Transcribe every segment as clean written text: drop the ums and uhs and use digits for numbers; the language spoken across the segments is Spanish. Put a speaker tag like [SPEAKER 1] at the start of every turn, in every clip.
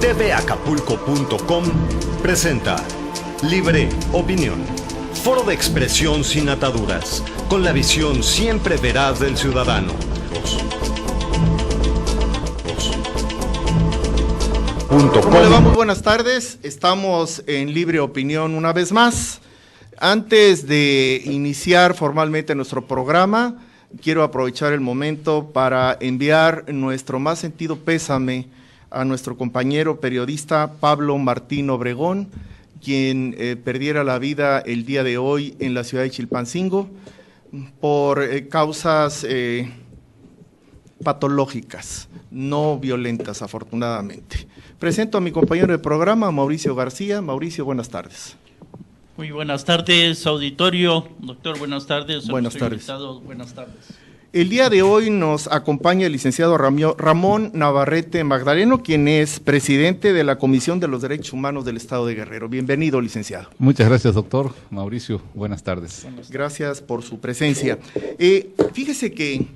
[SPEAKER 1] tvacapulco.com presenta Libre Opinión, foro de expresión sin ataduras, con la visión siempre veraz del ciudadano.
[SPEAKER 2] ¿Cómo le va? Muy buenas tardes, estamos en Libre Opinión una vez más. Antes de iniciar formalmente nuestro programa, quiero aprovechar el momento para enviar nuestro más sentido pésame a nuestro compañero periodista Pablo Martín Obregón, quien perdiera la vida el día de hoy en la ciudad de Chilpancingo por causas patológicas, no violentas, afortunadamente. Presento a mi compañero de programa, Mauricio García. Mauricio, buenas tardes.
[SPEAKER 3] Muy buenas tardes, auditorio. Doctor, buenas tardes.
[SPEAKER 2] Buenas tardes.
[SPEAKER 3] Invitado, buenas tardes.
[SPEAKER 2] El día de hoy nos acompaña el licenciado Ramón Navarrete Magdaleno, quien es presidente de la Comisión de los Derechos Humanos del Estado de Guerrero. Bienvenido, licenciado.
[SPEAKER 4] Muchas gracias, doctor. Mauricio, buenas tardes.
[SPEAKER 2] Gracias por su presencia. Fíjese que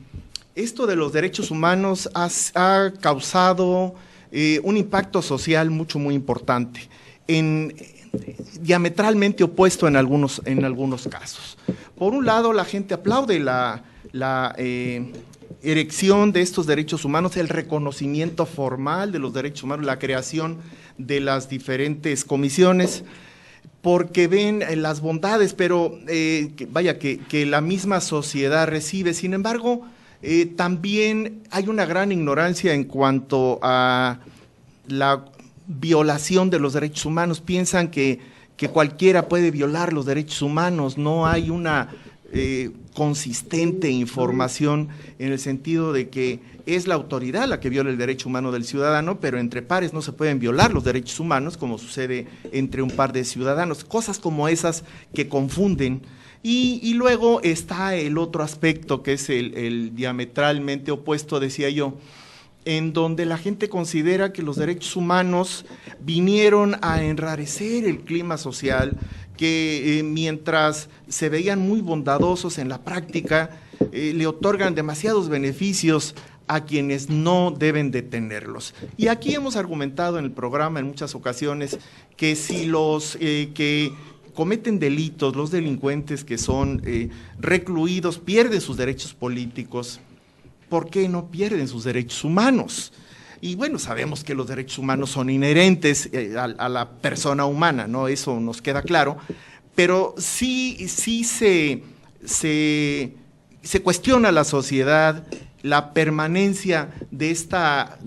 [SPEAKER 2] esto de los derechos humanos ha causado un impacto social muy importante, diametralmente opuesto en algunos casos. Por un lado, la gente aplaude la erección de estos derechos humanos, el reconocimiento formal de los derechos humanos, la creación de las diferentes comisiones, porque ven las bondades, pero que la misma sociedad recibe. Sin embargo, también hay una gran ignorancia en cuanto a la violación de los derechos humanos. Piensan que cualquiera puede violar los derechos humanos, no hay una consistente información en el sentido de que es la autoridad la que viola el derecho humano del ciudadano, pero entre pares no se pueden violar los derechos humanos como sucede entre un par de ciudadanos, cosas como esas que confunden. Y luego está el otro aspecto que es el diametralmente opuesto, decía yo, en donde la gente considera que los derechos humanos vinieron a enrarecer el clima social, que mientras se veían muy bondadosos en la práctica, le otorgan demasiados beneficios a quienes no deben de tenerlos. Y aquí hemos argumentado en el programa en muchas ocasiones que si los que cometen delitos, los delincuentes que son recluidos, pierden sus derechos políticos, ¿por qué no pierden sus derechos humanos? Y bueno, sabemos que los derechos humanos son inherentes a la persona humana, ¿no? Eso nos queda claro, pero sí se cuestiona la sociedad la permanencia de esta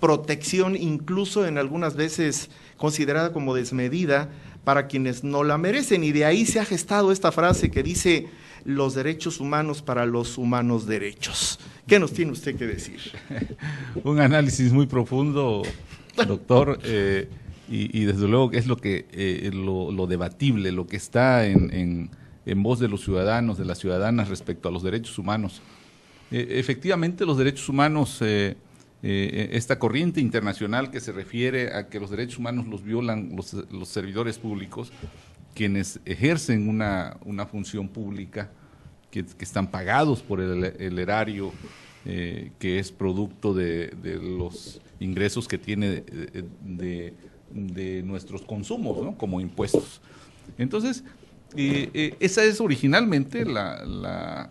[SPEAKER 2] protección, incluso en algunas veces considerada como desmedida, para quienes no la merecen, y de ahí se ha gestado esta frase que dice: los derechos humanos para los humanos derechos. ¿Qué nos tiene usted que decir?
[SPEAKER 4] Un análisis muy profundo, doctor, y desde luego que es lo debatible, lo que está en voz de los ciudadanos, de las ciudadanas respecto a los derechos humanos. Efectivamente, los derechos humanos, esta corriente internacional que se refiere a que los derechos humanos los violan los servidores públicos, quienes ejercen una función pública, que están pagados por el erario, que es producto de los ingresos que tiene de nuestros consumos, ¿no? Como impuestos. Entonces, esa es originalmente la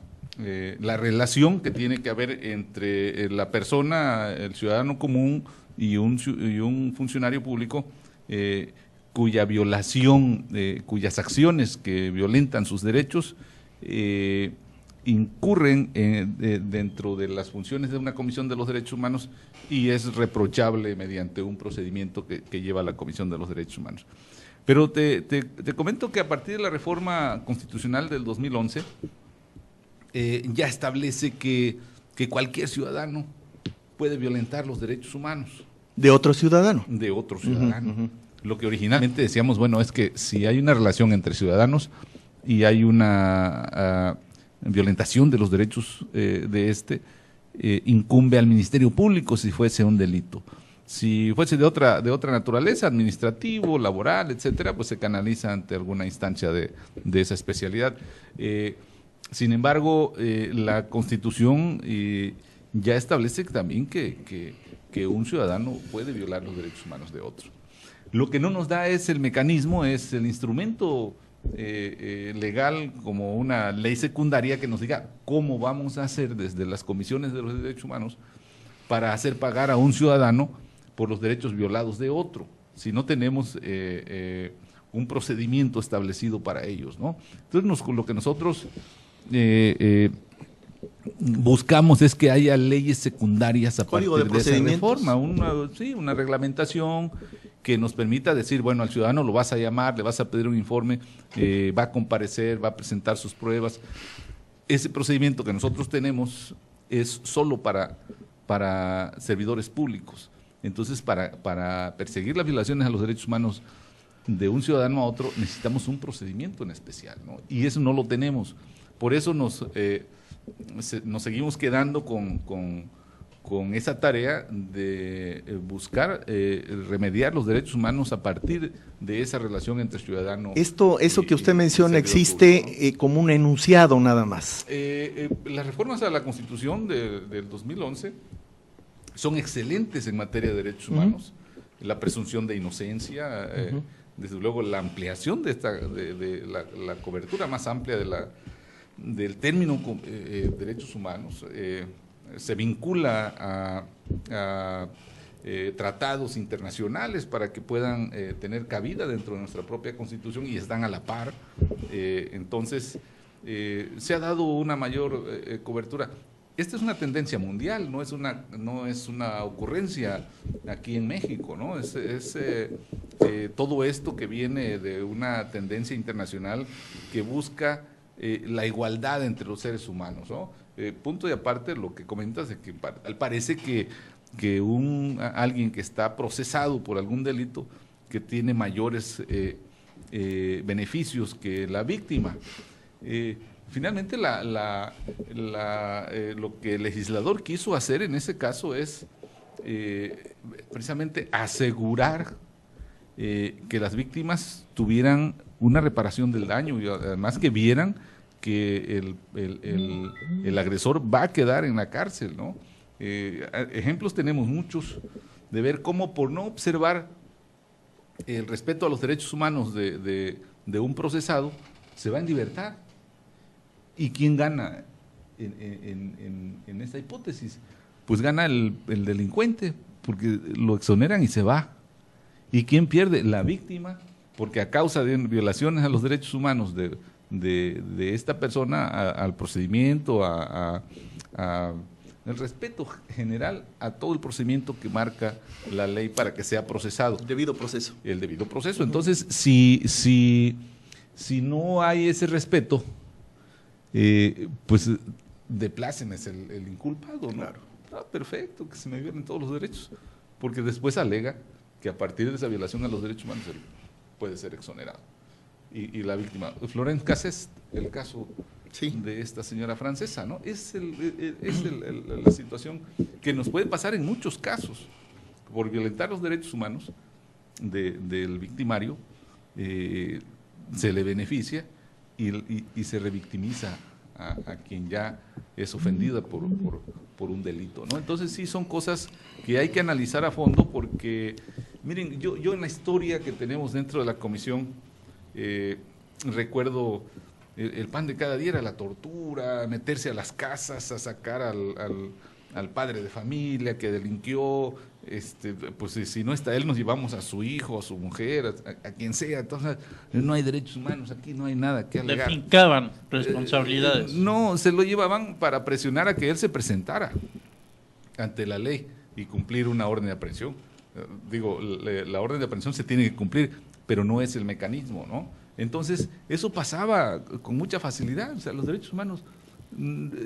[SPEAKER 4] relación que tiene que haber entre la persona, el ciudadano común y un funcionario público, cuya violación, cuyas acciones que violentan sus derechos incurren dentro de las funciones de una Comisión de los Derechos Humanos, y es reprochable mediante un procedimiento que lleva la Comisión de los Derechos Humanos. Pero te comento que a partir de la reforma constitucional del 2011 ya establece que cualquier ciudadano puede violentar los derechos humanos.
[SPEAKER 2] ¿De otro ciudadano?
[SPEAKER 4] De otro ciudadano. Lo que originalmente decíamos, bueno, es que si hay una relación entre ciudadanos y hay una violentación de los derechos incumbe al Ministerio Público si fuese un delito. Si fuese de otra naturaleza, administrativo, laboral, etcétera, pues se canaliza ante alguna instancia de esa especialidad. Sin embargo, la Constitución ya establece también que que un ciudadano puede violar los derechos humanos de otro. Lo que no nos da es el mecanismo, es el instrumento legal como una ley secundaria que nos diga cómo vamos a hacer desde las comisiones de los derechos humanos para hacer pagar a un ciudadano por los derechos violados de otro, si no tenemos un procedimiento establecido para ellos, ¿no? Entonces, lo que nosotros buscamos es que haya leyes secundarias a partir de esa reforma, una reglamentación que nos permita decir, bueno, al ciudadano lo vas a llamar, le vas a pedir un informe, va a comparecer, va a presentar sus pruebas. Ese procedimiento que nosotros tenemos es solo para servidores públicos. Entonces, para perseguir las violaciones a los derechos humanos de un ciudadano a otro, necesitamos un procedimiento en especial, ¿no? Y eso no lo tenemos. Por eso nos seguimos quedando con esa tarea de buscar remediar los derechos humanos a partir de esa relación entre ciudadano.
[SPEAKER 2] Eso que usted menciona existe público, ¿no? Como un enunciado nada más.
[SPEAKER 4] Las reformas a la Constitución del 2011 son excelentes en materia de derechos humanos. La presunción de inocencia, desde luego la ampliación de la cobertura más amplia del término derechos humanos, se vincula a tratados internacionales para que puedan tener cabida dentro de nuestra propia Constitución y están a la par. Entonces, se ha dado una mayor cobertura. Esta es una tendencia mundial, no es una ocurrencia aquí en México, ¿no? Todo esto que viene de una tendencia internacional que busca la igualdad entre los seres humanos, ¿no? Punto y aparte lo que comentas de que parece que alguien que está procesado por algún delito que tiene mayores beneficios que la víctima. Finalmente, lo que el legislador quiso hacer en ese caso es precisamente asegurar que las víctimas tuvieran una reparación del daño y además que vieran que el agresor va a quedar en la cárcel, ¿no? Ejemplos tenemos muchos de ver cómo por no observar el respeto a los derechos humanos de un procesado se va en libertad. ¿Y quién gana en esta hipótesis? Pues gana el delincuente, porque lo exoneran y se va. ¿Y quién pierde? La víctima, porque a causa de violaciones a los derechos humanos de esta persona, al procedimiento, el respeto general a todo el procedimiento que marca la ley para que sea procesado.
[SPEAKER 2] El debido proceso.
[SPEAKER 4] El debido proceso. Entonces, si no hay ese respeto, pues de pláceme es el inculpado, ¿no?
[SPEAKER 2] Claro.
[SPEAKER 4] Perfecto, que se me violen todos los derechos, porque después alega que a partir de esa violación a los derechos humanos él puede ser exonerado. Y la víctima, Florence Cassés, el caso de esta señora francesa, ¿no? Es la situación que nos puede pasar en muchos casos, por violentar los derechos humanos del victimario, se le beneficia y se revictimiza a quien ya es ofendida por un delito, ¿no? Entonces sí son cosas que hay que analizar a fondo porque, miren, yo en la historia que tenemos dentro de la comisión recuerdo el pan de cada día era la tortura, meterse a las casas a sacar al padre de familia que delinquió, pues si no está él nos llevamos a su hijo, a su mujer, a quien sea. Entonces no hay derechos humanos, aquí no hay nada que alegar.
[SPEAKER 3] Le fincaban responsabilidades.
[SPEAKER 4] No, se lo llevaban para presionar a que él se presentara ante la ley y cumplir una orden de aprehensión. Digo, la orden de aprehensión se tiene que cumplir, pero no es el mecanismo, ¿no? Entonces, eso pasaba con mucha facilidad. O sea, los derechos humanos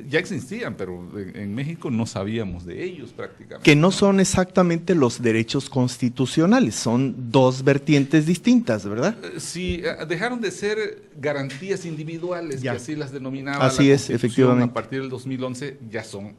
[SPEAKER 4] ya existían, pero en México no sabíamos de ellos prácticamente.
[SPEAKER 2] Que no son exactamente los derechos constitucionales, son dos vertientes distintas, ¿verdad?
[SPEAKER 4] Sí, dejaron de ser garantías individuales,
[SPEAKER 2] ya,
[SPEAKER 4] que así las denominaba
[SPEAKER 2] así
[SPEAKER 4] la
[SPEAKER 2] es, efectivamente.
[SPEAKER 4] A partir del 2011 ya son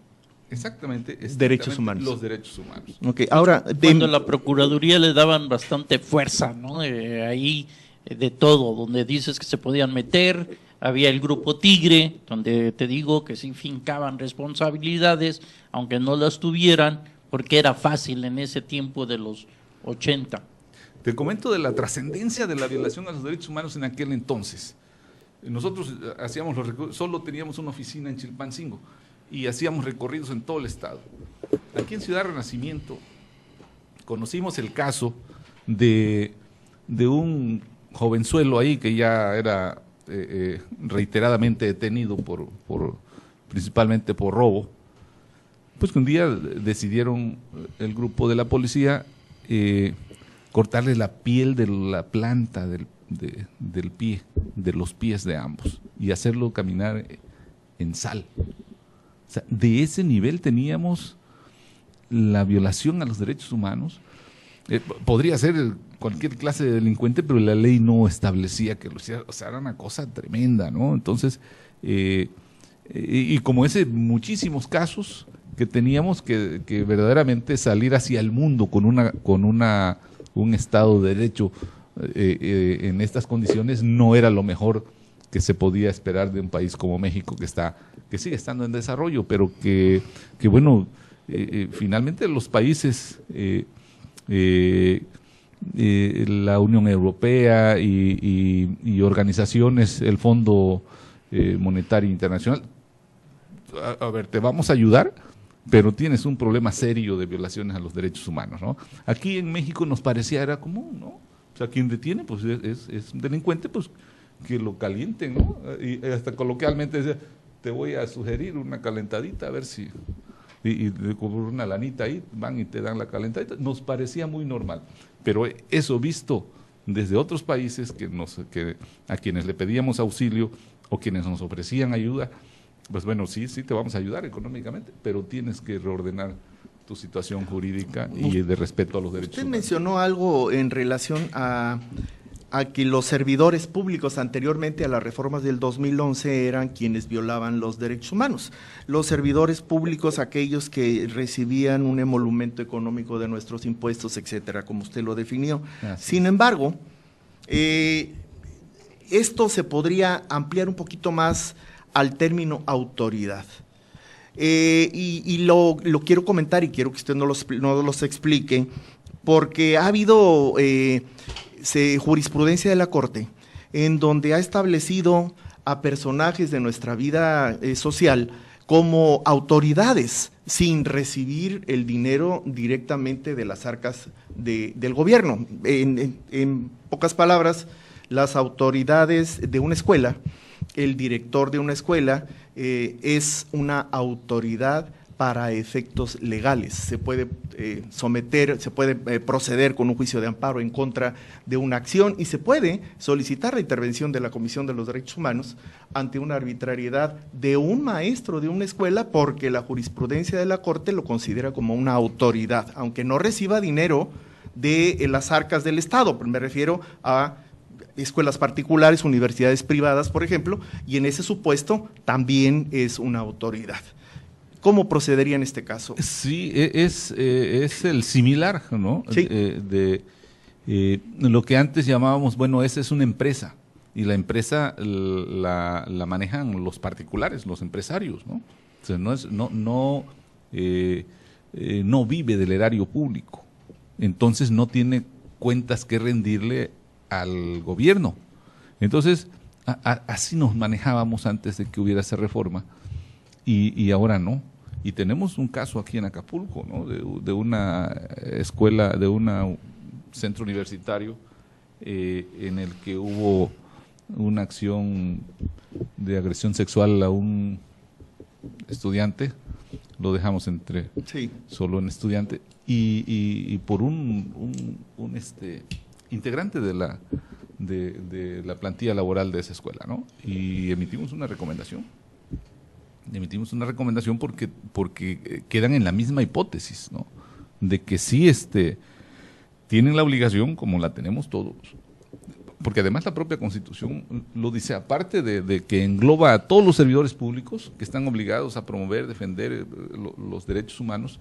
[SPEAKER 4] exactamente
[SPEAKER 2] derechos humanos.
[SPEAKER 4] Los derechos humanos.
[SPEAKER 2] Okay, ahora,
[SPEAKER 3] cuando la Procuraduría le daban bastante fuerza, ¿no? Ahí de todo, donde dices que se podían meter, había el grupo Tigre, donde te digo que sí fincaban responsabilidades, aunque no las tuvieran, porque era fácil en ese tiempo de los 80.
[SPEAKER 4] Te comento de la trascendencia de la violación a los derechos humanos en aquel entonces. Nosotros hacíamos solo teníamos una oficina en Chilpancingo y hacíamos recorridos en todo el estado. Aquí en Ciudad Renacimiento conocimos el caso de un jovenzuelo ahí que ya era reiteradamente detenido principalmente por robo. Pues que un día decidieron el grupo de la policía cortarle la piel de la planta del pie, de los pies de ambos, y hacerlo caminar en sal. O sea, de ese nivel teníamos la violación a los derechos humanos. Podría ser cualquier clase de delincuente, pero la ley no establecía que lo hiciera. O sea, era una cosa tremenda, ¿no? Entonces, y como ese, muchísimos casos que teníamos que verdaderamente salir hacia el mundo con un Estado de Derecho en estas condiciones no era lo mejor que se podía esperar de un país como México, que sigue estando en desarrollo, pero que bueno, finalmente los países, la Unión Europea y organizaciones, el Fondo Monetario Internacional, a ver, te vamos a ayudar, pero tienes un problema serio de violaciones a los derechos humanos, ¿no? Aquí en México nos parecía era común, ¿no? O sea, quien detiene, pues es un delincuente, pues que lo calienten, ¿no? Y hasta coloquialmente decía, te voy a sugerir una calentadita, a ver si... Y con una lanita ahí, van y te dan la calentadita. Nos parecía muy normal. Pero eso visto desde otros países que a quienes le pedíamos auxilio o quienes nos ofrecían ayuda, pues bueno, sí, te vamos a ayudar económicamente, pero tienes que reordenar tu situación jurídica y de respeto a los derechos humanos.
[SPEAKER 2] Usted mencionó algo en relación a que los servidores públicos anteriormente a las reformas del 2011 eran quienes violaban los derechos humanos. Los servidores públicos, aquellos que recibían un emolumento económico de nuestros impuestos, etcétera, como usted lo definió. Sin embargo, esto se podría ampliar un poquito más al término autoridad. Y lo quiero comentar y quiero que usted nos los explique, porque ha habido jurisprudencia de la Corte en donde ha establecido a personajes de nuestra vida social como autoridades sin recibir el dinero directamente de las arcas del gobierno. En pocas palabras, las autoridades de una escuela, el director de una escuela es una autoridad para efectos legales. Se puede se puede proceder con un juicio de amparo en contra de una acción y se puede solicitar la intervención de la Comisión de los Derechos Humanos ante una arbitrariedad de un maestro de una escuela, porque la jurisprudencia de la Corte lo considera como una autoridad, aunque no reciba dinero de las arcas del Estado. Me refiero a escuelas particulares, universidades privadas, por ejemplo, y en ese supuesto también es una autoridad. ¿Cómo procedería en este caso?
[SPEAKER 4] Sí, es el similar, ¿no?
[SPEAKER 2] Sí.
[SPEAKER 4] Lo que antes llamábamos, bueno, esa es una empresa, y la empresa la manejan los particulares, los empresarios, ¿no? O sea, no vive del erario público, entonces no tiene cuentas que rendirle al gobierno. Entonces, así nos manejábamos antes de que hubiera esa reforma, y ahora no. Y tenemos un caso aquí en Acapulco, ¿no? de una escuela, de un centro universitario en el que hubo una acción de agresión sexual a un estudiante, lo dejamos solo en estudiante, y por un integrante de la plantilla laboral de esa escuela, ¿no? Y emitimos una recomendación porque quedan en la misma hipótesis, ¿no? De que sí tienen la obligación, como la tenemos todos, porque además la propia Constitución lo dice, aparte de que engloba a todos los servidores públicos que están obligados a promover, defender los derechos humanos.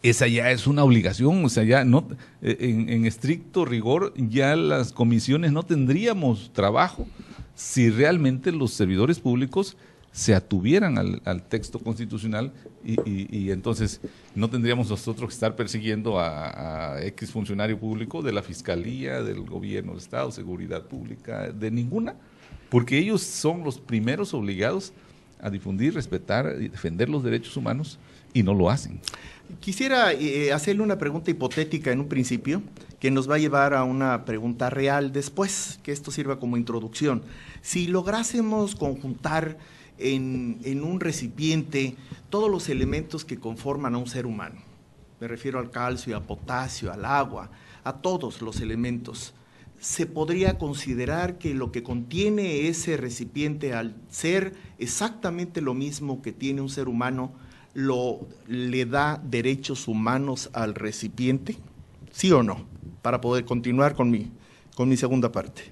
[SPEAKER 4] Esa ya es una obligación, o sea, ya no, en estricto rigor, ya las comisiones no tendríamos trabajo si realmente los servidores públicos se atuvieran al texto constitucional y entonces no tendríamos nosotros que estar persiguiendo a X funcionario público de la Fiscalía, del Gobierno de Estado, Seguridad Pública, de ninguna, porque ellos son los primeros obligados a difundir, respetar y defender los derechos humanos y no lo hacen.
[SPEAKER 2] Quisiera hacerle una pregunta hipotética en un principio, que nos va a llevar a una pregunta real después, que esto sirva como introducción. Si lográsemos conjuntar en un recipiente todos los elementos que conforman a un ser humano, me refiero al calcio, al potasio, al agua, a todos los elementos, ¿se podría considerar que lo que contiene ese recipiente, al ser exactamente lo mismo que tiene un ser humano, le da derechos humanos al recipiente? ¿Sí o no? Para poder continuar con mi segunda parte.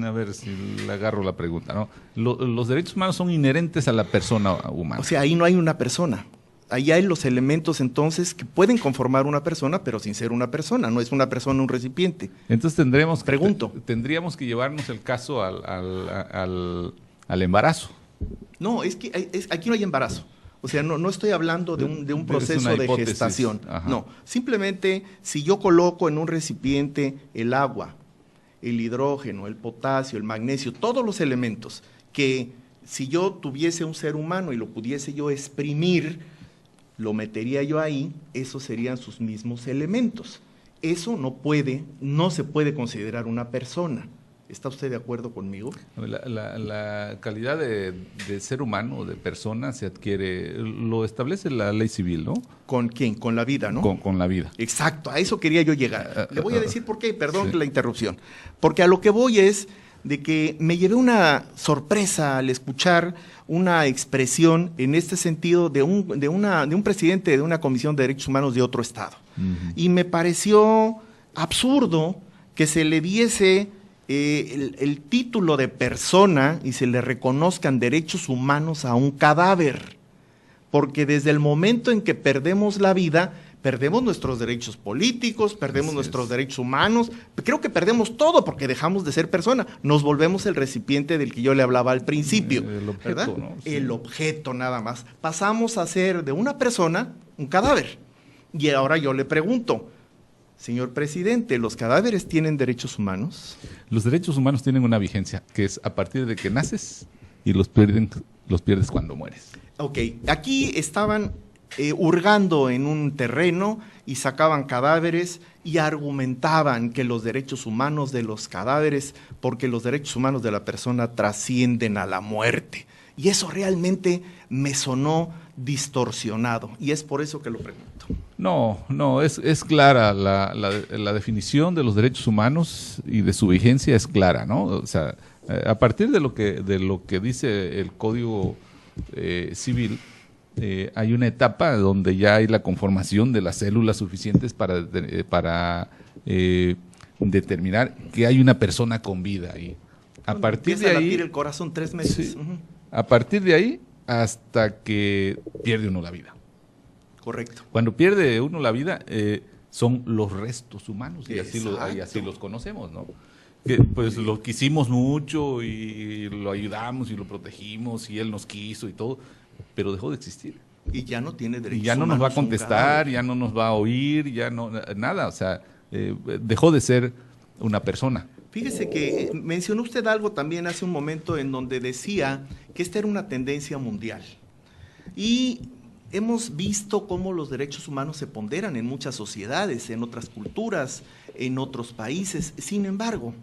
[SPEAKER 4] A ver si le agarro la pregunta, ¿no? Los derechos humanos son inherentes a la persona humana.
[SPEAKER 2] O sea, ahí no hay una persona. Ahí hay los elementos entonces que pueden conformar una persona, pero sin ser una persona. No es una persona un recipiente.
[SPEAKER 4] Entonces tendríamos que llevarnos el caso al embarazo.
[SPEAKER 2] No, es que aquí no hay embarazo. O sea, no estoy hablando de un proceso de gestación. Ajá. No, simplemente si yo coloco en un recipiente el agua, el hidrógeno, el potasio, el magnesio, todos los elementos que si yo tuviese un ser humano y lo pudiese yo exprimir, lo metería yo ahí, esos serían sus mismos elementos. Eso no se puede considerar una persona. ¿Está usted de acuerdo conmigo?
[SPEAKER 4] La calidad de ser humano, de persona, se adquiere, lo establece la ley civil, ¿no?
[SPEAKER 2] ¿Con quién? Con la vida, ¿no?
[SPEAKER 4] Con la vida.
[SPEAKER 2] Exacto, a eso quería yo llegar. Le voy a decir por qué, perdón la interrupción. Porque a lo que voy es de que me llevé una sorpresa al escuchar una expresión en este sentido de un presidente de una comisión de derechos humanos de otro estado. Y me pareció absurdo que se le diese el título de persona y se le reconozcan derechos humanos a un cadáver, porque desde el momento en que perdemos la vida, perdemos nuestros derechos políticos, perdemos nuestros derechos humanos, creo que perdemos todo porque dejamos de ser persona, nos volvemos el recipiente del que yo le hablaba al principio,
[SPEAKER 4] el objeto,
[SPEAKER 2] ¿verdad?
[SPEAKER 4] ¿no? Sí.
[SPEAKER 2] El objeto nada más, pasamos a ser de una persona un cadáver. Y ahora yo le pregunto, señor presidente, ¿los cadáveres tienen derechos humanos?
[SPEAKER 4] Los derechos humanos tienen una vigencia, que es a partir de que naces y los pierdes cuando mueres.
[SPEAKER 2] Ok, aquí estaban hurgando en un terreno y sacaban cadáveres y argumentaban que los derechos humanos de los cadáveres, porque los derechos humanos de la persona trascienden a la muerte. Y eso realmente me sonó distorsionado y es por eso que lo pregunto.
[SPEAKER 4] No, es clara la definición de los derechos humanos y de su vigencia es clara, ¿no? O sea, a partir de lo que dice el Código Civil, hay una etapa donde ya hay la conformación de las células suficientes para determinar que hay una persona con vida ahí. A partir de ahí,
[SPEAKER 2] latir el corazón 3 meses.
[SPEAKER 4] Sí, a partir de ahí hasta que pierde uno la vida.
[SPEAKER 2] Correcto.
[SPEAKER 4] Cuando pierde uno la vida, son los restos humanos y así los conocemos, ¿no? Que pues lo quisimos mucho y lo ayudamos y lo protegimos y él nos quiso y todo, pero dejó de existir.
[SPEAKER 2] Y ya no tiene derechos.
[SPEAKER 4] Y ya no nos va a contestar, ya no nos va a oír, ya no, nada, o sea, dejó de ser una persona.
[SPEAKER 2] Fíjese que mencionó usted algo también hace un momento en donde decía que esta era una tendencia mundial. Y hemos visto cómo los derechos humanos se ponderan en muchas sociedades, en otras culturas, en otros países. Sin embargo,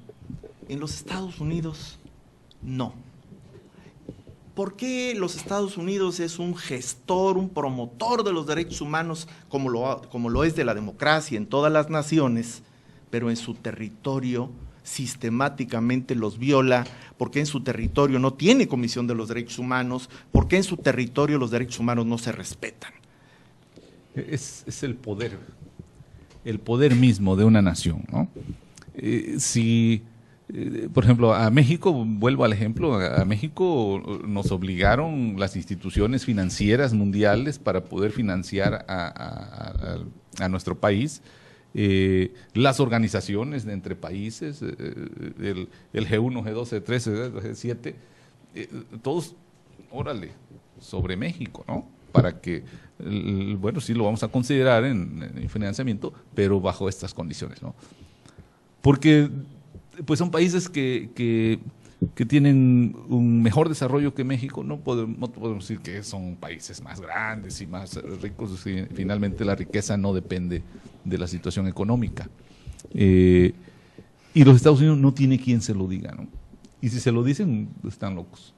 [SPEAKER 2] en los Estados Unidos, no. ¿Por qué los Estados Unidos es un gestor, un promotor de los derechos humanos, como lo es de la democracia en todas las naciones, pero en su territorio sistemáticamente los viola? ¿Por qué en su territorio no tiene Comisión de los Derechos Humanos? ¿Por qué en su territorio los derechos humanos no se respetan?
[SPEAKER 4] Es el poder mismo de una nación, ¿no? Por ejemplo, a México, vuelvo al ejemplo, a México nos obligaron las instituciones financieras mundiales para poder financiar a nuestro país. Las organizaciones de entre países, el G1, G2, G3, G7, todos órale, sobre México, ¿no? Para que, bueno, sí lo vamos a considerar en financiamiento, pero bajo estas condiciones, ¿no? Porque pues son países que tienen un mejor desarrollo que México. No podemos decir que son países más grandes y más ricos. Finalmente la riqueza no depende de la situación económica. Y los Estados Unidos no tiene quien se lo diga, ¿no? Y si se lo dicen, están locos,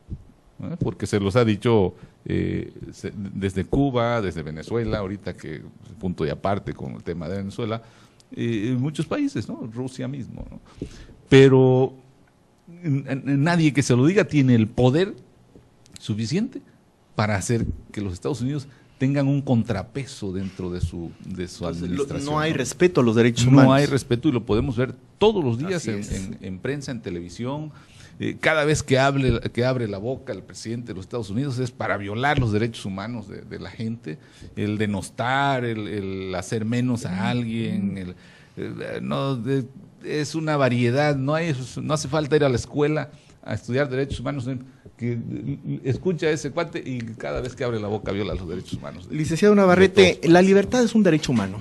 [SPEAKER 4] ¿no? Porque se los ha dicho desde Cuba, desde Venezuela, ahorita que punto y aparte con el tema de Venezuela, muchos países, ¿no? Rusia mismo, ¿no? Pero nadie que se lo diga tiene el poder suficiente para hacer que los Estados Unidos tengan un contrapeso dentro de su administración.
[SPEAKER 2] No hay respeto a los derechos humanos.
[SPEAKER 4] No hay respeto, y lo podemos ver todos los días en prensa, en televisión. Cada vez que abre la boca el presidente de los Estados Unidos es para violar los derechos humanos de la gente, el denostar, el hacer menos a alguien, es una variedad. No hace falta ir a la escuela a estudiar derechos humanos, que escucha a ese cuate y cada vez que abre la boca viola los derechos humanos.
[SPEAKER 2] Licenciado Navarrete, la libertad es un derecho humano.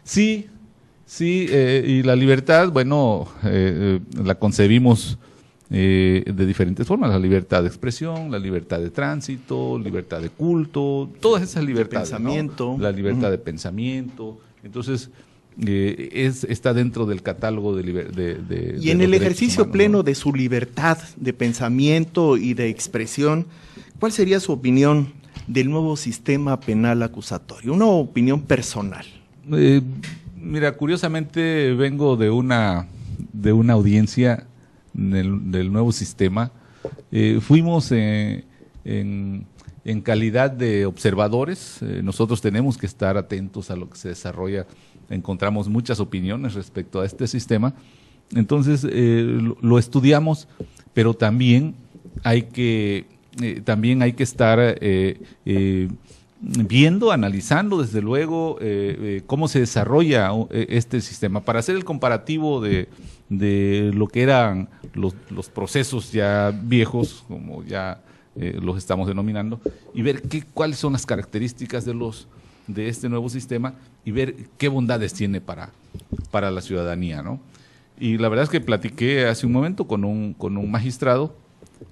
[SPEAKER 4] Sí, y la libertad, bueno, la concebimos de diferentes formas: la libertad de expresión, la libertad de tránsito, libertad de culto, todas esas libertades,
[SPEAKER 2] pensamiento,
[SPEAKER 4] ¿no? La libertad de pensamiento. Entonces, está dentro del catálogo de
[SPEAKER 2] y en el ejercicio
[SPEAKER 4] humanos,
[SPEAKER 2] pleno,
[SPEAKER 4] ¿no?,
[SPEAKER 2] de su libertad de pensamiento y de expresión, ¿cuál sería su opinión del nuevo sistema penal acusatorio? Una opinión personal.
[SPEAKER 4] Mira, curiosamente vengo de una audiencia del nuevo sistema. Fuimos en calidad de observadores. Nosotros tenemos que estar atentos a lo que se desarrolla. Encontramos muchas opiniones respecto a este sistema. Entonces lo estudiamos, pero también hay que estar viendo, analizando desde luego cómo se desarrolla este sistema, para hacer el comparativo de lo que eran los procesos ya viejos, como ya los estamos denominando, y ver cuáles son las características de este nuevo sistema y ver qué bondades tiene para la ciudadanía, ¿no? Y la verdad es que platiqué hace un momento con un magistrado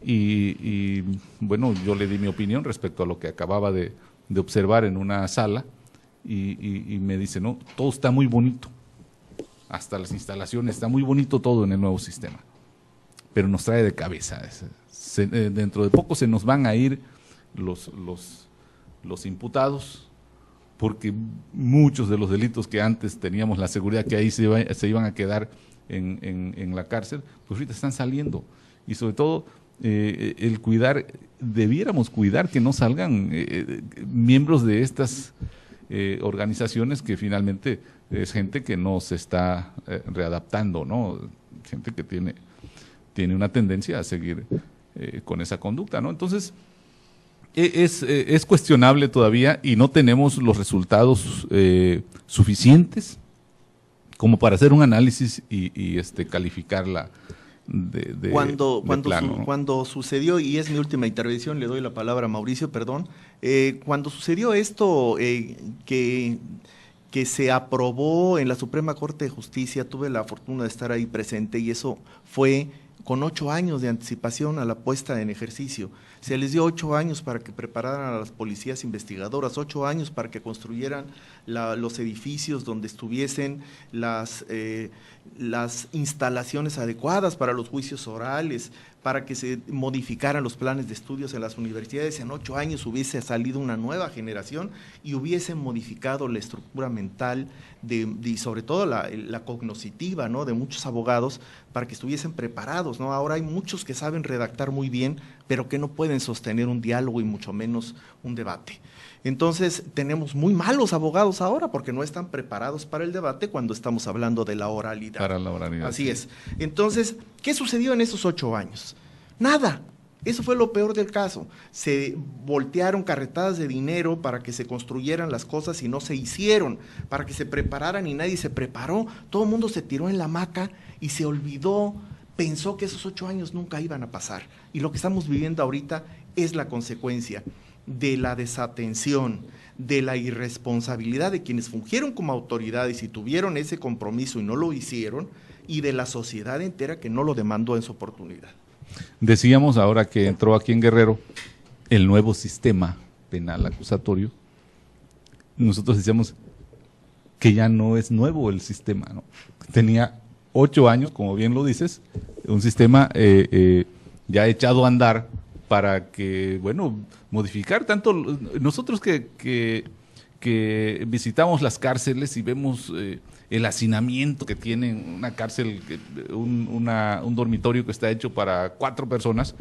[SPEAKER 4] y bueno, yo le di mi opinión respecto a lo que acababa de observar en una sala y me dice, no, todo está muy bonito, hasta las instalaciones, está muy bonito todo en el nuevo sistema, pero nos trae de cabeza. Dentro de poco se nos van a ir los imputados, porque muchos de los delitos que antes teníamos la seguridad que ahí se iban a quedar en la cárcel, pues ahorita están saliendo. Y sobre todo, debiéramos cuidar que no salgan miembros de estas organizaciones, que finalmente es gente que no se está readaptando, ¿no? Gente que tiene una tendencia a seguir con esa conducta, ¿no? Entonces, es cuestionable todavía y no tenemos los resultados suficientes como para hacer un análisis y calificarla de plano, ¿no?
[SPEAKER 2] Cuando sucedió, y es mi última intervención, le doy la palabra a Mauricio, perdón, cuando sucedió esto que se aprobó en la Suprema Corte de Justicia, tuve la fortuna de estar ahí presente, y eso fue con 8 años de anticipación a la puesta en ejercicio. Se les dio 8 años para que prepararan a las policías investigadoras, 8 años para que construyeran los edificios donde estuviesen las instalaciones adecuadas para los juicios orales, para que se modificaran los planes de estudios en las universidades. En 8 años hubiese salido una nueva generación y hubiesen modificado la estructura mental y sobre todo la cognitiva, ¿no?, de muchos abogados, para que estuviesen preparados, ¿no? Ahora hay muchos que saben redactar muy bien, pero que no pueden sostener un diálogo y mucho menos un debate. Entonces, tenemos muy malos abogados ahora porque no están preparados para el debate cuando estamos hablando de la oralidad.
[SPEAKER 4] Para la oralidad.
[SPEAKER 2] Así es. Entonces, ¿qué sucedió en esos 8 años? Nada. Eso fue lo peor del caso. Se voltearon carretadas de dinero para que se construyeran las cosas y no se hicieron, para que se prepararan y nadie se preparó. Todo el mundo se tiró en la hamaca y se olvidó, pensó que esos 8 años nunca iban a pasar. Y lo que estamos viviendo ahorita es la consecuencia de la desatención, de la irresponsabilidad de quienes fungieron como autoridades y tuvieron ese compromiso y no lo hicieron, y de la sociedad entera que no lo demandó en su oportunidad.
[SPEAKER 4] Decíamos ahora que entró aquí en Guerrero el nuevo sistema penal acusatorio. Nosotros decíamos que ya no es nuevo el sistema, ¿no? Tenía 8 años, como bien lo dices, un sistema ya echado a andar para que, bueno, modificar tanto. Nosotros que visitamos las cárceles y vemos el hacinamiento que tienen, una cárcel, un dormitorio que está hecho para 4 personas,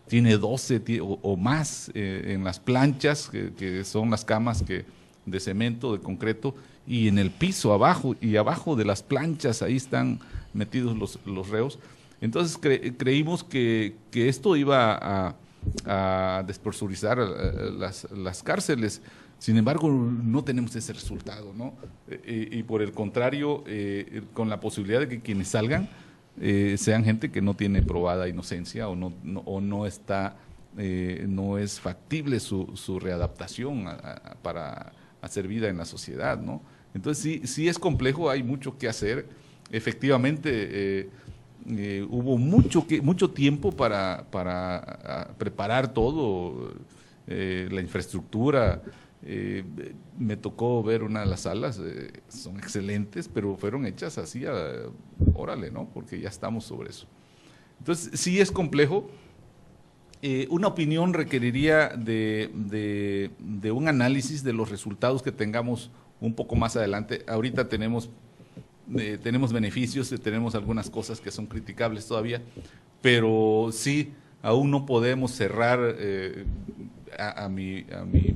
[SPEAKER 4] tiene 12 o más en las planchas, que son las camas de cemento, de concreto, y en el piso abajo, y abajo de las planchas, ahí están metidos los reos. Entonces creímos que esto iba a despresurizar las cárceles. Sin embargo, no tenemos ese resultado, ¿no? Y por el contrario, con la posibilidad de que quienes salgan sean gente que no tiene probada inocencia o no es factible su readaptación para hacer vida en la sociedad, ¿no? Entonces sí es complejo, hay mucho que hacer. Efectivamente, hubo mucho tiempo para preparar todo, la infraestructura. Me tocó ver una de las salas, son excelentes, pero fueron hechas así, órale, ¿no? Porque ya estamos sobre eso. Entonces, sí es complejo. Una opinión requeriría de un análisis de los resultados que tengamos un poco más adelante. Ahorita tenemos beneficios, tenemos algunas cosas que son criticables todavía, pero sí, aún no podemos cerrar, a mi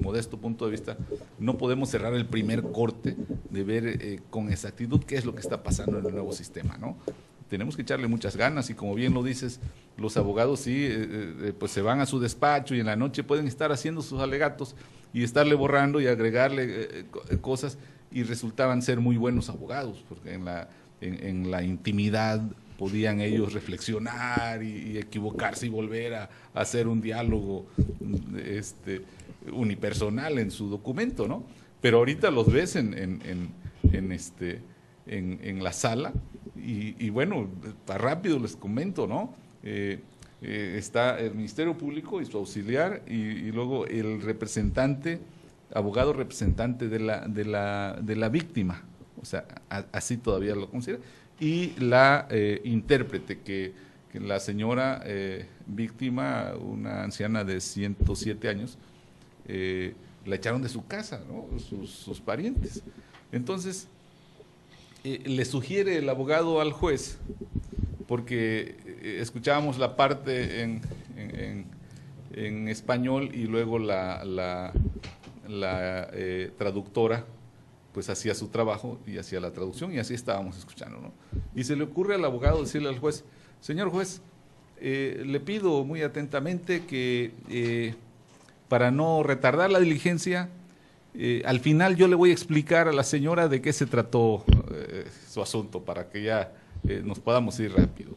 [SPEAKER 4] modesto punto de vista, no podemos cerrar el primer corte de ver con exactitud qué es lo que está pasando en el nuevo sistema, ¿no? Tenemos que echarle muchas ganas y, como bien lo dices, los abogados sí, pues se van a su despacho y en la noche pueden estar haciendo sus alegatos y estarle borrando y agregarle cosas, y resultaban ser muy buenos abogados, porque en la intimidad podían ellos reflexionar y equivocarse y volver a hacer un diálogo unipersonal en su documento, ¿no? Pero ahorita los ves en la sala y bueno, para rápido les comento, ¿no? Está el Ministerio Público y su auxiliar y luego el representante, abogado representante de la víctima, o sea, así todavía lo considera, y la intérprete, que la señora víctima, una anciana de 107 años, la echaron de su casa, ¿no? Sus parientes. Entonces, le sugiere el abogado al juez, porque escuchábamos la parte en español y luego la traductora pues hacía su trabajo y hacía la traducción, y así estábamos escuchando, ¿no? Y se le ocurre al abogado decirle al juez: señor juez, le pido muy atentamente que para no retardar la diligencia, al final yo le voy a explicar a la señora de qué se trató su asunto, para que ya nos podamos ir rápido.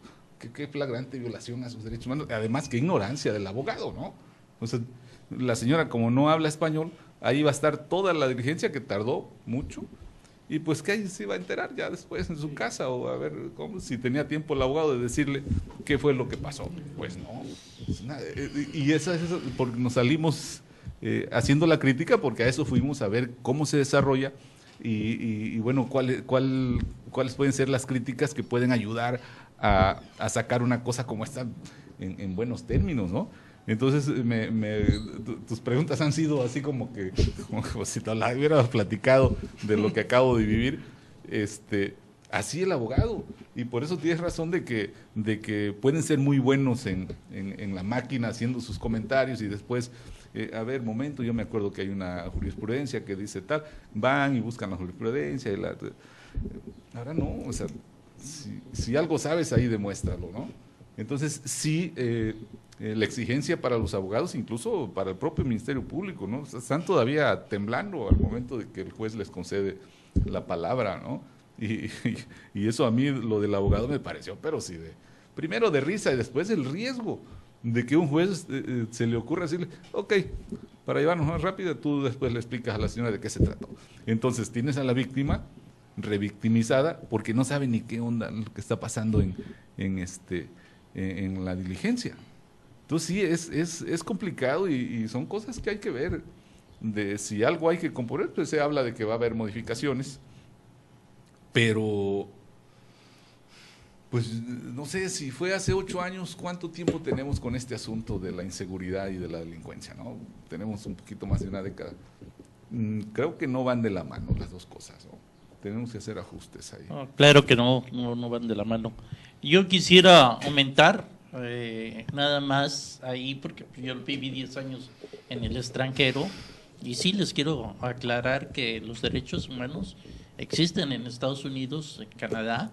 [SPEAKER 4] Qué flagrante violación a sus derechos humanos, además qué ignorancia del abogado, ¿no? Entonces, la señora, como no habla español, ahí va a estar toda la diligencia, que tardó mucho, y pues que ahí se iba a enterar ya después en su casa, o a ver si tenía tiempo el abogado de decirle qué fue lo que pasó. Pues no, y eso porque nos salimos haciendo la crítica, porque a eso fuimos a ver cómo se desarrolla y bueno, cuáles pueden ser las críticas que pueden ayudar a sacar una cosa como esta en buenos términos, ¿no? Entonces, tus preguntas han sido así como si te la hubieras platicado de lo que acabo de vivir. Así el abogado, y por eso tienes razón de que pueden ser muy buenos en la máquina haciendo sus comentarios, y después, a ver, momento, yo me acuerdo que hay una jurisprudencia que dice tal, van y buscan la jurisprudencia, ahora no, o sea, si algo sabes, ahí demuéstralo, ¿no? Entonces, sí, la exigencia para los abogados, incluso para el propio Ministerio Público, ¿no? Están todavía temblando al momento de que el juez les concede la palabra, ¿no? Y eso a mí, lo del abogado, me pareció, pero sí, primero de risa y después el riesgo de que un juez se le ocurra decirle, ok, para llevarnos más rápido, tú después le explicas a la señora de qué se trató. Entonces tienes a la víctima revictimizada porque no sabe ni qué onda lo que está pasando en la diligencia. Entonces sí, es complicado y son cosas que hay que ver. De si algo hay que componer, pues se habla de que va a haber modificaciones, pero pues no sé, si fue hace 8 años, ¿cuánto tiempo tenemos con este asunto de la inseguridad y de la delincuencia? ¿No? Tenemos un poquito más de una década. Creo que no van de la mano las dos cosas, ¿no? Tenemos que hacer ajustes ahí.
[SPEAKER 3] No, claro que no van de la mano. Yo quisiera aumentar nada más ahí, porque yo viví 10 años en el extranjero, y sí les quiero aclarar que los derechos humanos existen en Estados Unidos, en Canadá,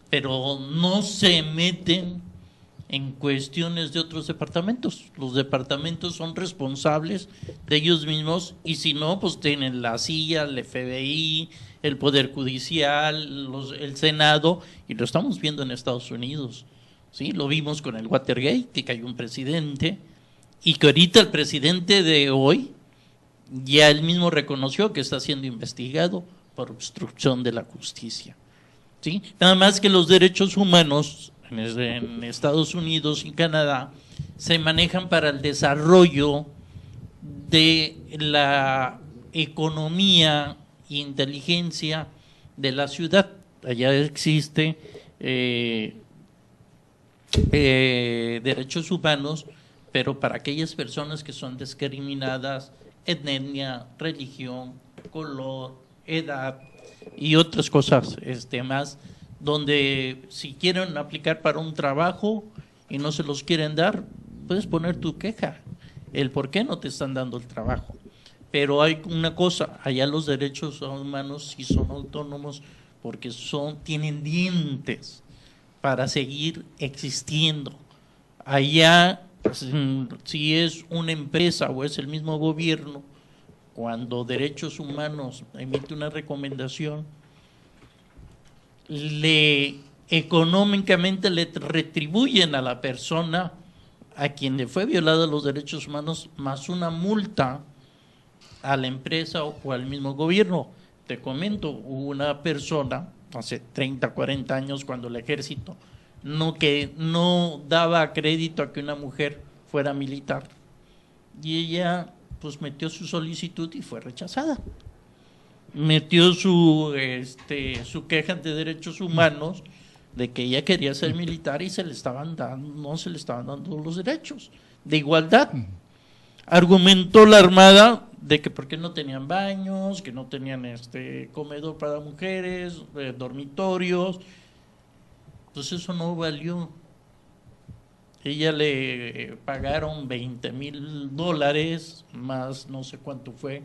[SPEAKER 3] pero no se meten en cuestiones de otros departamentos. Los departamentos son responsables de ellos mismos, y si no, pues tienen la CIA, el FBI, el Poder Judicial, el Senado, y lo estamos viendo en Estados Unidos. ¿Sí? Lo vimos con el Watergate, que cayó un presidente, y que ahorita el presidente de hoy ya él mismo reconoció que está siendo investigado por obstrucción de la justicia. ¿Sí? Nada más que los derechos humanos en Estados Unidos y Canadá se manejan para el desarrollo de la economía e inteligencia de la ciudad. Allá existe derechos humanos, pero para aquellas personas que son discriminadas, etnia, religión, color, edad y otras cosas más, donde si quieren aplicar para un trabajo y no se los quieren dar, puedes poner tu queja, el por qué no te están dando el trabajo. Pero hay una cosa, allá los derechos humanos sí son autónomos, porque tienen dientes para seguir existiendo. Allá, si es una empresa o es el mismo gobierno, cuando Derechos Humanos emite una recomendación, económicamente le retribuyen a la persona a quien le fue violado los derechos humanos, más una multa a la empresa o al mismo gobierno. Te comento, hubo una persona hace 30, 40 años, cuando el ejército no daba crédito a que una mujer fuera militar, y ella pues metió su solicitud y fue rechazada. Metió su queja de derechos humanos de que ella quería ser militar y no se le estaban dando los derechos de igualdad. Argumentó la Armada de que porque no tenían baños, que no tenían comedor para mujeres, dormitorios. Pues eso no valió. Ella le pagaron $20,000 más no sé cuánto fue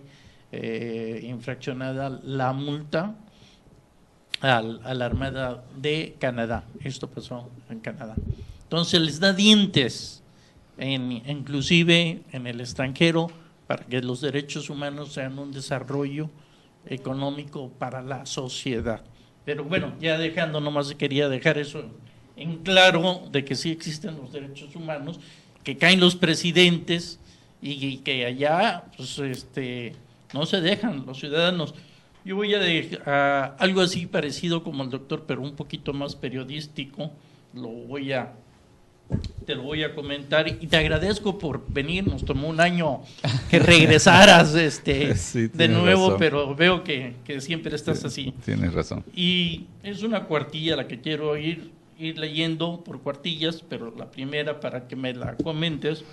[SPEAKER 3] infraccionada la multa a la Armada de Canadá. Esto pasó en Canadá. Entonces les da dientes, inclusive en el extranjero, para que los derechos humanos sean un desarrollo económico para la sociedad. Pero bueno, ya dejando, nomás quería dejar eso en claro, de que sí existen los derechos humanos, que caen los presidentes y que allá pues, no se dejan los ciudadanos. Yo voy a dejar algo así parecido como el doctor, pero un poquito más periodístico, te lo voy a comentar, y te agradezco por venir. Nos tomó un año que regresaras
[SPEAKER 4] sí,
[SPEAKER 3] de nuevo,
[SPEAKER 4] razón.
[SPEAKER 3] Pero veo que siempre estás así.
[SPEAKER 4] Tienes razón.
[SPEAKER 3] Y es una cuartilla la que quiero ir leyendo por cuartillas, pero la primera para que me la comentes,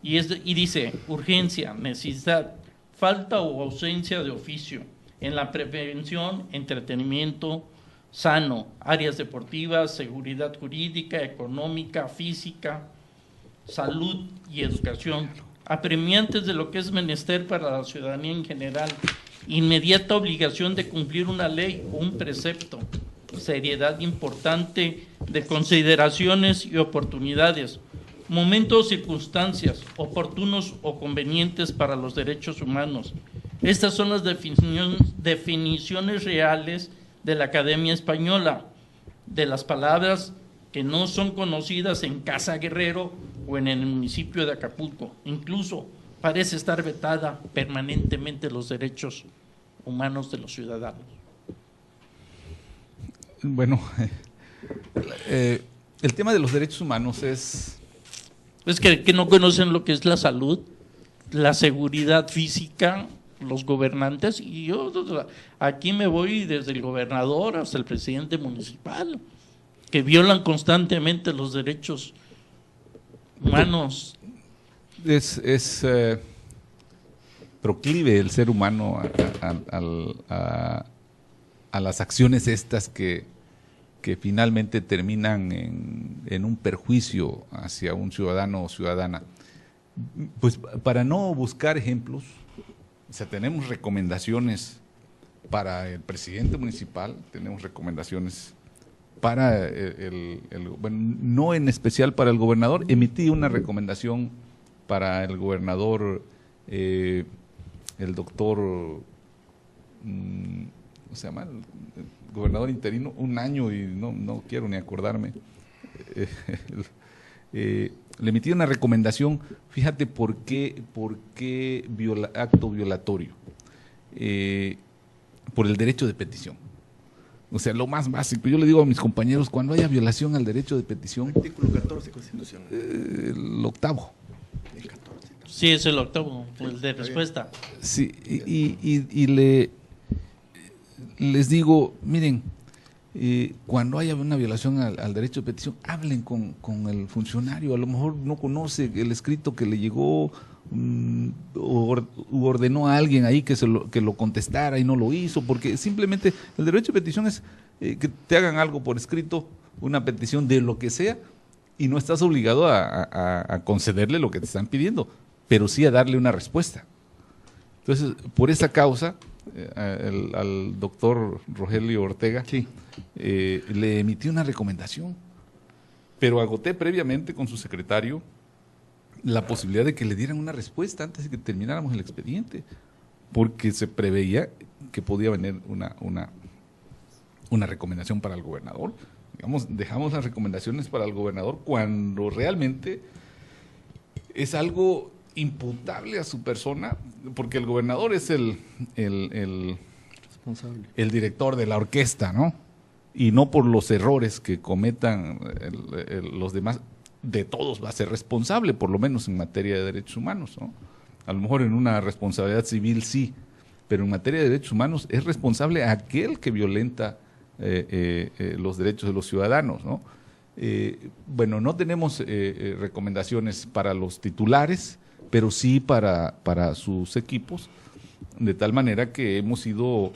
[SPEAKER 3] y dice: urgencia, necesidad, falta o ausencia de oficio en la prevención, entretenimiento sano, áreas deportivas, seguridad jurídica, económica, física, salud y educación, apremiantes de lo que es menester para la ciudadanía en general, inmediata obligación de cumplir una ley o un precepto, seriedad importante de consideraciones y oportunidades, momentos o circunstancias oportunos o convenientes para los derechos humanos. Estas son las definiciones reales de la Academia Española, de las palabras que no son conocidas en Casa Guerrero o en el municipio de Acapulco. Incluso parece estar vetada permanentemente los derechos humanos de los ciudadanos.
[SPEAKER 4] Bueno, el tema de los derechos humanos es
[SPEAKER 3] que no conocen lo que es la salud, la seguridad física, los gobernantes, y yo aquí me voy desde el gobernador hasta el presidente municipal, que violan constantemente los derechos humanos.
[SPEAKER 4] Es proclive el ser humano a las acciones estas que finalmente terminan en un perjuicio hacia un ciudadano o ciudadana. Pues para no buscar ejemplos, o sea, tenemos recomendaciones para el presidente municipal, tenemos recomendaciones para bueno, no en especial para el gobernador. Emití una recomendación para el gobernador, el doctor, ¿cómo se llama? El gobernador interino, un año y no quiero ni acordarme. Le emití una recomendación, fíjate por qué acto violatorio, por el derecho de petición. O sea, lo más básico, yo le digo a mis compañeros, cuando haya violación al derecho de petición…
[SPEAKER 2] Artículo 14 constitucional.
[SPEAKER 4] El octavo.
[SPEAKER 2] El 14.
[SPEAKER 3] Sí, es el octavo, el de respuesta.
[SPEAKER 4] Sí, y les digo, miren, cuando haya una violación al derecho de petición, hablen con el funcionario, a lo mejor no conoce el escrito que le llegó, u ordenó a alguien ahí que lo contestara y no lo hizo, porque simplemente el derecho de petición es que te hagan algo por escrito, una petición de lo que sea, y no estás obligado a concederle lo que te están pidiendo, pero sí a darle una respuesta. Entonces, por esa causa, al doctor Rogelio Ortega,
[SPEAKER 2] Sí.
[SPEAKER 4] Le emití una recomendación, pero agoté previamente con su secretario la posibilidad de que le dieran una respuesta antes de que termináramos el expediente, porque se preveía que podía venir una recomendación para el gobernador. Digamos, dejamos las recomendaciones para el gobernador cuando realmente es algo imputable a su persona, porque el gobernador es el
[SPEAKER 2] Responsable.
[SPEAKER 4] el director de la orquesta, ¿no? Y no por los errores que cometan los demás, de todos va a ser responsable, por lo menos en materia de derechos humanos, ¿no? A lo mejor en una responsabilidad civil sí, pero en materia de derechos humanos es responsable aquel que violenta los derechos de los ciudadanos, ¿no? Bueno, no tenemos recomendaciones para los titulares, pero sí para sus equipos, de tal manera que hemos ido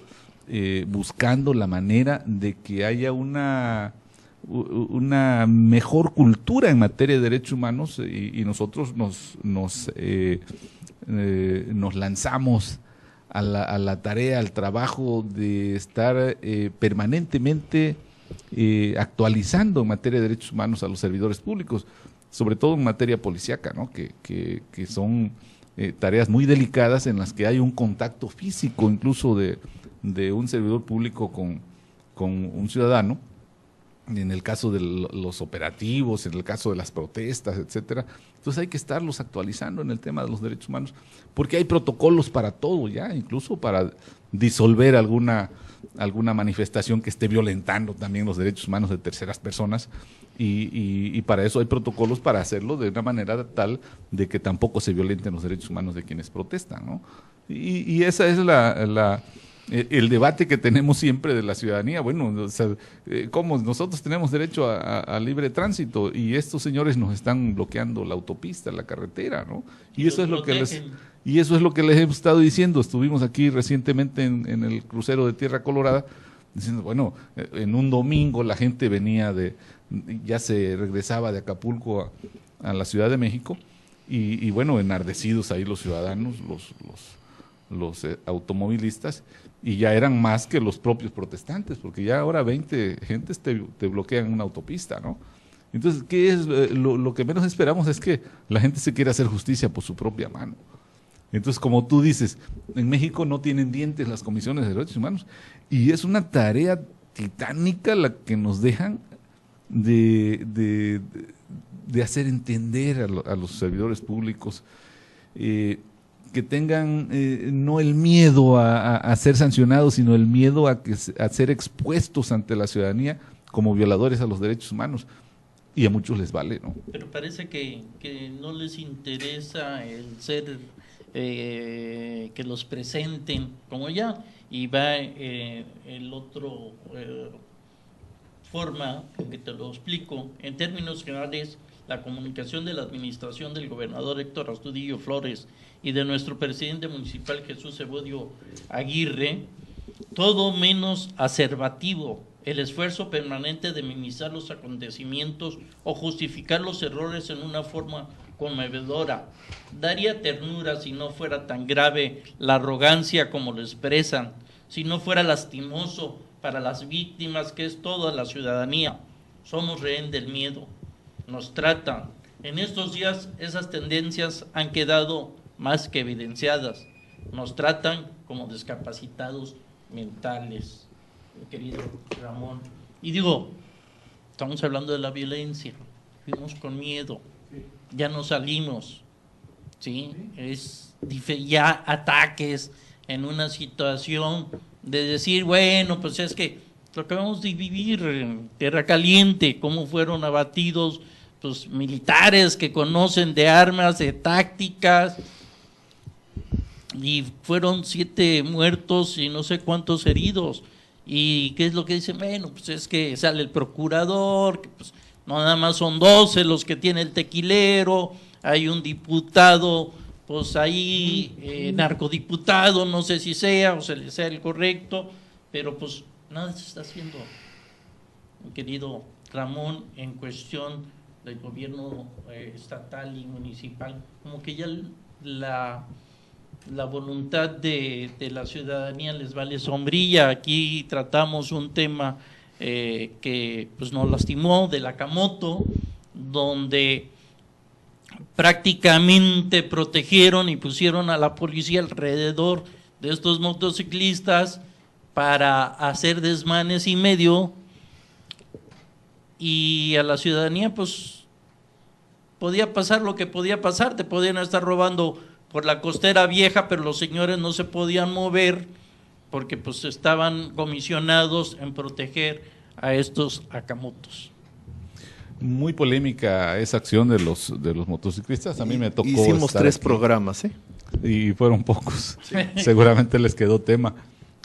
[SPEAKER 4] buscando la manera de que haya una mejor cultura en materia de derechos humanos, y nosotros nos lanzamos a la tarea, al trabajo de estar permanentemente actualizando en materia de derechos humanos a los servidores públicos, sobre todo en materia policíaca, ¿no? que son tareas muy delicadas en las que hay un contacto físico incluso de un servidor público con un ciudadano, en el caso de los operativos, en el caso de las protestas, etcétera. Entonces hay que estarlos actualizando en el tema de los derechos humanos, porque hay protocolos para todo ya, incluso para disolver alguna manifestación que esté violentando también los derechos humanos de terceras personas, y para eso hay protocolos para hacerlo de una manera tal de que tampoco se violenten los derechos humanos de quienes protestan, ¿no? Y esa es el debate que tenemos siempre de la ciudadanía. Bueno, o sea, ¿cómo? Nosotros tenemos derecho a libre tránsito y estos señores nos están bloqueando la autopista, la carretera, ¿no? Y eso es lo que les hemos estado diciendo. Estuvimos aquí recientemente en el crucero de Tierra Colorada diciendo, bueno, en un domingo la gente ya se regresaba de Acapulco a la Ciudad de México y bueno, enardecidos ahí los ciudadanos, los automovilistas, y ya eran más que los propios protestantes, porque ya ahora 20 gentes te bloquean una autopista, ¿no? Entonces, ¿qué es lo que menos esperamos? Es que la gente se quiera hacer justicia por su propia mano. Entonces, como tú dices, en México no tienen dientes las comisiones de derechos humanos, y es una tarea titánica la que nos dejan de de hacer entender a los servidores públicos que tengan no el miedo a ser sancionados, sino el miedo a ser expuestos ante la ciudadanía como violadores a los derechos humanos. Y a muchos les vale, ¿no?
[SPEAKER 3] Pero parece que no les interesa el ser, que los presenten como ya, y va el otro forma en que te lo explico. En términos generales, la comunicación de la administración del gobernador Héctor Astudillo Flores y de nuestro presidente municipal Jesús Evodio Aguirre, todo menos acertativo. El esfuerzo permanente de minimizar los acontecimientos o justificar los errores en una forma conmovedora. Daría ternura si no fuera tan grave la arrogancia como lo expresan, si no fuera lastimoso para las víctimas, que es toda la ciudadanía. Somos rehén del miedo, nos tratan. En estos días esas tendencias han quedado más que evidenciadas. Nos tratan como discapacitados mentales, querido Ramón. Y digo, estamos hablando de la violencia, fuimos con miedo, ya no salimos, ¿sí? Es ya ataques en una situación de decir, bueno, pues es que lo que acabamos de vivir en Tierra Caliente, cómo fueron abatidos pues militares que conocen de armas, de tácticas, y fueron 7 muertos y no sé cuántos heridos. ¿Y qué es lo que dicen? Bueno, pues es que sale el procurador, que pues no nada más son 12 los que tiene el tequilero, hay un diputado, pues ahí, narcodiputado, no sé si sea o sea el correcto, pero pues nada se está haciendo, mi querido Ramón, en cuestión del gobierno estatal y municipal. Como que ya la voluntad de la ciudadanía les vale sombrilla. Aquí tratamos un tema que pues nos lastimó, del Acamoto, donde prácticamente protegieron y pusieron a la policía alrededor de estos motociclistas para hacer desmanes y medio, y a la ciudadanía pues podía pasar lo que podía pasar, te podían estar robando por la Costera Vieja, pero los señores no se podían mover porque pues estaban comisionados en proteger a estos acamotos.
[SPEAKER 4] Muy polémica esa acción de los motociclistas. A mí me tocó.
[SPEAKER 2] Hicimos 3
[SPEAKER 4] aquí,
[SPEAKER 2] programas, ¿eh?
[SPEAKER 4] Y fueron pocos. Sí. Seguramente les quedó tema.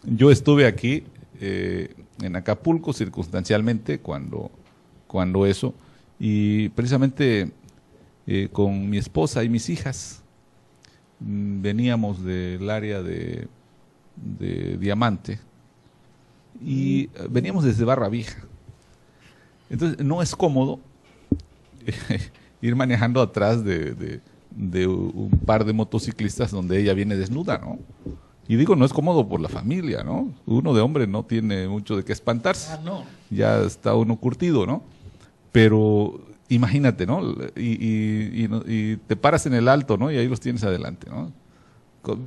[SPEAKER 4] Yo estuve aquí en Acapulco circunstancialmente cuando eso, y precisamente con mi esposa y mis hijas veníamos del área de Diamante y veníamos desde Barra Vieja. Entonces no es cómodo ir manejando atrás de un par de motociclistas donde ella viene desnuda, ¿no? Y digo, no es cómodo por la familia, ¿no? Uno de hombre no tiene mucho de qué espantarse.
[SPEAKER 3] Ah, no.
[SPEAKER 4] Ya está uno curtido, ¿no? Pero imagínate, ¿no? Y te paras en el alto, ¿no? Y ahí los tienes adelante, ¿no?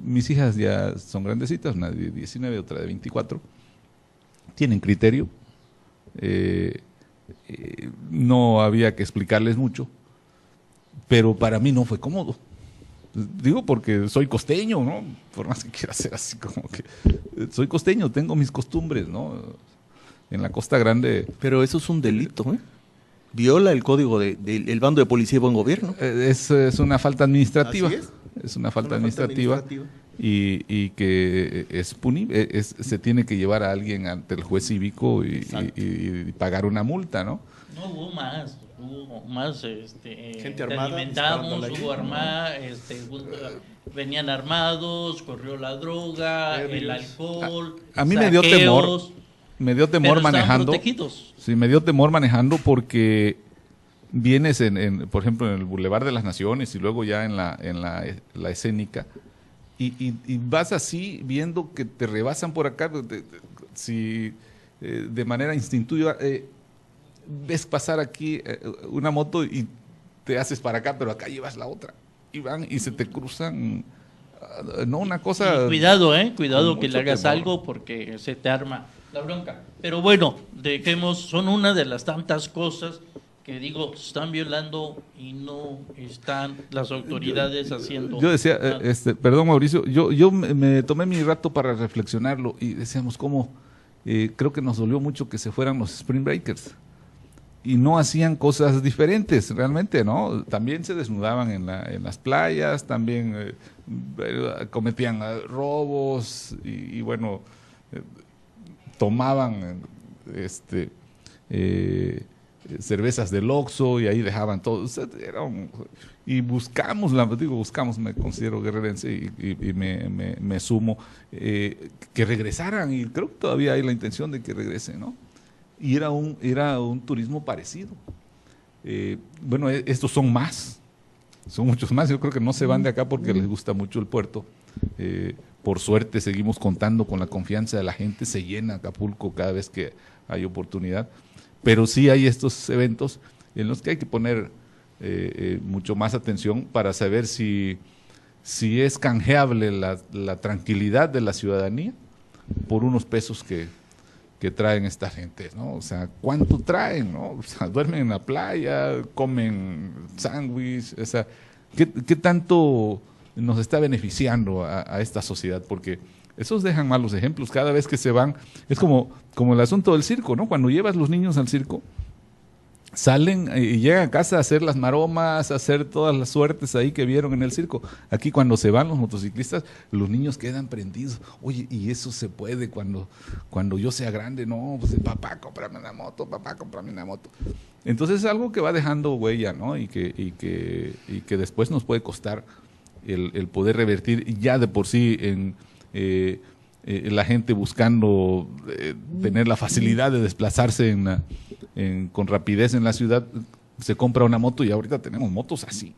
[SPEAKER 4] Mis hijas ya son grandecitas, una de 19, otra de 24. Tienen criterio. No había que explicarles mucho, pero para mí no fue cómodo. Digo porque soy costeño, ¿no? Por más que quiera ser así como que... Soy costeño, tengo mis costumbres, ¿no? En la Costa Grande...
[SPEAKER 2] Pero eso es un delito, ¿eh? Viola el código del bando de policía y buen gobierno.
[SPEAKER 4] Es una falta administrativa.
[SPEAKER 2] ¿Así es?
[SPEAKER 4] Es una falta administrativa. Y que es punible, se tiene que llevar a alguien ante el juez cívico y pagar una multa, ¿no?
[SPEAKER 3] No, hubo más,
[SPEAKER 2] gente armada,
[SPEAKER 3] alimentamos, hubo armada, venían armados, corrió la droga, el alcohol,
[SPEAKER 4] a mí
[SPEAKER 3] saqueos,
[SPEAKER 4] me dio temor manejando. Sí, me dio temor manejando porque vienes por ejemplo, en el Boulevard de las Naciones y luego ya en la escénica. Y vas así viendo que te rebasan por acá, de manera instintiva ves pasar aquí una moto y te haces para acá, pero acá llevas la otra. Y van y se te cruzan, no una cosa...
[SPEAKER 3] Y cuidado que le hagas algo porque se te arma la bronca. Pero bueno, son una de las tantas cosas que digo, están violando y no están las autoridades haciendo
[SPEAKER 4] Yo decía,
[SPEAKER 3] nada.
[SPEAKER 4] perdón Mauricio, yo me tomé mi rato para reflexionarlo y decíamos cómo creo que nos dolió mucho que se fueran los Spring Breakers y no hacían cosas diferentes realmente, ¿no? También se desnudaban en las playas, también cometían robos y bueno, tomaban cervezas del Oxxo y ahí dejaban todo. O sea, y buscamos, me considero guerrerense y me sumo, que regresaran y creo que todavía hay la intención de que regresen, ¿no? Y era un turismo parecido. Bueno, estos son muchos más. Yo creo que no se van de acá porque les gusta mucho el puerto. Por suerte seguimos contando con la confianza de la gente, se llena Acapulco cada vez que hay oportunidad. Pero sí hay estos eventos en los que hay que poner mucho más atención para saber si es canjeable la tranquilidad de la ciudadanía por unos pesos que traen esta gente, ¿no? O sea, ¿cuánto traen, no? O sea, duermen en la playa, comen sándwich, o sea, ¿qué tanto nos está beneficiando a esta sociedad? Porque esos dejan malos ejemplos. Cada vez que se van, es como el asunto del circo, ¿no? Cuando llevas los niños al circo, salen y llegan a casa a hacer las maromas, a hacer todas las suertes ahí que vieron en el circo. Aquí cuando se van los motociclistas, los niños quedan prendidos. Oye, y eso se puede cuando yo sea grande, no, pues papá, cómprame una moto, papá, cómprame una moto. Entonces es algo que va dejando huella, ¿no? Y que después nos puede costar el poder revertir ya de por sí en la gente buscando tener la facilidad de desplazarse con rapidez en la ciudad, se compra una moto y ahorita tenemos motos así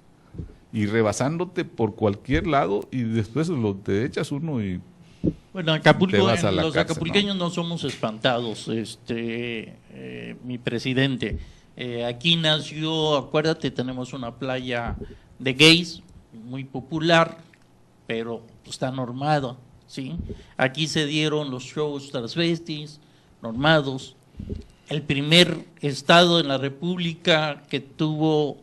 [SPEAKER 4] y rebasándote por cualquier lado y después te echas uno y
[SPEAKER 3] bueno, Acapulco,
[SPEAKER 4] te vas a la
[SPEAKER 3] los
[SPEAKER 4] cárcel,
[SPEAKER 3] acapulqueños ¿no? somos espantados, mi presidente. Aquí nació, acuérdate, tenemos una playa de gays muy popular, pero está normada, ¿sí? Aquí se dieron los shows transvestis, normados. El primer estado en la República que tuvo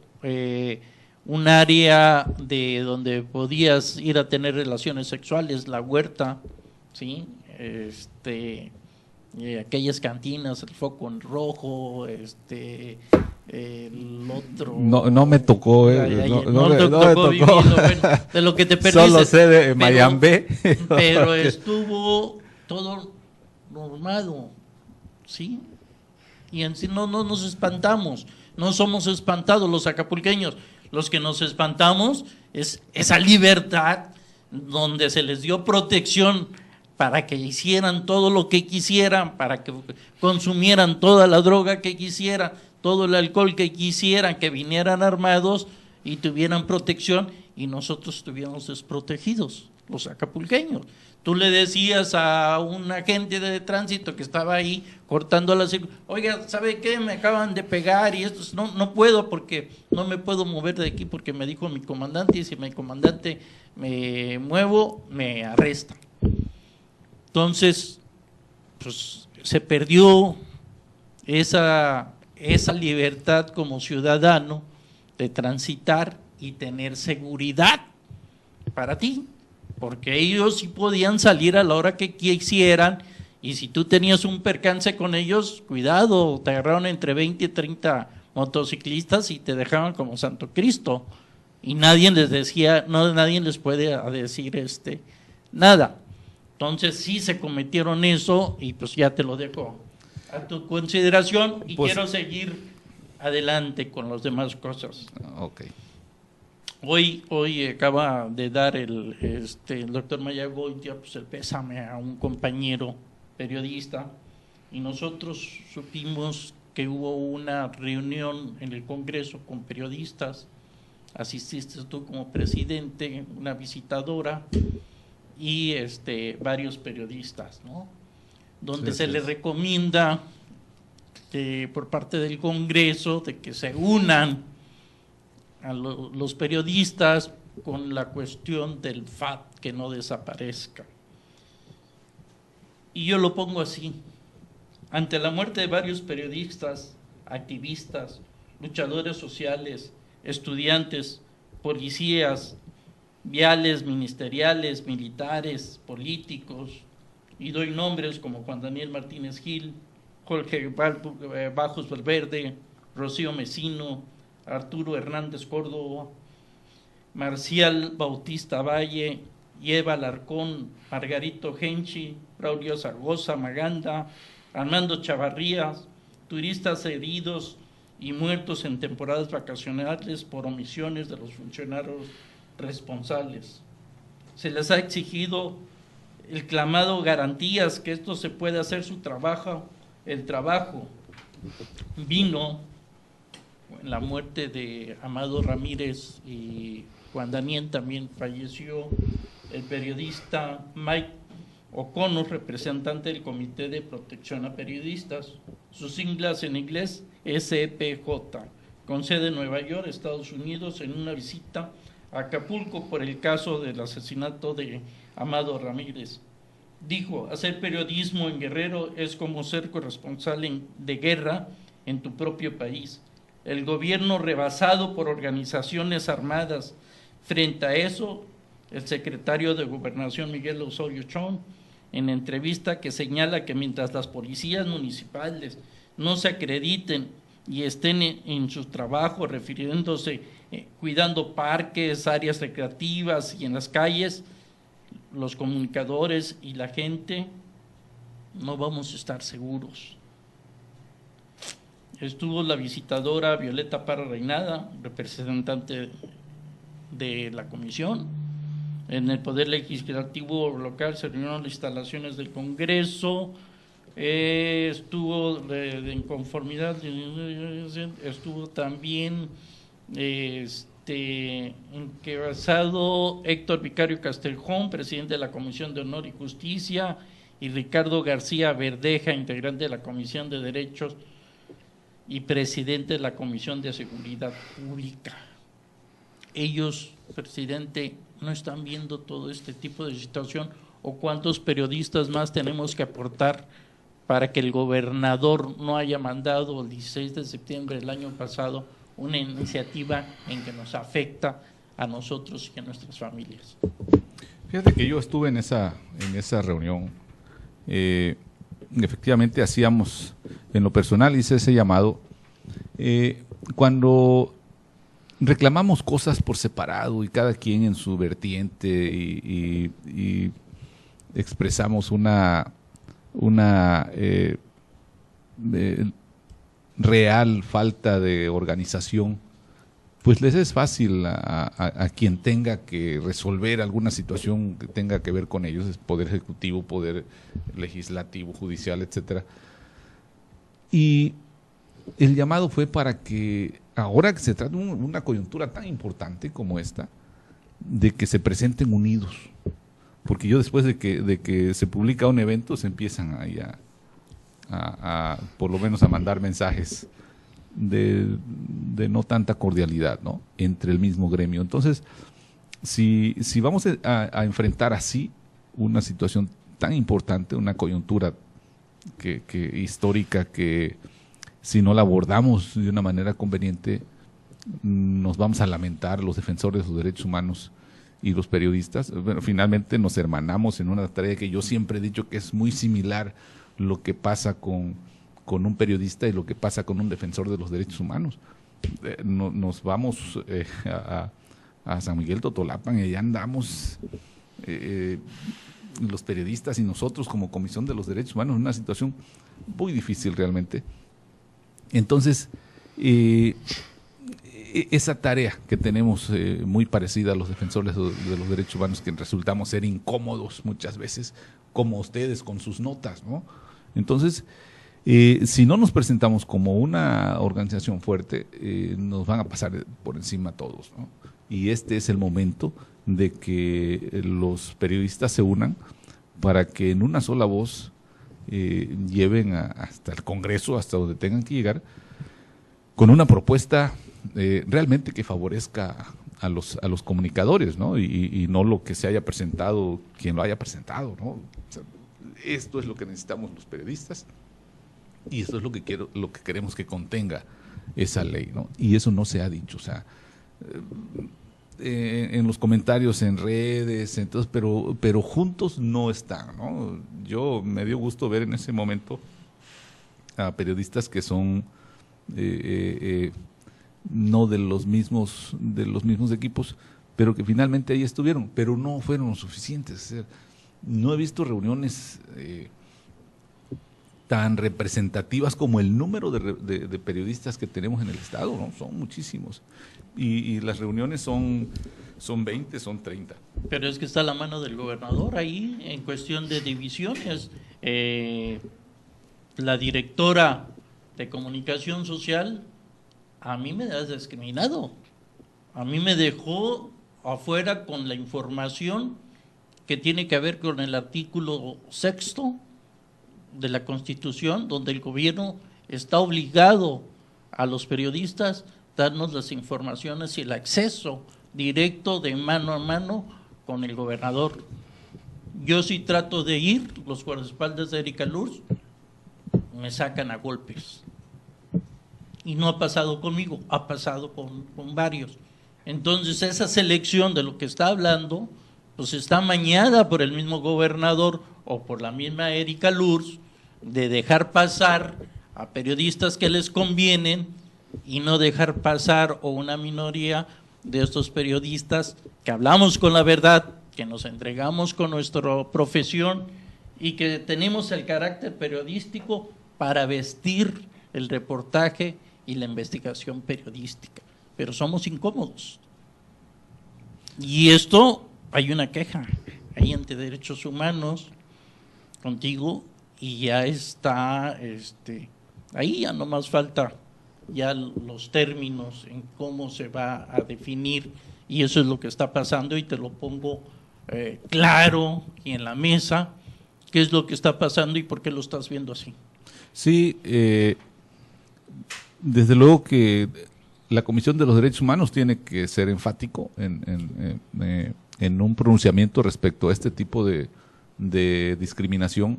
[SPEAKER 3] un área de donde podías ir a tener relaciones sexuales, La Huerta, ¿sí? Aquellas cantinas, el foco en rojo, el otro.
[SPEAKER 4] No me tocó,
[SPEAKER 3] no me tocó vivirlo, bueno, de lo que te perdiste.
[SPEAKER 4] Solo sé de Mayambé.
[SPEAKER 3] Pero estuvo todo normado, ¿sí? Y en sí no nos espantamos, no somos espantados los acapulqueños. Los que nos espantamos es esa libertad donde se les dio protección para que hicieran todo lo que quisieran, para que consumieran toda la droga que quisieran, todo el alcohol que quisieran, que vinieran armados y tuvieran protección, y nosotros estuviéramos desprotegidos, los acapulqueños. Tú le decías a un agente de tránsito que estaba ahí cortando la circulación, oiga, ¿sabe qué? Me acaban de pegar y esto, no puedo porque no me puedo mover de aquí porque me dijo mi comandante, y si mi comandante me muevo, me arresta. Entonces, pues se perdió esa libertad como ciudadano de transitar y tener seguridad para ti, porque ellos sí podían salir a la hora que quisieran, y si tú tenías un percance con ellos, cuidado, te agarraron entre 20 y 30 motociclistas y te dejaban como Santo Cristo, y nadie les decía, nadie les puede decir nada. Entonces sí se cometieron eso, y pues ya te lo dejo a tu consideración, y pues, quiero seguir adelante con las demás cosas.
[SPEAKER 4] Ok.
[SPEAKER 3] Hoy acaba de dar el doctor Mayagoitia pues el pésame a un compañero periodista, y nosotros supimos que hubo una reunión en el Congreso con periodistas, asististe tú como presidente, una visitadora y varios periodistas, ¿no? Donde se les recomienda por parte del Congreso de que se unan a los periodistas con la cuestión del FAT, que no desaparezca. Y yo lo pongo así: ante la muerte de varios periodistas, activistas, luchadores sociales, estudiantes, policías, viales, ministeriales, militares, políticos, y doy nombres como Juan Daniel Martínez Gil, Jorge Bajos Valverde, Rocío Mesino, Arturo Hernández Córdoba, Marcial Bautista Valle, Eva Alarcón, Margarito Genchi, Braulio Zaragoza Maganda, Armando Chavarrías, turistas heridos y muertos en temporadas vacacionales por omisiones de los funcionarios responsables. Se les ha exigido el clamado garantías que esto se puede hacer su trabajo. El trabajo vino en la muerte de Amado Ramírez y Juan Daniel, también falleció el periodista Mike O'Connor, representante del Comité de Protección a Periodistas. Sus siglas en inglés SPJ, con sede en Nueva York, Estados Unidos, en una visita a Acapulco por el caso del asesinato de Amado Ramírez. Dijo: hacer periodismo en Guerrero es como ser corresponsal de guerra en tu propio país. El gobierno rebasado por organizaciones armadas. Frente a eso, el secretario de Gobernación, Miguel Osorio Chong, en entrevista que señala que mientras las policías municipales no se acrediten y estén en su trabajo, refiriéndose, cuidando parques, áreas recreativas y en las calles, los comunicadores y la gente no vamos a estar seguros. Estuvo la visitadora Violeta Parra Reinada, representante de la comisión. En el Poder Legislativo local se reunieron las instalaciones del Congreso, estuvo de inconformidad, estuvo también encabezado Héctor Vicario Casteljón, presidente de la Comisión de Honor y Justicia, y Ricardo García Verdeja, integrante de la Comisión de Derechos y presidente de la Comisión de Seguridad Pública. Ellos, presidente, no están viendo todo este tipo de situación, o cuántos periodistas más tenemos que aportar para que el gobernador no haya mandado el 16 de septiembre del año pasado una iniciativa en que nos afecta a nosotros y a nuestras familias.
[SPEAKER 4] Fíjate que yo estuve en esa reunión. Efectivamente hacíamos, en lo personal hice ese llamado. Cuando reclamamos cosas por separado y cada quien en su vertiente y expresamos una real falta de organización, pues les es fácil a quien tenga que resolver alguna situación que tenga que ver con ellos, es Poder Ejecutivo, Poder Legislativo, Judicial, etcétera. Y el llamado fue para que, ahora que se trata de una coyuntura tan importante como esta, de que se presenten unidos. Porque yo, después de que se publica un evento, se empiezan ahí a por lo menos a mandar mensajes de no tanta cordialidad, ¿no?, entre el mismo gremio. Entonces, si vamos a enfrentar así una situación tan importante, una coyuntura histórica, que si no la abordamos de una manera conveniente, nos vamos a lamentar los defensores de los derechos humanos y los periodistas. Bueno, finalmente nos hermanamos en una tarea que yo siempre he dicho que es muy similar lo que pasa con un periodista y lo que pasa con un defensor de los derechos humanos. Nos vamos a San Miguel Totolapan y allá andamos los periodistas y nosotros como Comisión de los Derechos Humanos en una situación muy difícil realmente. Entonces, esa tarea que tenemos muy parecida a los defensores de los derechos humanos, que resultamos ser incómodos muchas veces, como ustedes con sus notas, ¿no? Entonces, si no nos presentamos como una organización fuerte, nos van a pasar por encima todos, ¿no? Y este es el momento de que los periodistas se unan para que en una sola voz lleven hasta el Congreso, hasta donde tengan que llegar, con una propuesta realmente que favorezca a los comunicadores, ¿no? Y no lo que se haya presentado, quien lo haya presentado, ¿no? O sea, esto es lo que necesitamos los periodistas y esto es lo que queremos que contenga esa ley, ¿no? Y eso no se ha dicho, o sea, en los comentarios en redes, entonces, pero juntos no están, ¿no? Yo me dio gusto ver en ese momento a periodistas que son no de los mismos equipos, pero que finalmente ahí estuvieron, pero no fueron suficientes. O sea, no he visto reuniones tan representativas como el número de periodistas que tenemos en el Estado, ¿no? Son muchísimos. Y las reuniones son 20, son 30.
[SPEAKER 3] Pero es que está la mano del gobernador ahí en cuestión de divisiones. La directora de comunicación social a mí me ha discriminado. A mí me dejó afuera con la información que tiene que ver con el artículo 6º de la Constitución, donde el gobierno está obligado a los periodistas darnos las informaciones y el acceso directo de mano a mano con el gobernador. Yo sí trato de ir, los guardaespaldas de Erika Luz me sacan a golpes. Y no ha pasado conmigo, ha pasado con varios. Entonces esa selección de lo que está hablando, pues está amañada por el mismo gobernador o por la misma Erika Luz, de dejar pasar a periodistas que les convienen y no dejar pasar o una minoría de estos periodistas que hablamos con la verdad, que nos entregamos con nuestra profesión y que tenemos el carácter periodístico para vestir el reportaje y la investigación periodística, pero somos incómodos. Y esto, hay una queja ahí ante Derechos Humanos contigo y ya está, ahí ya no más falta ya los términos en cómo se va a definir, y eso es lo que está pasando y te lo pongo claro y en la mesa, qué es lo que está pasando y por qué lo estás viendo así.
[SPEAKER 4] Sí, desde luego que la Comisión de los Derechos Humanos tiene que ser enfático en un pronunciamiento respecto a este tipo de discriminación,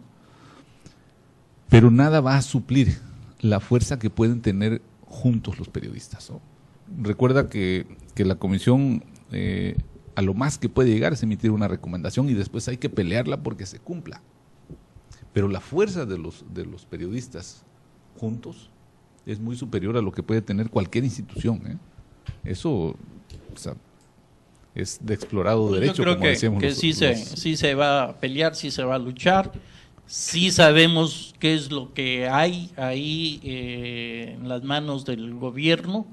[SPEAKER 4] pero nada va a suplir la fuerza que pueden tener juntos los periodistas, ¿no? Recuerda que la Comisión a lo más que puede llegar es emitir una recomendación y después hay que pelearla porque se cumpla. Pero la fuerza de los periodistas juntos es muy superior a lo que puede tener cualquier institución, ¿eh? Eso, o sea, es de explorado derecho.
[SPEAKER 3] Yo creo
[SPEAKER 4] como decíamos
[SPEAKER 3] que sí se va a pelear, sí se va a luchar, sí sabemos qué es lo que hay ahí en las manos del gobierno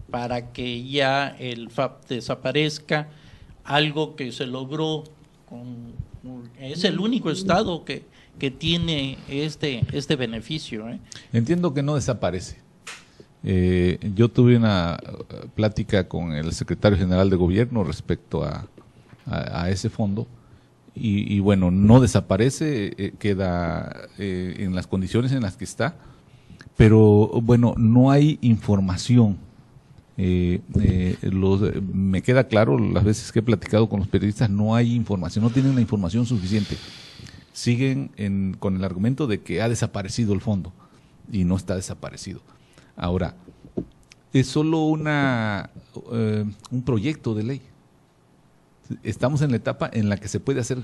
[SPEAKER 3] para que ya el FAP desaparezca, algo que se logró es el único estado que tiene este beneficio, ¿eh?
[SPEAKER 4] Entiendo que no desaparece. Yo tuve una plática con el secretario general de gobierno respecto a ese fondo y bueno, no desaparece, queda en las condiciones en las que está, pero bueno, no hay información. Me queda claro, las veces que he platicado con los periodistas, no hay información, no tienen la información suficiente. Siguen con el argumento de que ha desaparecido el fondo y no está desaparecido. Ahora, es solo un proyecto de ley. Estamos en la etapa en la que se puede hacer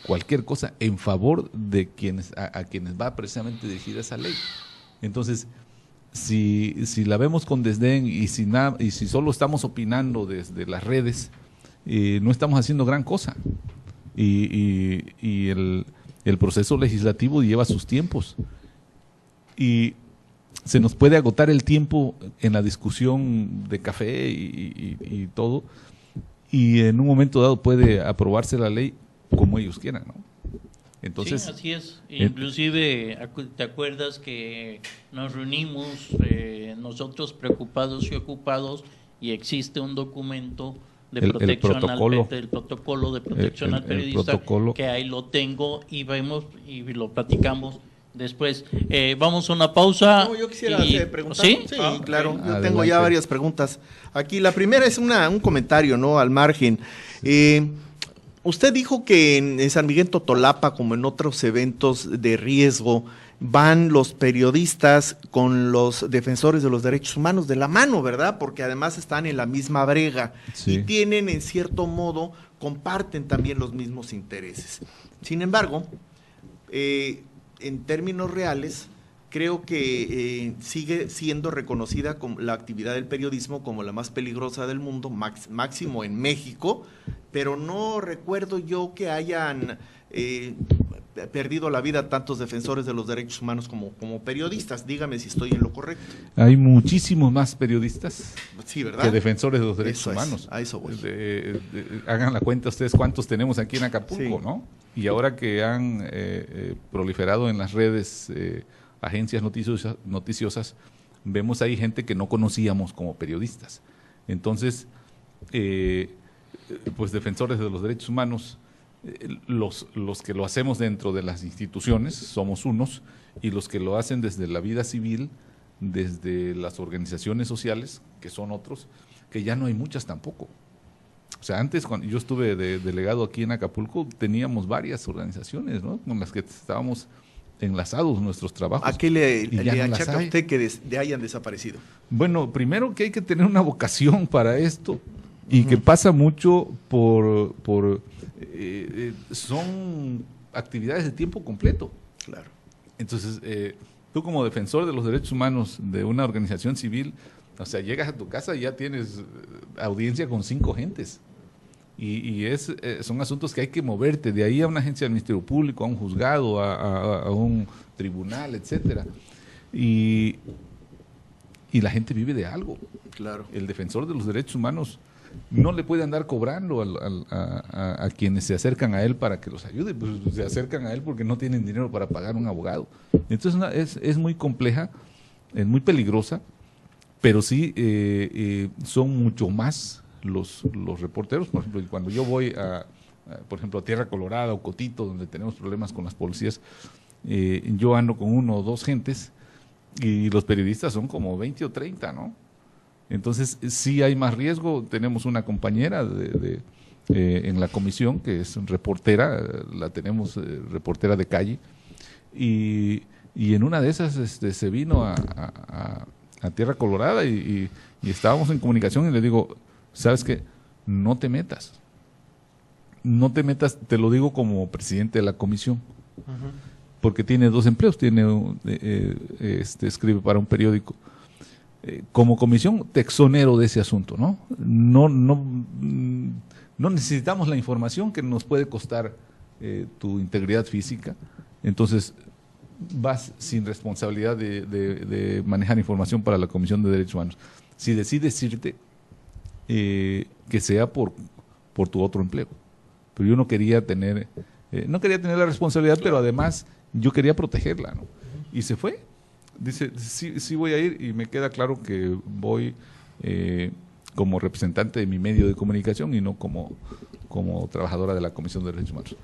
[SPEAKER 4] cualquier cosa en favor de a quienes va precisamente dirigida esa ley. Entonces, si la vemos con desdén y si solo estamos opinando desde las redes, no estamos haciendo gran cosa. Y el proceso legislativo lleva sus tiempos. Y se nos puede agotar el tiempo en la discusión de café y todo, y en un momento dado puede aprobarse la ley como ellos quieran, ¿no? Entonces,
[SPEAKER 3] sí, así es. Inclusive, ¿te acuerdas que nos reunimos nosotros preocupados y ocupados y existe un documento de protección del protocolo de protección al periodista, que ahí lo tengo y vemos y lo platicamos después? Vamos a una pausa.
[SPEAKER 2] No, yo quisiera hacer preguntas.
[SPEAKER 3] ¿Sí?
[SPEAKER 2] Sí, claro.
[SPEAKER 3] Okay.
[SPEAKER 2] Yo tengo ya varias preguntas. Aquí la primera es un comentario, ¿no? Al margen. Usted dijo que en San Miguel Totolapa, como en otros eventos de riesgo, van los periodistas con los defensores de los derechos humanos de la mano, ¿verdad? Porque además están en la misma brega y tienen, en cierto modo, comparten también los mismos intereses. Sin embargo, en términos reales, creo que sigue siendo reconocida como la actividad del periodismo como la más peligrosa del mundo, máximo en México, pero no recuerdo yo que hayan perdido la vida tantos defensores de los derechos humanos como periodistas. Dígame si estoy en lo correcto.
[SPEAKER 4] Hay muchísimos más periodistas,
[SPEAKER 2] sí, ¿verdad?,
[SPEAKER 4] que defensores de los derechos humanos.
[SPEAKER 2] A eso voy.
[SPEAKER 4] Hagan la cuenta ustedes cuántos tenemos aquí en Acapulco,
[SPEAKER 2] sí,
[SPEAKER 4] ¿no? Y ahora que han proliferado en las redes agencias noticiosas, vemos ahí gente que no conocíamos como periodistas. Entonces, pues defensores de los derechos humanos, los que lo hacemos dentro de las instituciones somos unos, y los que lo hacen desde la vida civil, desde las organizaciones sociales, que son otros, que ya no hay muchas tampoco. O sea, antes, cuando yo estuve de delegado aquí en Acapulco, teníamos varias organizaciones, ¿no?, con las que estábamos enlazados nuestros trabajos.
[SPEAKER 2] ¿A qué le
[SPEAKER 4] no
[SPEAKER 2] achaca usted que hayan desaparecido?
[SPEAKER 4] Bueno, primero que hay que tener una vocación para esto, y que pasa mucho son actividades de tiempo completo.
[SPEAKER 2] Claro.
[SPEAKER 4] Entonces, tú como defensor de los derechos humanos de una organización civil, o sea, llegas a tu casa y ya tienes audiencia con 5 gentes. Y son asuntos que hay que moverte de ahí a una agencia del Ministerio Público, a un juzgado, a un tribunal, etcétera. Y la gente vive de algo.
[SPEAKER 2] Claro.
[SPEAKER 4] El defensor de los derechos humanos no le puede andar cobrando a quienes se acercan a él para que los ayude, pues se acercan a él porque no tienen dinero para pagar un abogado. Entonces es muy compleja, es muy peligrosa, pero sí son mucho más los reporteros. Por ejemplo, cuando yo voy por ejemplo, a Tierra Colorada o Cotito, donde tenemos problemas con las policías, yo ando con 1 o 2 gentes, y los periodistas son como 20 o 30, ¿no? Entonces, sí hay más riesgo. Tenemos una compañera en la comisión que es reportera, la tenemos reportera de calle, y en una de esas se vino a Tierra Colorada y estábamos en comunicación y le digo, ¿sabes qué? No te metas, te lo digo como presidente de la comisión, porque tiene 2 empleos, escribe para un periódico. Como comisión te exonero de ese asunto, ¿no? No necesitamos la información que nos puede costar tu integridad física. Entonces vas sin responsabilidad de manejar información para la Comisión de Derechos Humanos. Si decides irte, que sea por tu otro empleo. Pero yo no quería tener la responsabilidad, pero además yo quería protegerla, ¿no? Y se fue. Dice, sí voy a ir, y me queda claro que voy como representante de mi medio de comunicación y no como trabajadora de la Comisión de Derechos Humanos.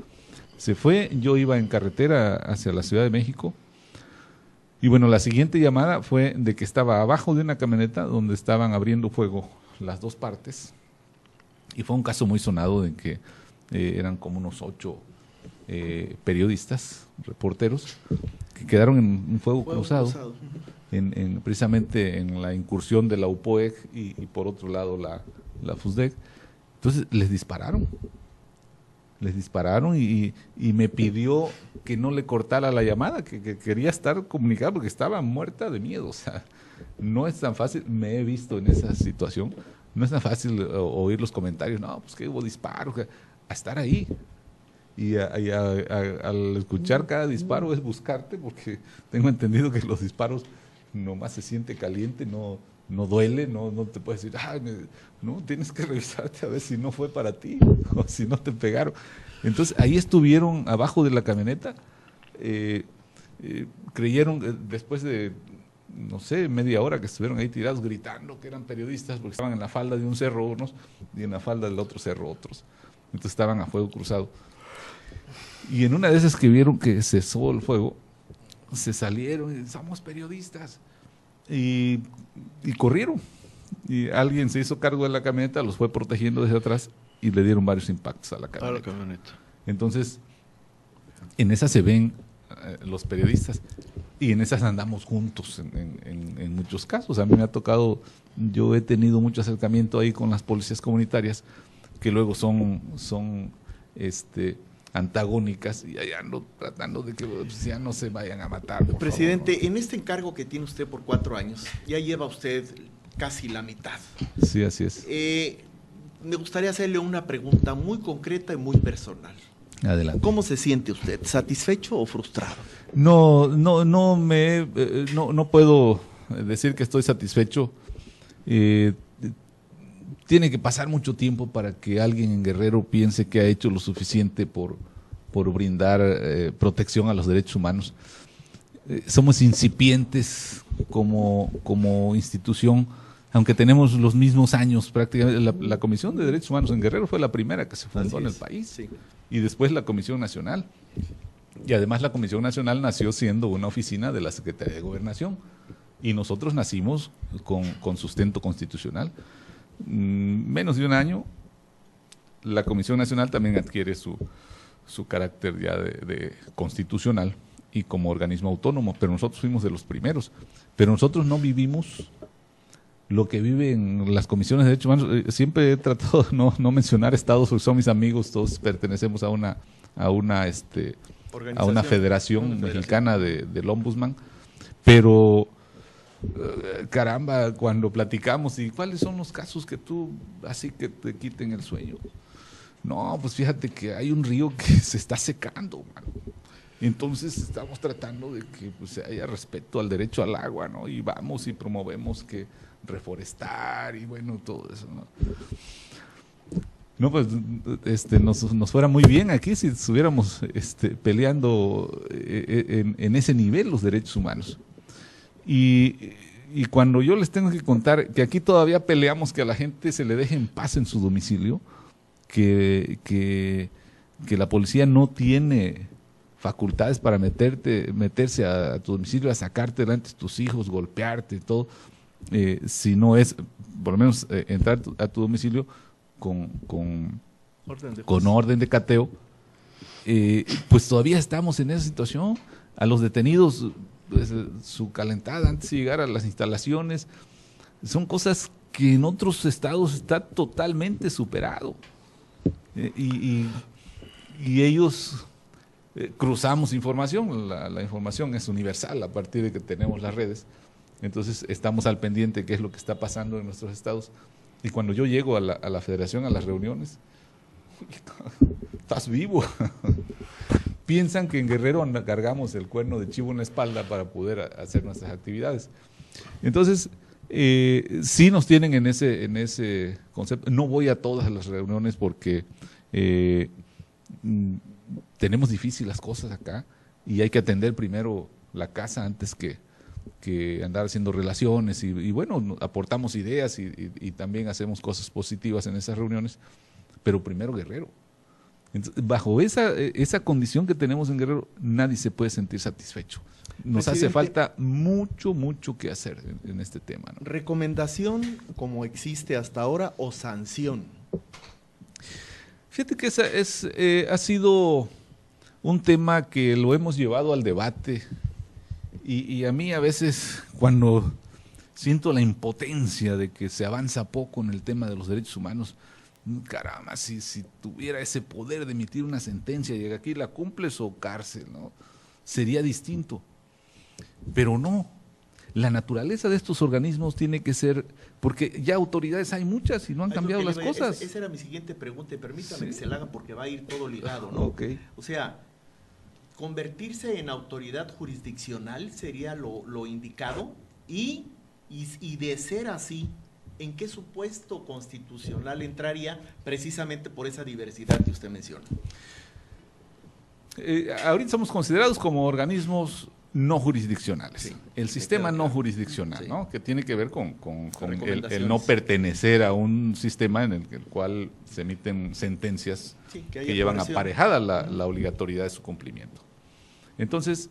[SPEAKER 4] Se fue, yo iba en carretera hacia la Ciudad de México, y bueno, la siguiente llamada fue de que estaba abajo de una camioneta donde estaban abriendo fuego las 2 partes, y fue un caso muy sonado de que eran como unos 8 periodistas, reporteros, que quedaron en un fuego cruzado. Precisamente en la incursión de la UPOEG y por otro lado la FUSDEC. Entonces les dispararon y me pidió que no le cortara la llamada, que quería estar comunicado porque estaba muerta de miedo. O sea, no es tan fácil, me he visto en esa situación, no es tan fácil oír los comentarios, no, pues que hubo disparos, a estar ahí. Y al escuchar cada disparo es buscarte, porque tengo entendido que los disparos nomás se siente caliente, no duele, no te puedes decir, no, tienes que revisarte a ver si no fue para ti o si no te pegaron. Entonces ahí estuvieron abajo de la camioneta, creyeron, después de, no sé, media hora que estuvieron ahí tirados gritando que eran periodistas, porque estaban en la falda de un cerro unos y en la falda del otro cerro otros. Entonces estaban a fuego cruzado. Y en una de esas que vieron que cesó el fuego, se salieron y somos periodistas. Y corrieron. Y alguien se hizo cargo de la camioneta, los fue protegiendo desde atrás y le dieron varios impactos a la camioneta. Entonces, en esa se ven los periodistas, y en esas andamos juntos en muchos casos. A mí me ha tocado, yo he tenido mucho acercamiento ahí con las policías comunitarias, que luego son antagónicas, y ahí ando tratando de que ya no se vayan a matar.
[SPEAKER 2] Presidente,
[SPEAKER 4] favor, ¿no?
[SPEAKER 2] en este encargo que tiene usted por 4 años, ya lleva usted casi la mitad.
[SPEAKER 4] Sí, así es.
[SPEAKER 2] Me gustaría hacerle una pregunta muy concreta y muy personal.
[SPEAKER 4] Adelante.
[SPEAKER 2] ¿Cómo se siente usted? ¿Satisfecho o frustrado?
[SPEAKER 4] No puedo decir que estoy satisfecho. Tiene que pasar mucho tiempo para que alguien en Guerrero piense que ha hecho lo suficiente por brindar protección a los derechos humanos. Somos incipientes como institución, aunque tenemos los mismos años prácticamente. La Comisión de Derechos Humanos en Guerrero fue la primera que se fundó en el país,
[SPEAKER 2] sí.
[SPEAKER 4] Y después la Comisión Nacional. Y además la Comisión Nacional nació siendo una oficina de la Secretaría de Gobernación, y nosotros nacimos con sustento constitucional. Menos de un año, la Comisión Nacional también adquiere su carácter ya de constitucional y como organismo autónomo, pero nosotros fuimos de los primeros. Pero nosotros no vivimos lo que viven las comisiones de derechos humanos. Siempre he tratado de no mencionar estados, porque son mis amigos, todos pertenecemos a una federación mexicana del Ombudsman, pero caramba, cuando platicamos, ¿y cuáles son los casos que tú así que te quiten el sueño? No, pues fíjate que hay un río que se está secando, mano. Entonces estamos tratando de que pues, haya respeto al derecho al agua, ¿no? Y vamos y promovemos que reforestar y bueno, todo eso, ¿no? No, pues nos fuera muy bien aquí si estuviéramos peleando en ese nivel los derechos humanos. Y cuando yo les tengo que contar que aquí todavía peleamos que a la gente se le deje en paz en su domicilio, que la policía no tiene facultades para meterse a tu domicilio, a sacarte delante de tus hijos, golpearte, todo, si no es, por lo menos, entrar a tu domicilio con orden de cateo, pues todavía estamos en esa situación. A los detenidos, pues, su calentada antes de llegar a las instalaciones, son cosas que en otros estados está totalmente superado. Y ellos cruzamos información, la información es universal a partir de que tenemos las redes, entonces estamos al pendiente de qué es lo que está pasando en nuestros estados. Y cuando yo llego a la federación, a las reuniones, estás vivo. Piensan que en Guerrero cargamos el cuerno de chivo en la espalda para poder hacer nuestras actividades. Entonces, sí nos tienen en ese concepto. No voy a todas las reuniones porque tenemos difíciles las cosas acá y hay que atender primero la casa antes que andar haciendo relaciones y bueno, aportamos ideas y también hacemos cosas positivas en esas reuniones, pero primero Guerrero. Entonces, bajo esa condición que tenemos en Guerrero, nadie se puede sentir satisfecho. Nos hace falta mucho que hacer en este tema, ¿no?
[SPEAKER 2] ¿Recomendación como existe hasta ahora o sanción?
[SPEAKER 4] Fíjate que ha sido un tema que lo hemos llevado al debate y a mí a veces cuando siento la impotencia de que se avanza poco en el tema de los derechos humanos, caramba, si tuviera ese poder de emitir una sentencia y aquí la cumples o cárcel, ¿no? Sería distinto. Pero no, la naturaleza de estos organismos tiene que ser, porque ya autoridades hay muchas y no han cambiado las cosas.
[SPEAKER 2] Esa era mi siguiente pregunta, y permítame que se la haga porque va a ir todo ligado, ¿no?
[SPEAKER 4] Okay.
[SPEAKER 2] O sea, convertirse en autoridad jurisdiccional sería lo indicado y de ser así, ¿en qué supuesto constitucional entraría precisamente por esa diversidad que usted menciona?
[SPEAKER 4] Ahorita somos considerados como organismos no jurisdiccionales. Sí, el sistema no jurisdiccional, sí, ¿no? Que tiene que ver con el no pertenecer a un sistema en el cual se emiten sentencias que llevan aparejada la obligatoriedad de su cumplimiento. Entonces,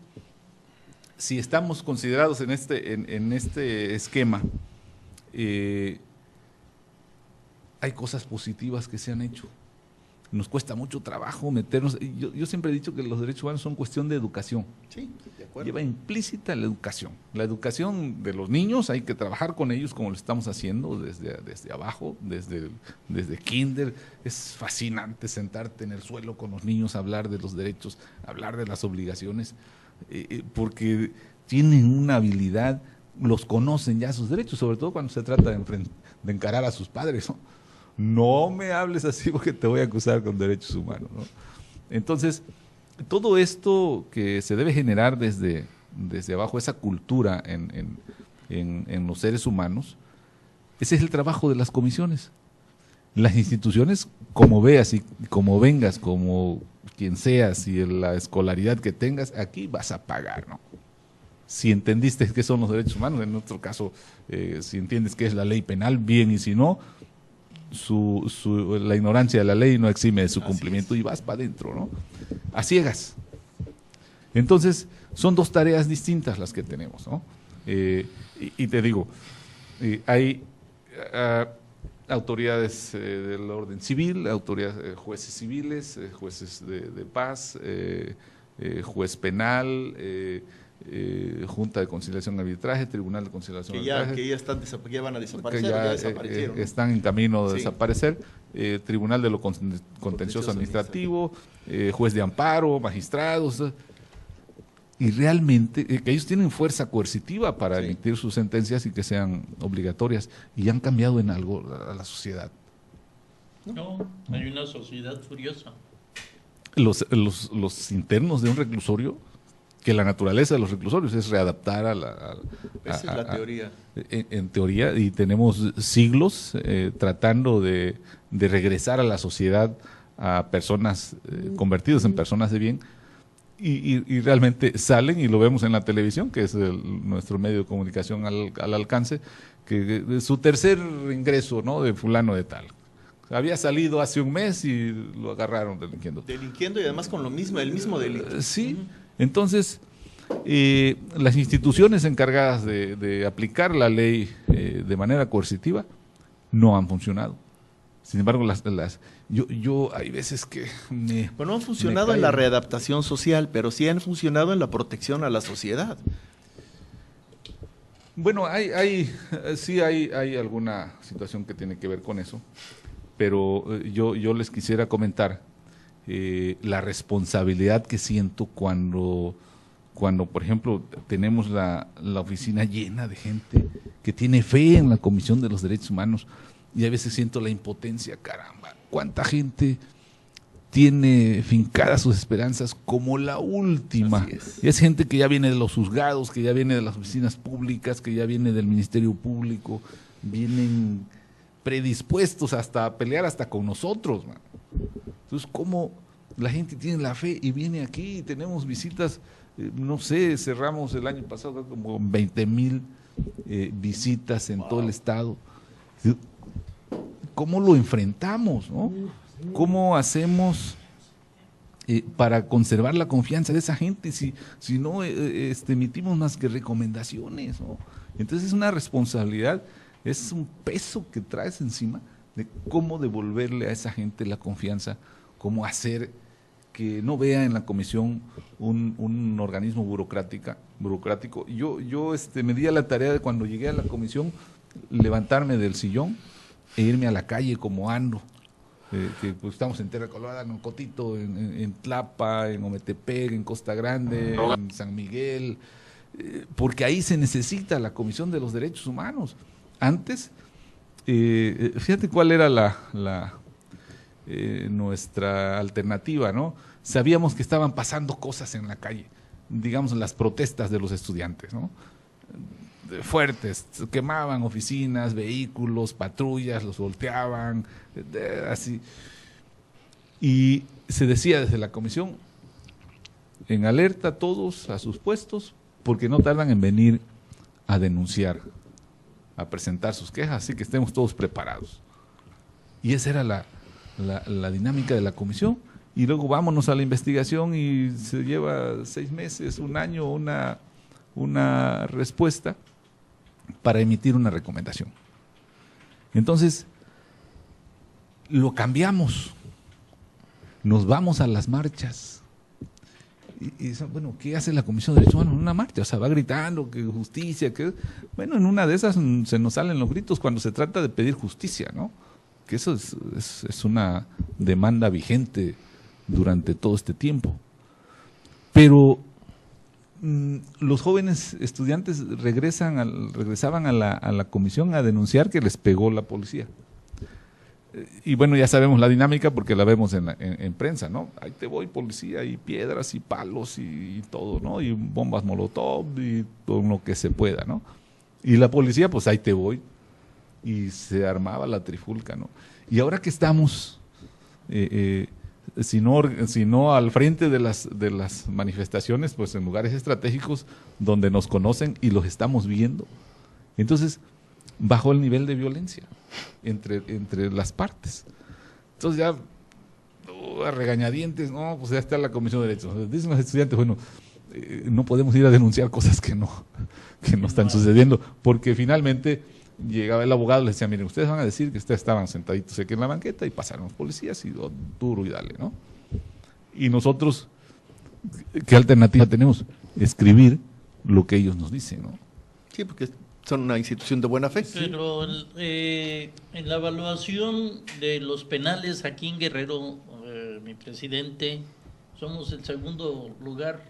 [SPEAKER 4] si estamos considerados en este esquema, hay cosas positivas que se han hecho. nos cuesta mucho trabajo meternos. Yo siempre he dicho que los derechos humanos son cuestión de educación.
[SPEAKER 2] Sí, de acuerdo.
[SPEAKER 4] Lleva implícita la educación. La educación de los niños hay que trabajar con ellos como lo estamos haciendo desde abajo, desde kinder. Es fascinante sentarte en el suelo con los niños, hablar de los derechos, hablar de las obligaciones, porque tienen una habilidad, los conocen ya sus derechos, sobre todo cuando se trata de encarar a sus padres, ¿no? No me hables así porque te voy a acusar con derechos humanos, ¿no? Entonces, todo esto que se debe generar desde abajo, esa cultura en los seres humanos, ese es el trabajo de las comisiones. Las instituciones, como veas y como vengas, como quien seas y en la escolaridad que tengas, aquí vas a pagar, ¿no? Si entendiste qué son los derechos humanos, en nuestro caso, si entiendes qué es la ley penal, bien, y si no, la ignorancia de la ley no exime de su cumplimiento y vas para adentro, ¿no? A ciegas. Entonces, son dos tareas distintas las que tenemos, ¿no? Y te digo, hay autoridades del orden civil, autoridades, jueces civiles, jueces de paz, juez penal, Junta de Conciliación y Arbitraje, Tribunal de Conciliación y Arbitraje.
[SPEAKER 2] Que ya van a desaparecer,
[SPEAKER 4] Que ya
[SPEAKER 2] desaparecieron.
[SPEAKER 4] están en camino de
[SPEAKER 2] Sí.
[SPEAKER 4] desaparecer. Tribunal de lo Contencioso Administrativo, juez de amparo, magistrados. Y realmente, que ellos tienen fuerza coercitiva para emitir sus sentencias y que sean obligatorias. Y han cambiado en algo a la sociedad.
[SPEAKER 3] No, hay una sociedad furiosa.
[SPEAKER 4] Los internos de un reclusorio, que la naturaleza de los reclusorios es readaptar
[SPEAKER 2] Esa es la teoría.
[SPEAKER 4] En teoría, y tenemos siglos tratando de regresar a la sociedad a personas convertidas en personas de bien, y realmente salen, y lo vemos en la televisión, que es nuestro medio de comunicación al alcance, que su tercer ingreso, ¿no?, de fulano de tal. Había salido hace un mes y lo agarraron delinquiendo.
[SPEAKER 2] Delinquiendo y además con el mismo delito.
[SPEAKER 4] Sí, entonces las instituciones encargadas de aplicar la ley de manera coercitiva no han funcionado. Sin embargo, yo hay veces que
[SPEAKER 2] no han funcionado en la readaptación social, pero sí han funcionado en la protección a la sociedad.
[SPEAKER 4] Bueno, sí hay alguna situación que tiene que ver con eso, pero yo les quisiera comentar la responsabilidad que siento cuando, por ejemplo, tenemos la oficina llena de gente que tiene fe en la Comisión de los Derechos Humanos, y a veces siento la impotencia. Caramba, ¿cuánta gente tiene fincadas sus esperanzas como la última?
[SPEAKER 2] Así es.
[SPEAKER 4] Y es gente que ya viene de los juzgados, que ya viene de las oficinas públicas, que ya viene del Ministerio Público, vienen predispuestos hasta a pelear hasta con nosotros, man. Entonces, ¿cómo la gente tiene la fe y viene aquí y tenemos visitas? No sé, cerramos el año pasado como 20,000 visitas en todo el estado. ¿Cómo lo enfrentamos, no? ¿Cómo hacemos para conservar la confianza de esa gente si no emitimos más que recomendaciones, ¿no? Entonces es una responsabilidad, es un peso que traes encima de cómo devolverle a esa gente la confianza, cómo hacer que no vea en la comisión un organismo burocrático. Yo me di a la tarea de, cuando llegué a la comisión, levantarme del sillón e irme a la calle como ando. Que pues, estamos en Tierra Colorada, en Cotito, en Tlapa, en Ometepec, en Costa Grande, en San Miguel, porque ahí se necesita la Comisión de los Derechos Humanos. Antes, fíjate cuál era nuestra alternativa, ¿no? Sabíamos que estaban pasando cosas en la calle, digamos las protestas de los estudiantes, ¿no? Fuertes, quemaban oficinas, vehículos, patrullas, los volteaban, así. Y se decía desde la comisión, en alerta todos a sus puestos, porque no tardan en venir a denunciar, a presentar sus quejas, así que estemos todos preparados. Y esa era la dinámica de la comisión. Y luego vámonos a la investigación y se lleva 6 meses, un año, una respuesta para emitir una recomendación. Entonces, lo cambiamos. nos vamos a las marchas. Y bueno, ¿qué hace la Comisión de Derechos Humanos en una marcha? O sea, va gritando que justicia, que... Bueno, en una de esas se nos salen los gritos cuando se trata de pedir justicia, ¿no? Que eso es una demanda vigente durante todo este tiempo. Pero los jóvenes estudiantes regresaban a la comisión a denunciar que les pegó la policía. Y bueno, ya sabemos la dinámica porque la vemos en prensa, ¿no? Ahí te voy, policía, y piedras, y palos, y todo, ¿no? Y bombas molotov, y todo lo que se pueda, ¿no? Y la policía, pues ahí te voy. Y se armaba la trifulca, ¿no? Y ahora que estamos, si no al frente de las manifestaciones, pues en lugares estratégicos donde nos conocen y los estamos viendo, entonces bajó el nivel de violencia entre las partes. Entonces ya a regañadientes, no, pues ya está la Comisión de Derechos. Dicen los estudiantes, bueno, no podemos ir a denunciar cosas que no están sucediendo, porque finalmente llegaba el abogado y les decía, miren, ustedes van a decir que ustedes estaban sentaditos aquí en la banqueta y pasaron los policías y duro y dale, ¿no? Y nosotros, ¿qué alternativa tenemos? Escribir lo que ellos nos dicen, ¿no?
[SPEAKER 2] Sí, porque son una institución de buena fe.
[SPEAKER 3] Pero en la evaluación de los penales aquí en Guerrero, mi presidente, somos el segundo lugar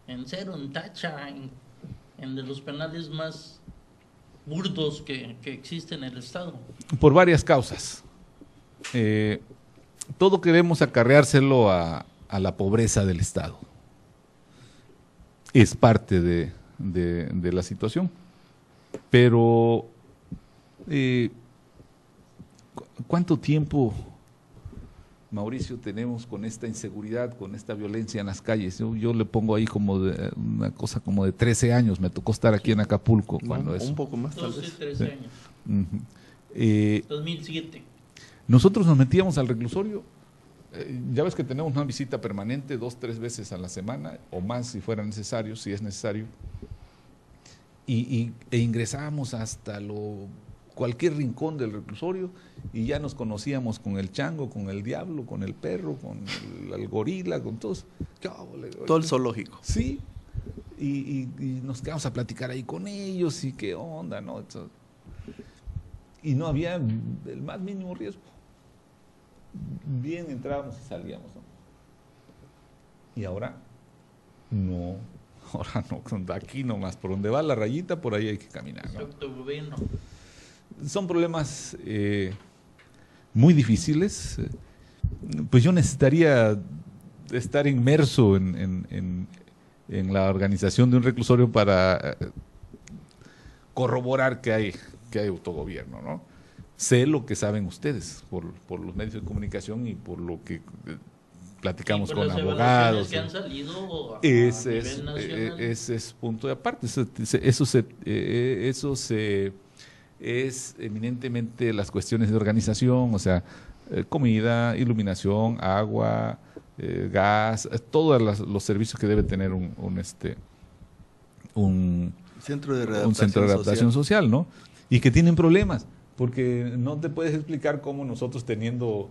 [SPEAKER 3] en cero, en tacha, en de los penales más burdos que existen en el Estado.
[SPEAKER 4] Por varias causas. Todo queremos acarreárselo a la pobreza del Estado. Es parte de la situación. Pero, ¿cuánto tiempo, Mauricio, tenemos con esta inseguridad, con esta violencia en las calles? Yo le pongo ahí como una cosa como de 13 años, me tocó estar aquí en Acapulco cuando eso.
[SPEAKER 2] Un poco más, tal
[SPEAKER 3] 12,
[SPEAKER 2] vez.
[SPEAKER 3] 13 años.
[SPEAKER 4] Uh-huh.
[SPEAKER 3] 2007.
[SPEAKER 4] Nosotros nos metíamos al reclusorio, ya ves que tenemos una visita permanente 2-3 veces a la semana, o más si fuera necesario, si es necesario, e ingresábamos hasta cualquier rincón del reclusorio y ya nos conocíamos con el chango, con el diablo, con el perro, con el gorila, con todos.
[SPEAKER 2] Todo el zoológico.
[SPEAKER 4] Sí, y nos quedamos a platicar ahí con ellos y qué onda, ¿no? Y no había el más mínimo riesgo. Bien entrábamos y salíamos, ¿no? Y ahora no, aquí nomás, por donde va la rayita, por ahí hay que caminar, ¿no? Son problemas muy difíciles. Pues yo necesitaría estar inmerso en la organización de un reclusorio para corroborar que hay autogobierno, ¿no? Sé lo que saben ustedes por los medios de comunicación y por lo que platicamos con abogados.
[SPEAKER 3] Que han salido
[SPEAKER 4] Ese es punto de aparte. Eso es eminentemente las cuestiones de organización, o sea, comida, iluminación, agua, gas, todos los servicios que debe tener un
[SPEAKER 2] centro de
[SPEAKER 4] readaptación social, ¿no? Y que tienen problemas, porque no te puedes explicar cómo nosotros teniendo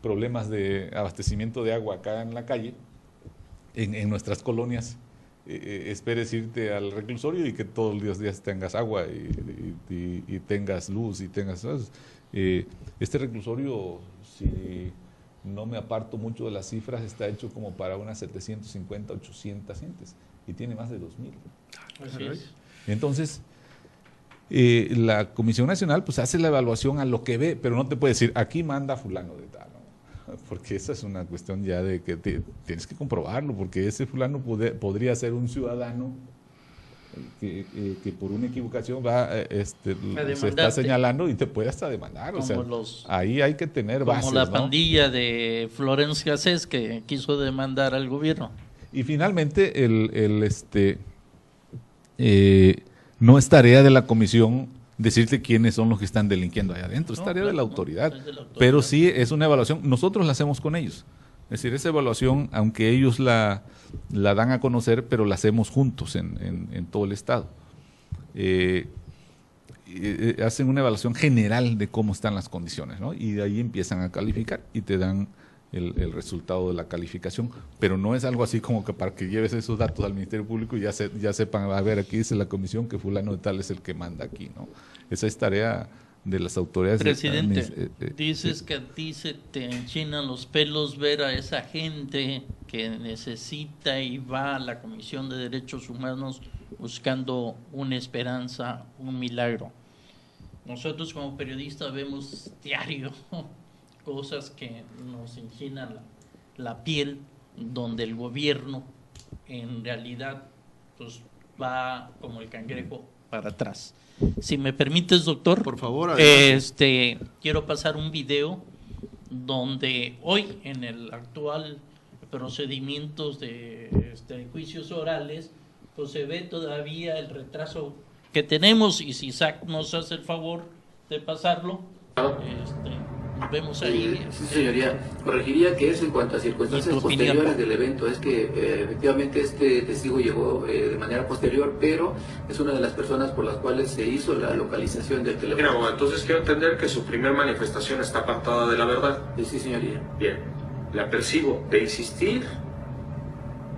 [SPEAKER 4] problemas de abastecimiento de agua acá en la calle, en nuestras colonias, esperes irte al reclusorio y que todos los días tengas agua y tengas luz y tengas... este reclusorio, si no me aparto mucho de las cifras, está hecho como para unas 750, 800 gentes y tiene más de 2,000.
[SPEAKER 3] Así es.
[SPEAKER 4] Entonces, la Comisión Nacional pues hace la evaluación a lo que ve, pero no te puede decir, aquí manda fulano de tal, ¿no? Porque esa es una cuestión ya de que tienes que comprobarlo, porque ese fulano podría ser un ciudadano que por una equivocación se está señalando y te puede hasta demandar. Como o sea, ahí hay que tener bases.
[SPEAKER 3] Como la pandilla de Florence Cassés que quiso demandar al gobierno.
[SPEAKER 4] Y finalmente, no es tarea de la comisión decirte quiénes son los que están delinquiendo allá adentro, es tarea de la autoridad. Pero sí es una evaluación, nosotros la hacemos con ellos. Es decir, esa evaluación, aunque ellos la dan a conocer, pero la hacemos juntos en todo el Estado. Hacen una evaluación general de cómo están las condiciones, ¿no? Y de ahí empiezan a calificar y te dan el resultado de la calificación, pero no es algo así como que para que lleves esos datos al Ministerio Público y ya sepan, a ver, aquí dice la comisión que fulano de tal es el que manda aquí, ¿no? Esa es tarea de las autoridades.
[SPEAKER 3] Presidente, dices que a ti se te enchinan los pelos ver a esa gente que necesita y va a la Comisión de Derechos Humanos buscando una esperanza, un milagro. Nosotros como periodistas vemos diario cosas que nos enchinan la piel, donde el gobierno en realidad pues va como el cangrejo para atrás. Si me permites, doctor,
[SPEAKER 2] por favor,
[SPEAKER 3] quiero pasar un video donde hoy en el actual procedimientos de juicios orales, pues se ve todavía el retraso que tenemos, y si Isaac nos hace el favor de pasarlo, nos vemos ahí.
[SPEAKER 5] Sí, señoría, corregiría que es en cuanto a circunstancias posteriores del evento, es que efectivamente este testigo llegó de manera posterior, pero es una de las personas por las cuales se hizo la localización del teléfono.
[SPEAKER 6] Mira, entonces quiero entender que su primer manifestación está apartada de la verdad.
[SPEAKER 5] Sí, señoría.
[SPEAKER 6] Bien, la apercibo de insistir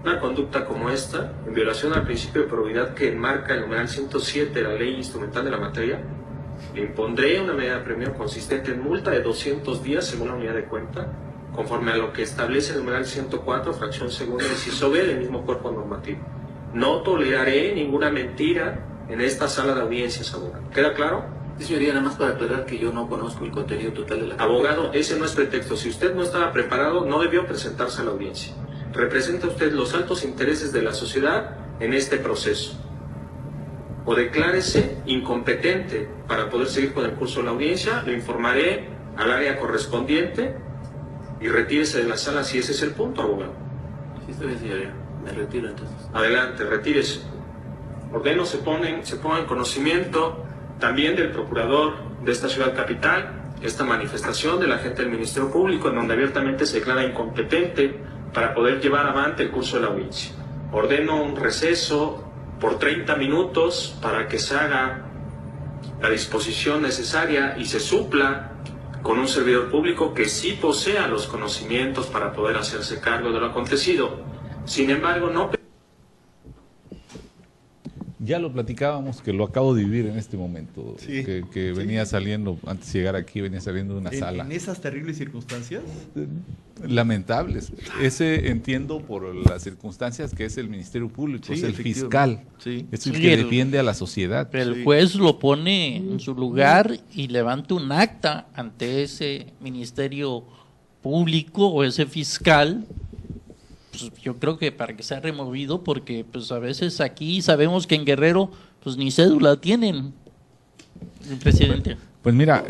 [SPEAKER 6] una conducta como esta, en violación al principio de probidad que enmarca el numeral 107 de la ley instrumental de la materia. Le impondré una medida de premio consistente en multa de 200 días según la unidad de cuenta, conforme a lo que establece el numeral 104, fracción segunda, inciso B del mismo cuerpo normativo. No toleraré ninguna mentira en esta sala de audiencias, abogado. ¿Queda claro?
[SPEAKER 5] Sí, señoría, nada más para aclarar que yo no conozco el contenido total de la...
[SPEAKER 6] Abogado, ese no es pretexto. Si usted no estaba preparado, no debió presentarse a la audiencia. Representa usted los altos intereses de la sociedad en este proceso. O declárese incompetente para poder seguir con el curso de la audiencia, lo informaré al área correspondiente y retírese de la sala si ese es el punto, abogado.
[SPEAKER 5] Sí, está bien, señoría. Me retiro entonces.
[SPEAKER 6] Adelante, retírese. Ordeno se ponga en conocimiento también del procurador de esta ciudad capital esta manifestación del agente del Ministerio Público en donde abiertamente se declara incompetente para poder llevar avante el curso de la audiencia. Ordeno un receso por 30 minutos para que se haga la disposición necesaria y se supla con un servidor público que sí posea los conocimientos para poder hacerse cargo de lo acontecido. Sin embargo, no...
[SPEAKER 4] Ya lo platicábamos, que lo acabo de vivir en este momento,
[SPEAKER 2] sí,
[SPEAKER 4] que venía saliendo, antes de llegar aquí, venía saliendo de una sala.
[SPEAKER 2] ¿En esas terribles circunstancias?
[SPEAKER 4] Lamentables. Ese entiendo por las circunstancias que es el Ministerio Público,
[SPEAKER 2] Sí,
[SPEAKER 4] es el fiscal,
[SPEAKER 2] sí.
[SPEAKER 4] es el que defiende a la sociedad.
[SPEAKER 3] El juez lo pone en su lugar y levanta un acta ante ese Ministerio Público o ese fiscal. Pues yo creo que para que sea removido, porque pues a veces aquí sabemos que en Guerrero pues ni cédula tienen, presidente.
[SPEAKER 4] Pues mira,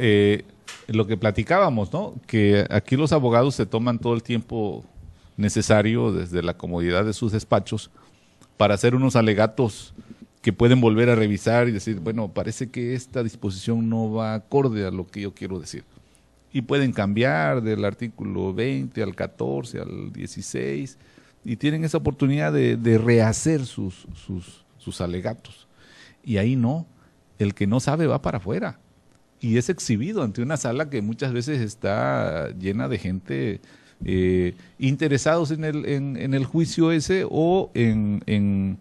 [SPEAKER 4] lo que platicábamos, ¿no? Que aquí los abogados se toman todo el tiempo necesario desde la comodidad de sus despachos para hacer unos alegatos que pueden volver a revisar y decir, bueno, parece que esta disposición no va acorde a lo que yo quiero decir. Y pueden cambiar del artículo 20 al 14, al 16, y tienen esa oportunidad de rehacer sus alegatos. Y ahí no, el que no sabe va para afuera. Y es exhibido ante una sala que muchas veces está llena de gente interesados en el juicio ese o en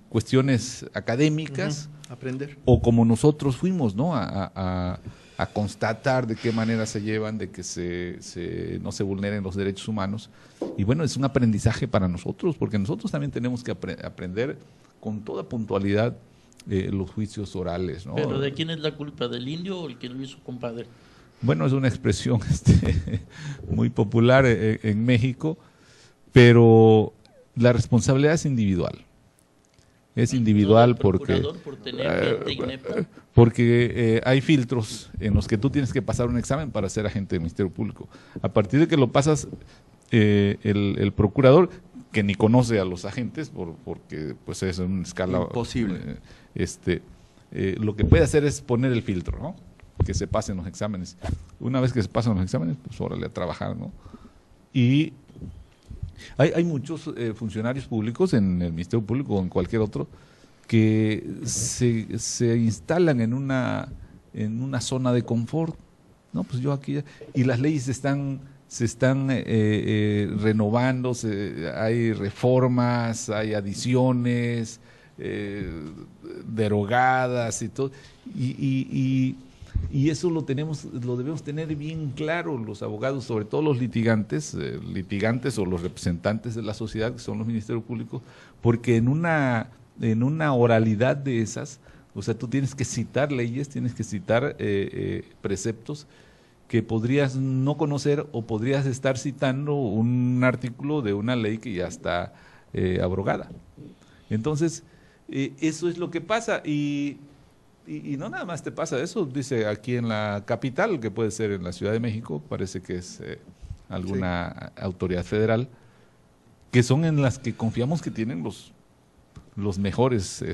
[SPEAKER 4] cuestiones académicas.
[SPEAKER 2] Aprender.
[SPEAKER 4] O como nosotros fuimos, ¿no? A constatar de qué manera se llevan, de que no se vulneren los derechos humanos. Y bueno, es un aprendizaje para nosotros, porque nosotros también tenemos que aprender con toda puntualidad los juicios orales, ¿no?
[SPEAKER 3] ¿Pero de quién es la culpa? ¿Del indio o el que lo hizo compadre?
[SPEAKER 4] Bueno, es una expresión muy popular en México, pero la responsabilidad es individual. Es individual porque hay filtros en los que tú tienes que pasar un examen para ser agente del Ministerio Público. A partir de que lo pasas, el procurador, que ni conoce a los agentes, porque pues es una escala
[SPEAKER 2] imposible,
[SPEAKER 4] lo que puede hacer es poner el filtro, ¿no? Que se pasen los exámenes. Una vez que se pasan los exámenes, pues órale a trabajar, ¿no? Y hay muchos funcionarios públicos en el Ministerio Público o en cualquier otro que se instalan en una zona de confort No, pues yo aquí, y las leyes se están renovando, hay reformas, hay adiciones, derogadas y todo, y eso lo debemos tener bien claro los abogados, sobre todo los litigantes o los representantes de la sociedad, que son los ministerios públicos, porque en una oralidad de esas, o sea, tú tienes que citar leyes, tienes que citar preceptos que podrías no conocer, o podrías estar citando un artículo de una ley que ya está abrogada. Entonces, eso es lo que pasa, y no nada más te pasa eso, dice aquí en la capital, que puede ser en la Ciudad de México, parece que es alguna autoridad federal, que son en las que confiamos que tienen los mejores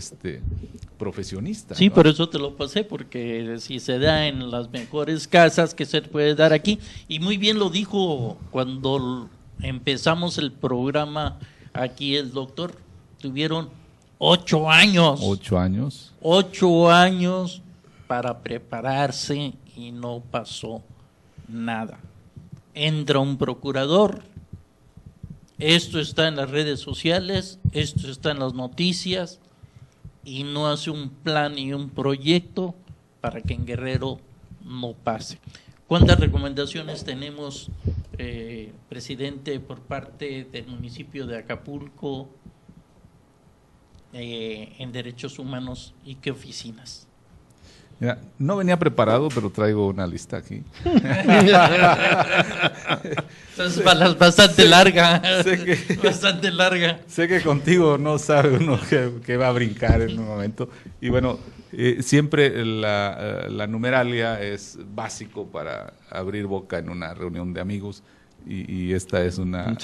[SPEAKER 4] profesionistas.
[SPEAKER 3] Sí,
[SPEAKER 4] ¿no?
[SPEAKER 3] por eso te lo pasé, porque si se da en las mejores casas que se puede dar aquí, y muy bien lo dijo cuando empezamos el programa aquí el doctor, tuvieron 8 años.
[SPEAKER 4] 8 años.
[SPEAKER 3] 8 años para prepararse y no pasó nada. Entra un procurador, esto está en las redes sociales, esto está en las noticias, y no hace un plan y un proyecto para que en Guerrero no pase. ¿Cuántas recomendaciones tenemos, presidente, por parte del municipio de Acapulco en derechos humanos, y qué oficinas?
[SPEAKER 4] Mira, no venía preparado, pero traigo una lista aquí.
[SPEAKER 3] Es bastante larga, bastante larga.
[SPEAKER 4] Sé que contigo no sabe uno que va a brincar en un momento. Y bueno, siempre la numeralia es básico para abrir boca en una reunión de amigos. Y esta es una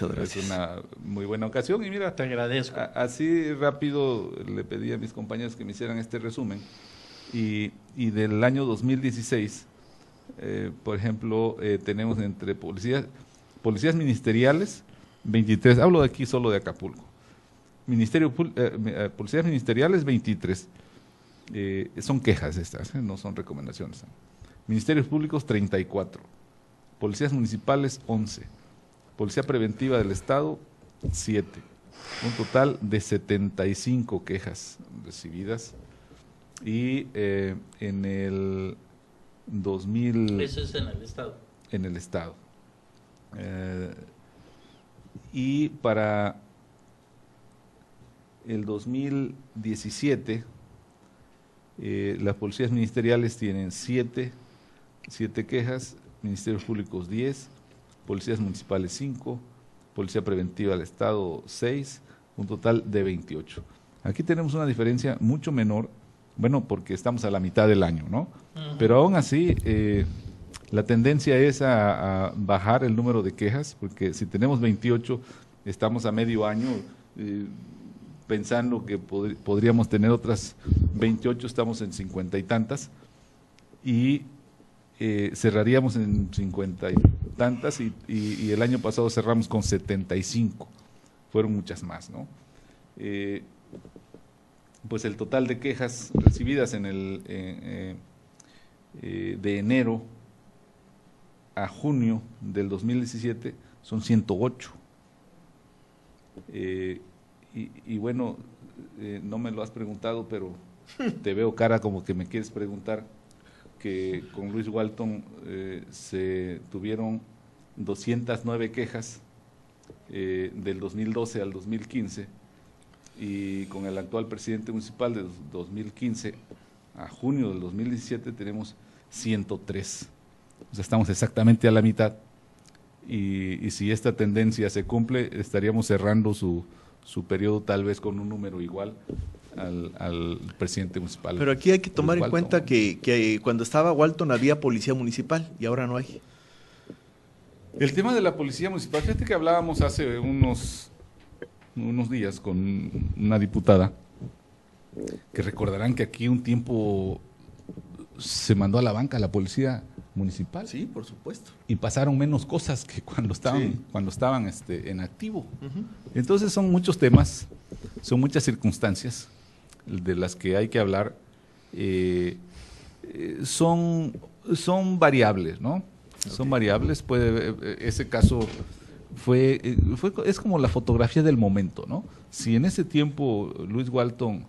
[SPEAKER 4] muy buena ocasión. Y mira,
[SPEAKER 3] te agradezco.
[SPEAKER 4] Así rápido le pedí a mis compañeros que me hicieran este resumen. Y del año 2016, por ejemplo, tenemos entre policías ministeriales, 23, hablo de aquí solo de Acapulco, policías ministeriales, 23, son quejas estas, no son recomendaciones. Ministerios públicos, 34, policías municipales, 11, policía preventiva del Estado, 7, un total de 75 quejas recibidas. Y en el 2000...
[SPEAKER 3] Eso es en el Estado.
[SPEAKER 4] En el Estado. Y para el 2017, las policías ministeriales tienen 7 quejas, ministerios públicos 10, policías municipales 5, policía preventiva del Estado 6, un total de 28. Aquí tenemos una diferencia mucho menor. Bueno, porque estamos a la mitad del año, ¿no? Uh-huh. Pero aún así, la tendencia es a bajar el número de quejas, porque si tenemos 28, estamos a medio año, pensando que podríamos tener otras 28, estamos en 50 y tantas, y cerraríamos en 50 y tantas, y el año pasado cerramos con 75, fueron muchas más, ¿no? Pues el total de quejas recibidas de enero a junio del 2017 son 108. Y bueno, no me lo has preguntado, pero te veo cara como que me quieres preguntar, que con Luis Walton se tuvieron 209 quejas del 2012 al 2015, y con el actual presidente municipal de 2015 a junio del 2017 tenemos 103. O sea, estamos exactamente a la mitad, y si esta tendencia se cumple, estaríamos cerrando su periodo tal vez con un número igual al presidente municipal.
[SPEAKER 2] Pero aquí hay que tomar en cuenta que cuando estaba Walton había policía municipal y ahora no hay.
[SPEAKER 4] El tema de la policía municipal, fíjate que hablábamos hace unos días con una diputada, que recordarán que aquí un tiempo se mandó a la banca la policía municipal.
[SPEAKER 2] Sí, por supuesto.
[SPEAKER 4] Y pasaron menos cosas que cuando estaban en activo. Uh-huh. Entonces son muchos temas, son muchas circunstancias de las que hay que hablar. Son son variables, ¿no? Son variables. Ese caso es como la fotografía del momento, ¿no? Si en ese tiempo Luis Walton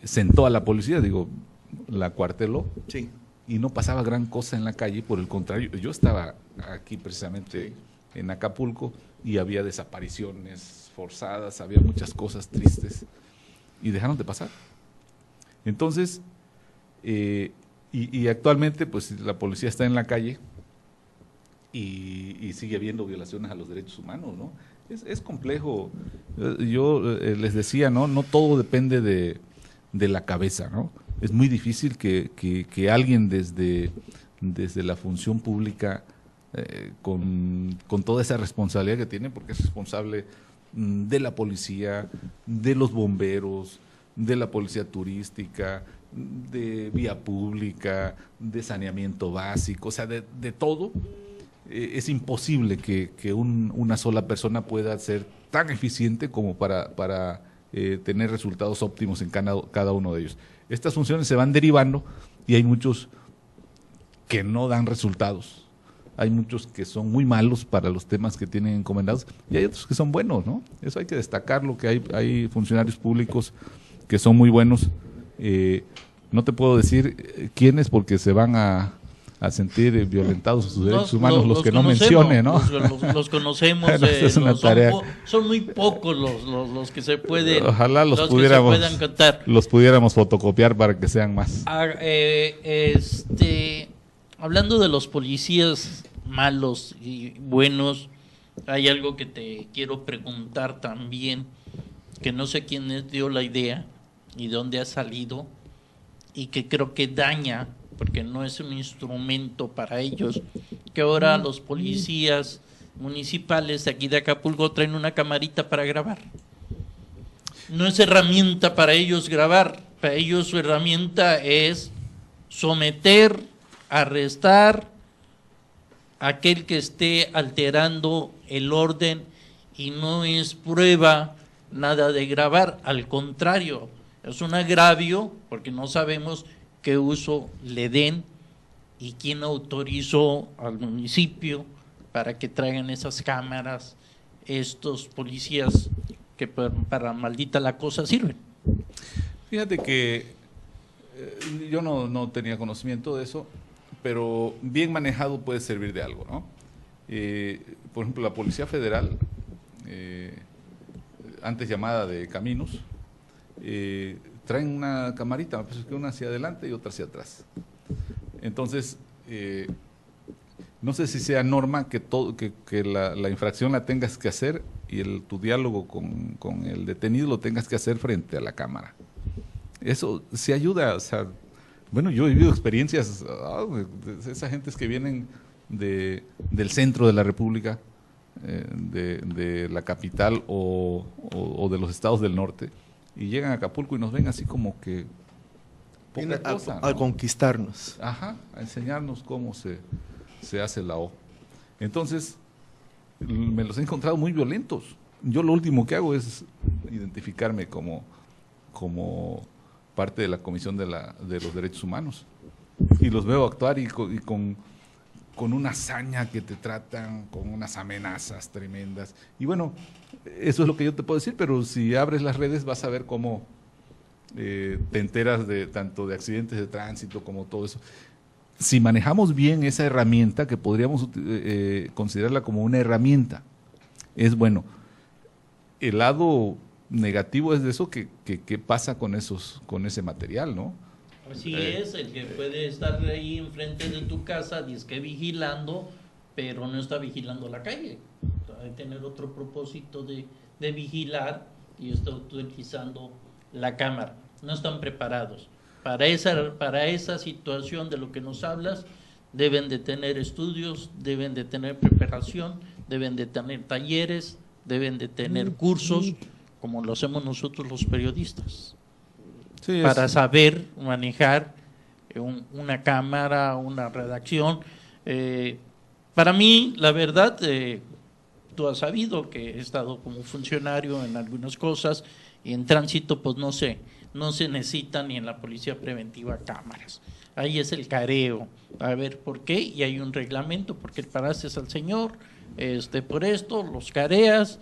[SPEAKER 4] sentó a la policía, la cuarteló,
[SPEAKER 2] Sí.
[SPEAKER 4] y no pasaba gran cosa en la calle, por el contrario, yo estaba aquí precisamente en Acapulco y había desapariciones forzadas, había muchas cosas tristes y dejaron de pasar. Entonces, y actualmente pues la policía está en la calle y sigue habiendo violaciones a los derechos humanos, ¿no? Es complejo. Yo les decía, no todo depende de la cabeza, ¿no? Es muy difícil que alguien desde la función pública, con toda esa responsabilidad que tiene, porque es responsable de la policía, de los bomberos, de la policía turística, de vía pública, de saneamiento básico, o sea, de todo. Es imposible que una sola persona pueda ser tan eficiente como para tener resultados óptimos en cada uno de ellos. Estas funciones se van derivando y hay muchos que no dan resultados. Hay muchos que son muy malos para los temas que tienen encomendados y hay otros que son buenos, ¿no? Eso hay que destacarlo, que hay funcionarios públicos que son muy buenos. No te puedo decir quiénes porque se van a sentir violentados sus derechos humanos los que no mencione, ¿no?
[SPEAKER 3] Los conocemos,
[SPEAKER 4] es una tarea.
[SPEAKER 3] Son muy pocos los que se pueden.
[SPEAKER 4] Ojalá los pudiéramos fotocopiar para que sean más.
[SPEAKER 3] Hablando de los policías malos y buenos, hay algo que te quiero preguntar también, que no sé quién dio la idea y dónde ha salido, y que creo que daña, porque no es un instrumento para ellos, que ahora los policías municipales de aquí de Acapulco traen una camarita para grabar. No es herramienta para ellos grabar, para ellos su herramienta es someter, arrestar a aquel que esté alterando el orden, y no es prueba nada de grabar, al contrario, es un agravio porque no sabemos qué uso le den y quién autorizó al municipio para que traigan esas cámaras estos policías que para maldita la cosa sirven.
[SPEAKER 4] Fíjate que yo no tenía conocimiento de eso, pero bien manejado puede servir de algo, ¿no? Por ejemplo, la Policía Federal, antes llamada de Caminos, traen una camarita, pues que una hacia adelante y otra hacia atrás. Entonces, no sé si sea norma que la infracción la tengas que hacer y tu diálogo con el detenido lo tengas que hacer frente a la cámara. Eso sí ayuda, o sea, bueno, yo he vivido experiencias de esas gentes que vienen del centro de la República, de la capital o de los estados del norte, y llegan a Acapulco y nos ven así como que poca cosa, ¿no?
[SPEAKER 2] A conquistarnos.
[SPEAKER 4] Ajá, a enseñarnos cómo se hace la O. Entonces, me los he encontrado muy violentos. Yo lo último que hago es identificarme como parte de la Comisión de los Derechos Humanos. Y los veo actuar y con una hazaña que te tratan, con unas amenazas tremendas. Y bueno, eso es lo que yo te puedo decir, pero si abres las redes vas a ver cómo te enteras tanto de accidentes de tránsito como todo eso. Si manejamos bien esa herramienta, que podríamos considerarla como una herramienta, es bueno. El lado negativo es de eso, que pasa con ese material, ¿no?
[SPEAKER 3] Así es, el que puede estar ahí enfrente de tu casa, disque vigilando, pero no está vigilando la calle. Hay que tener otro propósito de vigilar y está utilizando la cámara. No están preparados. Para esa situación de lo que nos hablas, deben de tener estudios, deben de tener preparación, deben de tener talleres, deben de tener cursos, como lo hacemos nosotros los periodistas. Sí, para saber manejar una cámara, una redacción. Para mí, la verdad, tú has sabido que he estado como funcionario en algunas cosas y en tránsito, pues no sé, no se necesita ni en la policía preventiva cámaras. Ahí es el careo, a ver por qué, y hay un reglamento, porque paraste al señor, por esto, los careas,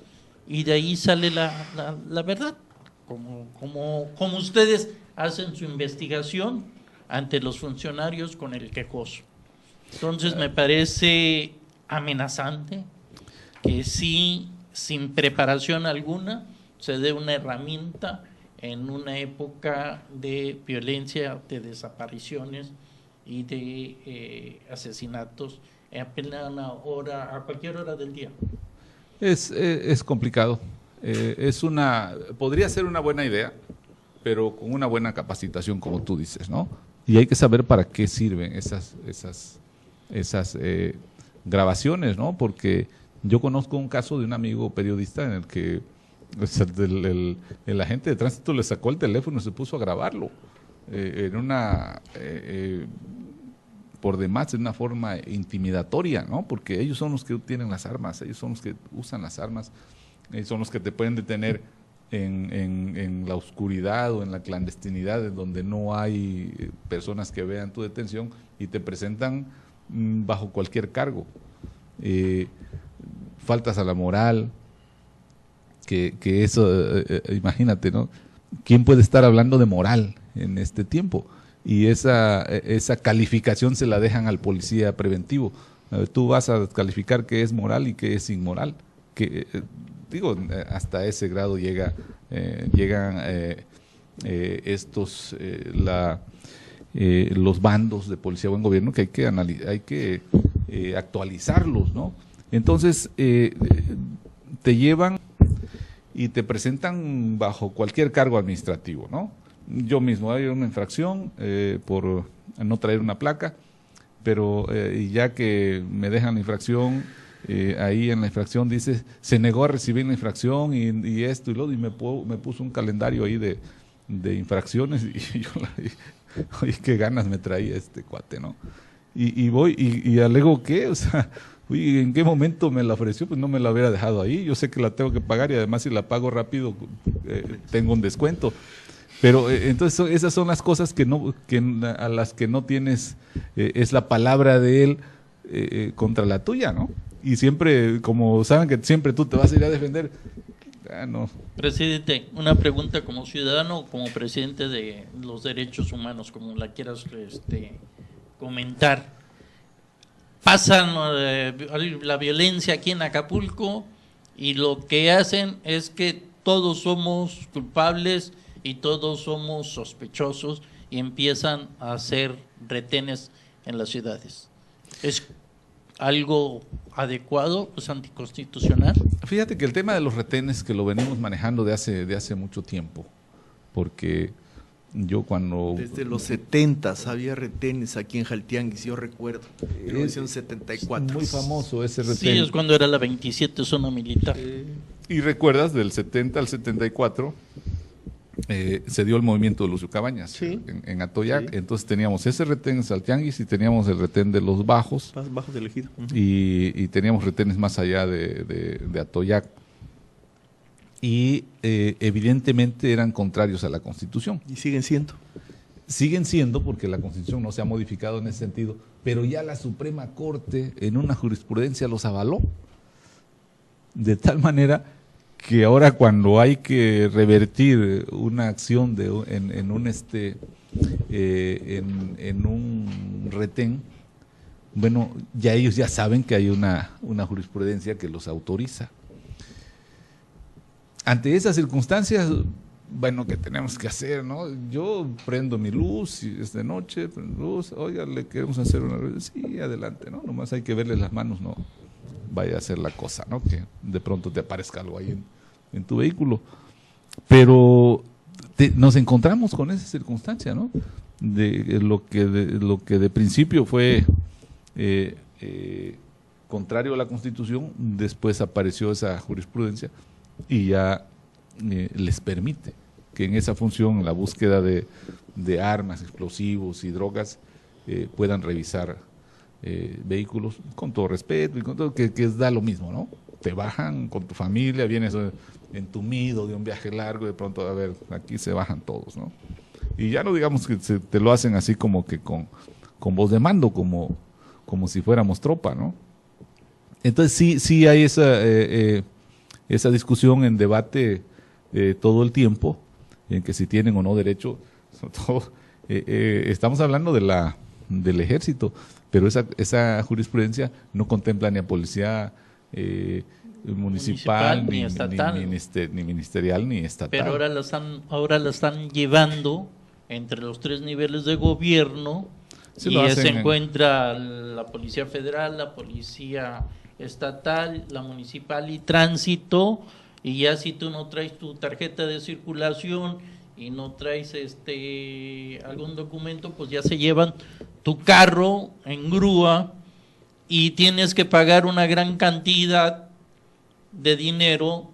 [SPEAKER 3] y de ahí sale la verdad, como ustedes hacen su investigación ante los funcionarios con el quejoso. Entonces me parece amenazante que sí, sin preparación alguna, se dé una herramienta en una época de violencia, de desapariciones y de asesinatos a cualquier hora del día.
[SPEAKER 4] Es complicado. Podría ser una buena idea, pero con una buena capacitación, como tú dices, ¿no? Y hay que saber para qué sirven esas grabaciones, ¿no? Porque yo conozco un caso de un amigo periodista en el que el agente de tránsito le sacó el teléfono y se puso a grabarlo por demás, en una forma intimidatoria, ¿no? Porque ellos son los que tienen las armas, ellos son los que usan las armas, ellos son los que te pueden detener en la oscuridad o en la clandestinidad, en donde no hay personas que vean tu detención, y te presentan bajo cualquier cargo. Faltas a la moral, que eso, imagínate, ¿no? ¿Quién puede estar hablando de moral en este tiempo? Y esa calificación se la dejan al policía preventivo. Tú vas a calificar qué es moral y qué es inmoral. Hasta ese grado llegan los bandos de policía buen gobierno, que hay que actualizarlos, ¿no? Entonces te llevan y te presentan bajo cualquier cargo administrativo, ¿no? Yo mismo hay una infracción por no traer una placa, pero ya que me dejan la infracción, ahí en la infracción dice, se negó a recibir la infracción y esto y lo otro, y me puso un calendario ahí de infracciones, y yo oye, qué ganas me traía este cuate, ¿no? Y voy y alego, ¿qué? O sea, oye, ¿en qué momento me la ofreció? Pues no me la hubiera dejado ahí, yo sé que la tengo que pagar, y además si la pago rápido tengo un descuento. Pero entonces esas son las cosas a las que no tienes, es la palabra de él contra la tuya, ¿no? Y siempre, como saben que siempre tú te vas a ir a defender, no.
[SPEAKER 3] Presidente, una pregunta como ciudadano o como presidente de los derechos humanos, como la quieras comentar. Pasan la violencia aquí en Acapulco y lo que hacen es que todos somos culpables y todos somos sospechosos y empiezan a hacer retenes en las ciudades. ¿Es algo adecuado? ¿Es anticonstitucional?
[SPEAKER 4] Fíjate que el tema de los retenes, que lo venimos manejando de hace mucho tiempo, porque yo cuando...
[SPEAKER 2] Desde los 70s había retenes aquí en Jaltianguis, yo recuerdo, en 1974.
[SPEAKER 4] Muy famoso ese retén.
[SPEAKER 3] Sí, es cuando era la 27 zona militar.
[SPEAKER 4] Y recuerdas, del 70 al 74... se dio el movimiento de Lucio Cabañas,
[SPEAKER 2] sí,
[SPEAKER 4] en Atoyac.
[SPEAKER 2] Sí.
[SPEAKER 4] Entonces teníamos ese retén en Saltianguis y teníamos el retén de los Bajos.
[SPEAKER 2] Bajos del Ejido.
[SPEAKER 4] Y teníamos retenes más allá de Atoyac. Y evidentemente eran contrarios a la Constitución.
[SPEAKER 2] Y siguen siendo.
[SPEAKER 4] Siguen siendo, porque la Constitución no se ha modificado en ese sentido, pero ya la Suprema Corte en una jurisprudencia los avaló. De tal manera que ahora, cuando hay que revertir una acción en un retén, bueno, ya ellos ya saben que hay una jurisprudencia que los autoriza. Ante esas circunstancias, bueno, ¿qué tenemos que hacer, no? Yo prendo mi luz, y es de noche, prendo luz, oiga, le queremos hacer una reunión, sí, adelante, ¿no? Nomás hay que verle las manos, no vaya a hacer la cosa, ¿no? Que de pronto te aparezca algo ahí en tu vehículo. Pero nos encontramos con esa circunstancia, ¿no? De lo que de principio fue contrario a la Constitución, después apareció esa jurisprudencia y ya les permite que en esa función, en la búsqueda de armas, explosivos y drogas, puedan revisar vehículos con todo respeto y con todo, que da lo mismo, ¿no? te bajan con tu familia, vienes entumido de un viaje largo, de pronto, a ver, aquí se bajan todos, ¿no? Y ya no digamos que te lo hacen así como que con voz de mando, como si fuéramos tropa, ¿no? Entonces sí hay esa discusión en debate todo el tiempo, en que si tienen o no derecho, sobre todo, estamos hablando del ejército, pero esa jurisprudencia no contempla ni a policía municipal,
[SPEAKER 3] ni estatal,
[SPEAKER 4] ni ministerial, ni estatal.
[SPEAKER 3] Pero ahora la están llevando entre los 3 niveles de gobierno,
[SPEAKER 4] Sí,
[SPEAKER 3] y se encuentra la Policía Federal, la Policía Estatal, la Municipal y Tránsito, y ya si tú no traes tu tarjeta de circulación y no traes algún documento, pues ya se llevan tu carro en grúa y tienes que pagar una gran cantidad de dinero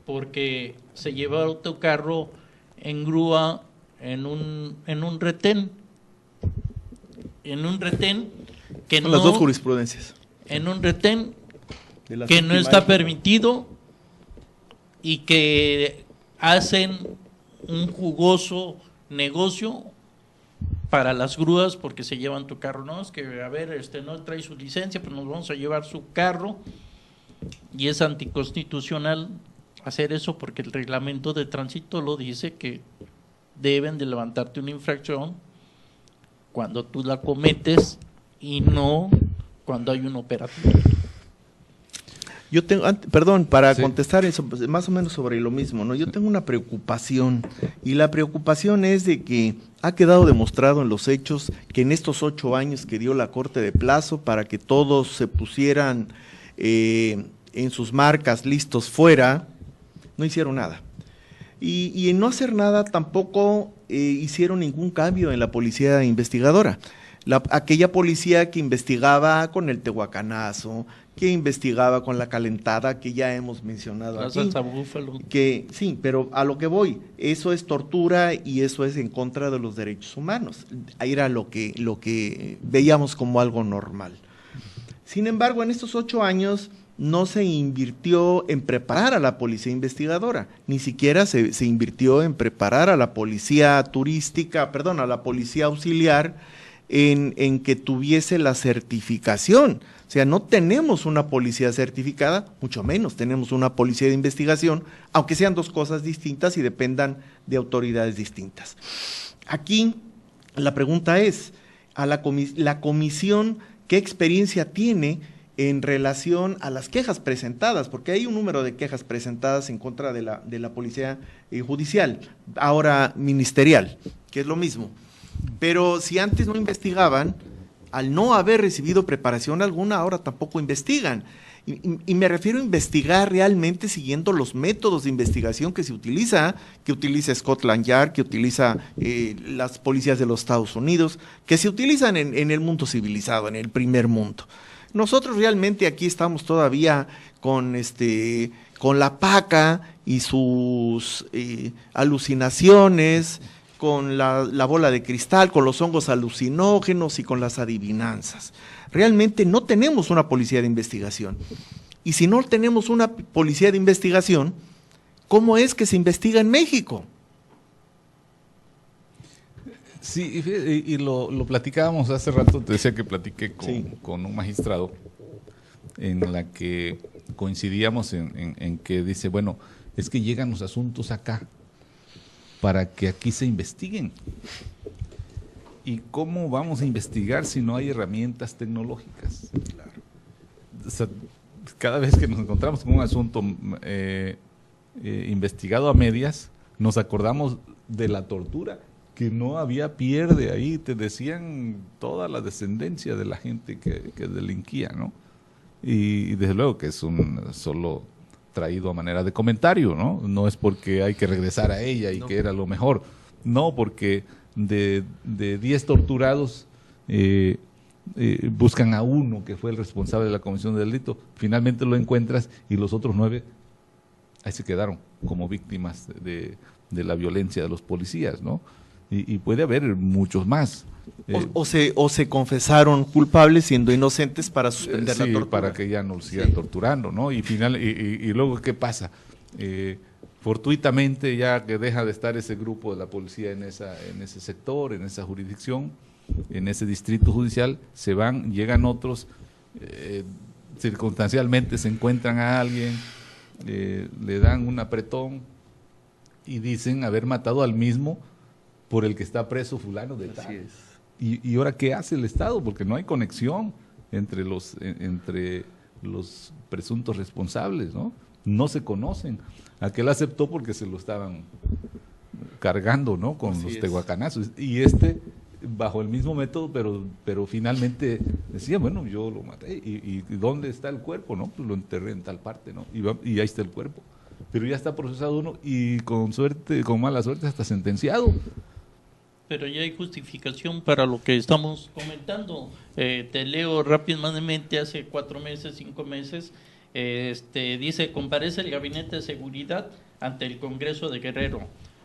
[SPEAKER 3] porque se lleva tu carro en grúa en un retén. En un retén que
[SPEAKER 2] Son
[SPEAKER 3] no,
[SPEAKER 2] las dos jurisprudencias.
[SPEAKER 3] En un retén
[SPEAKER 2] De la
[SPEAKER 3] que no
[SPEAKER 2] séptima
[SPEAKER 3] está
[SPEAKER 2] época.
[SPEAKER 3] permitido y que hacen un jugoso negocio para las grúas porque se llevan tu carro, no, es que a ver, no trae su licencia, pues nos vamos a llevar su carro, y es anticonstitucional hacer eso porque el reglamento de tránsito lo dice, que deben de levantarte una infracción cuando tú la cometes y no cuando hay un operativo.
[SPEAKER 2] Yo tengo, perdón, para
[SPEAKER 4] Sí.
[SPEAKER 2] contestar eso, pues, más o menos sobre lo mismo, ¿no? Yo tengo una preocupación, y la preocupación es de que ha quedado demostrado en los hechos que en estos 8 años que dio la Corte de plazo para que todos se pusieran en sus marcas listos fuera, no hicieron nada. Y en no hacer nada tampoco hicieron ningún cambio en la policía investigadora. Aquella policía que investigaba con el tehuacanazo, que investigaba con la calentada, que ya hemos mencionado
[SPEAKER 3] La
[SPEAKER 2] aquí.
[SPEAKER 3] salsa búfalo.
[SPEAKER 2] Que sí, pero a lo que voy, eso es tortura y eso es en contra de los derechos humanos. Ahí era lo que veíamos como algo normal. Sin embargo, en estos 8 años no se invirtió en preparar a la policía investigadora, ni siquiera se invirtió en preparar a la policía turística, perdón, a la policía auxiliar en que tuviese la certificación. O sea, no tenemos una policía certificada, mucho menos tenemos una policía de investigación, aunque sean dos cosas distintas y dependan de autoridades distintas. Aquí la pregunta es, a la comisión, ¿qué experiencia tiene en relación a las quejas presentadas? Porque hay un número de quejas presentadas en contra de la policía judicial, ahora ministerial, que es lo mismo. Pero si antes no investigaban, al no haber recibido preparación alguna, ahora tampoco investigan. Y me refiero a investigar realmente siguiendo los métodos de investigación que utiliza Scotland Yard, que utiliza las policías de los Estados Unidos, que se utilizan en el mundo civilizado, en el primer mundo. Nosotros realmente aquí estamos todavía con la paca y sus alucinaciones, con la bola de cristal, con los hongos alucinógenos y con las adivinanzas. Realmente no tenemos una policía de investigación. Y si no tenemos una policía de investigación, ¿cómo es que se investiga en México?
[SPEAKER 4] Sí, y lo platicábamos hace rato, te decía que platiqué con un magistrado en la que coincidíamos en que dice, bueno, es que llegan los asuntos acá para que aquí se investiguen. ¿Y cómo vamos a investigar si no hay herramientas tecnológicas? Claro. O sea, cada vez que nos encontramos con un asunto investigado a medias, nos acordamos de la tortura, que no había pierde ahí, te decían toda la descendencia de la gente que delinquía, ¿no? Y desde luego que es solo traído a manera de comentario, ¿no? No es porque hay que regresar a ella y que era lo mejor, no, porque de 10 torturados buscan a uno que fue el responsable de la comisión del delito, finalmente lo encuentras y los otros 9 ahí se quedaron como víctimas de la violencia de los policías, ¿no? y puede haber muchos más.
[SPEAKER 2] O se confesaron culpables siendo inocentes para suspender la
[SPEAKER 4] Sí,
[SPEAKER 2] tortura.
[SPEAKER 4] para que ya no sigan torturando, ¿no? Y luego, ¿qué pasa? Fortuitamente, ya que deja de estar ese grupo de la policía en ese sector, en esa jurisdicción, en ese distrito judicial, se van, llegan otros, circunstancialmente se encuentran a alguien, le dan un apretón y dicen haber matado al mismo por el que está preso fulano de tal.
[SPEAKER 2] Así es.
[SPEAKER 4] ¿Y ahora qué hace el Estado? Porque no hay conexión entre los presuntos responsables, ¿no? No se conocen. Aquel aceptó porque se lo estaban cargando, ¿no? Con los tehuacanazos. Y bajo el mismo método, pero finalmente decía, bueno, yo lo maté. ¿Y dónde está el cuerpo? No, pues lo enterré en tal parte, ¿no? Y ahí está el cuerpo. Pero ya está procesado uno y con mala suerte, hasta sentenciado.
[SPEAKER 3] Pero ya hay justificación para lo que estamos comentando. Te leo rápidamente, hace 4 meses, 5 meses, dice, comparece el Gabinete de Seguridad ante el Congreso de Guerrero.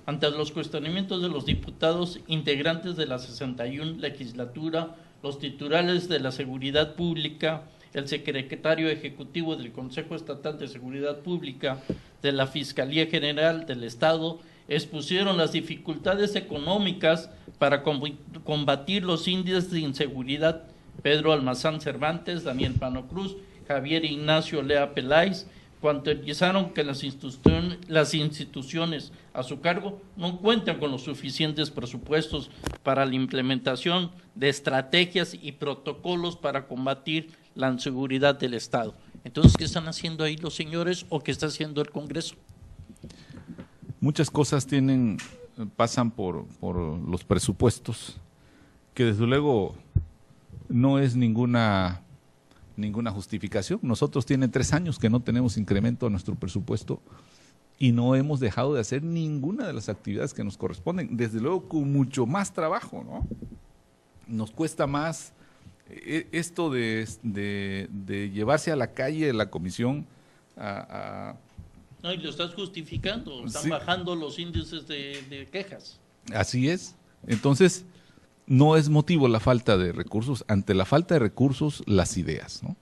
[SPEAKER 3] Ante los cuestionamientos de los diputados integrantes de la 61 legislatura, los titulares de la Seguridad Pública, el secretario ejecutivo del Consejo Estatal de Seguridad Pública, de la Fiscalía General del Estado, expusieron las dificultades económicas para combatir los índices de inseguridad. Pedro Almazán Cervantes, Daniel Pano Cruz, Javier Ignacio Lea Peláez, cuantizaron que las instituciones a su cargo no cuentan con los suficientes presupuestos para la implementación de estrategias y protocolos para combatir la inseguridad del Estado. Entonces, ¿qué están haciendo ahí los señores o qué está haciendo el Congreso?
[SPEAKER 4] Muchas cosas pasan por los presupuestos, que desde luego no es ninguna justificación. Nosotros tiene 3 años que no tenemos incremento a nuestro presupuesto y no hemos dejado de hacer ninguna de las actividades que nos corresponden, desde luego con mucho más trabajo, ¿no? Nos cuesta más esto de llevarse a la calle la comisión
[SPEAKER 3] No, y lo estás justificando, están
[SPEAKER 4] sí,
[SPEAKER 3] bajando los índices de quejas.
[SPEAKER 4] Así es. Entonces, no es motivo la falta de recursos. Ante la falta de recursos, las ideas, ¿no?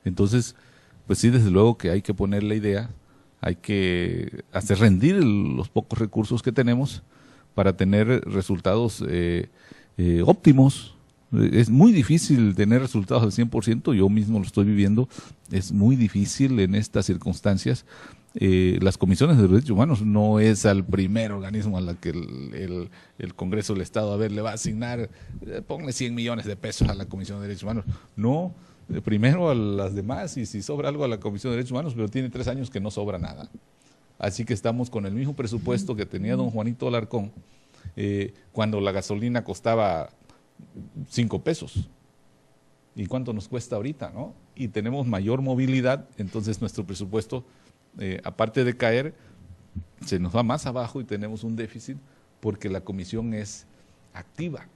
[SPEAKER 4] Entonces, pues sí, desde luego que hay que poner la idea, hay que hacer rendir los pocos recursos que tenemos para tener resultados óptimos. Es muy difícil tener resultados al 100%, yo mismo lo estoy viviendo, es muy difícil en estas circunstancias. Las comisiones de derechos humanos no es al primer organismo a la que el Congreso del Estado le va a asignar, ponle 100 millones de pesos a la Comisión de Derechos Humanos. No, primero a las demás, y si sobra algo a la Comisión de Derechos Humanos, pero tiene 3 años que no sobra nada. Así que estamos con el mismo presupuesto que tenía don Juanito Alarcón cuando la gasolina costaba 5 pesos. ¿Y cuánto nos cuesta ahorita, no? Y tenemos mayor movilidad, entonces nuestro presupuesto, aparte de caer, se nos va más abajo y tenemos un déficit porque la comisión es activa.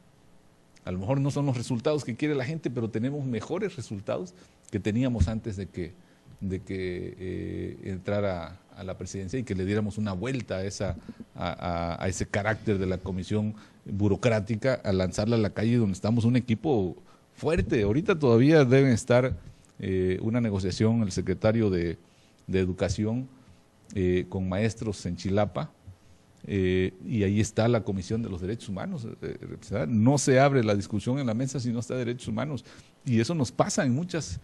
[SPEAKER 4] A lo mejor no son los resultados que quiere la gente, pero tenemos mejores resultados que teníamos antes de que entrara a la presidencia y que le diéramos una vuelta a ese carácter de la comisión burocrática, a lanzarla a la calle donde estamos un equipo fuerte. Ahorita todavía deben estar una negociación el secretario de Educación con maestros en Chilapa, y ahí está la Comisión de los Derechos Humanos. No se abre la discusión en la mesa si no está derechos humanos, y eso nos pasa en muchas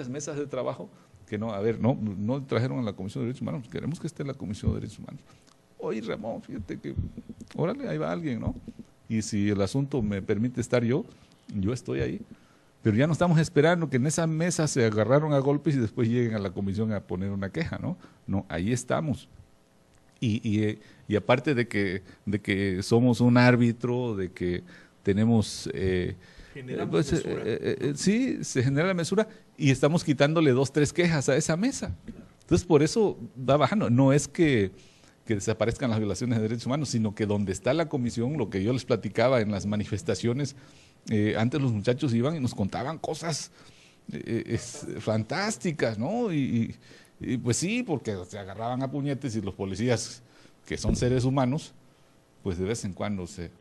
[SPEAKER 4] mesas de trabajo que no trajeron a la Comisión de Derechos Humanos. Queremos que esté la Comisión de Derechos Humanos. Oye, Ramón, fíjate que, órale, ahí va alguien, ¿no? Y si el asunto me permite estar yo estoy ahí. Pero ya no estamos esperando que en esa mesa se agarraron a golpes y después lleguen a la comisión a poner una queja, ¿no? No, ahí estamos. Y aparte de que somos un árbitro, de que tenemos... sí, se genera la mesura y estamos quitándole 2, 3 quejas a esa mesa. Entonces, por eso va bajando. No es que desaparezcan las violaciones de derechos humanos, sino que donde está la comisión, lo que yo les platicaba en las manifestaciones, antes los muchachos iban y nos contaban cosas fantásticas, ¿no? Y pues sí, porque se agarraban a puñetes y los policías, que son seres humanos, pues de vez en cuando se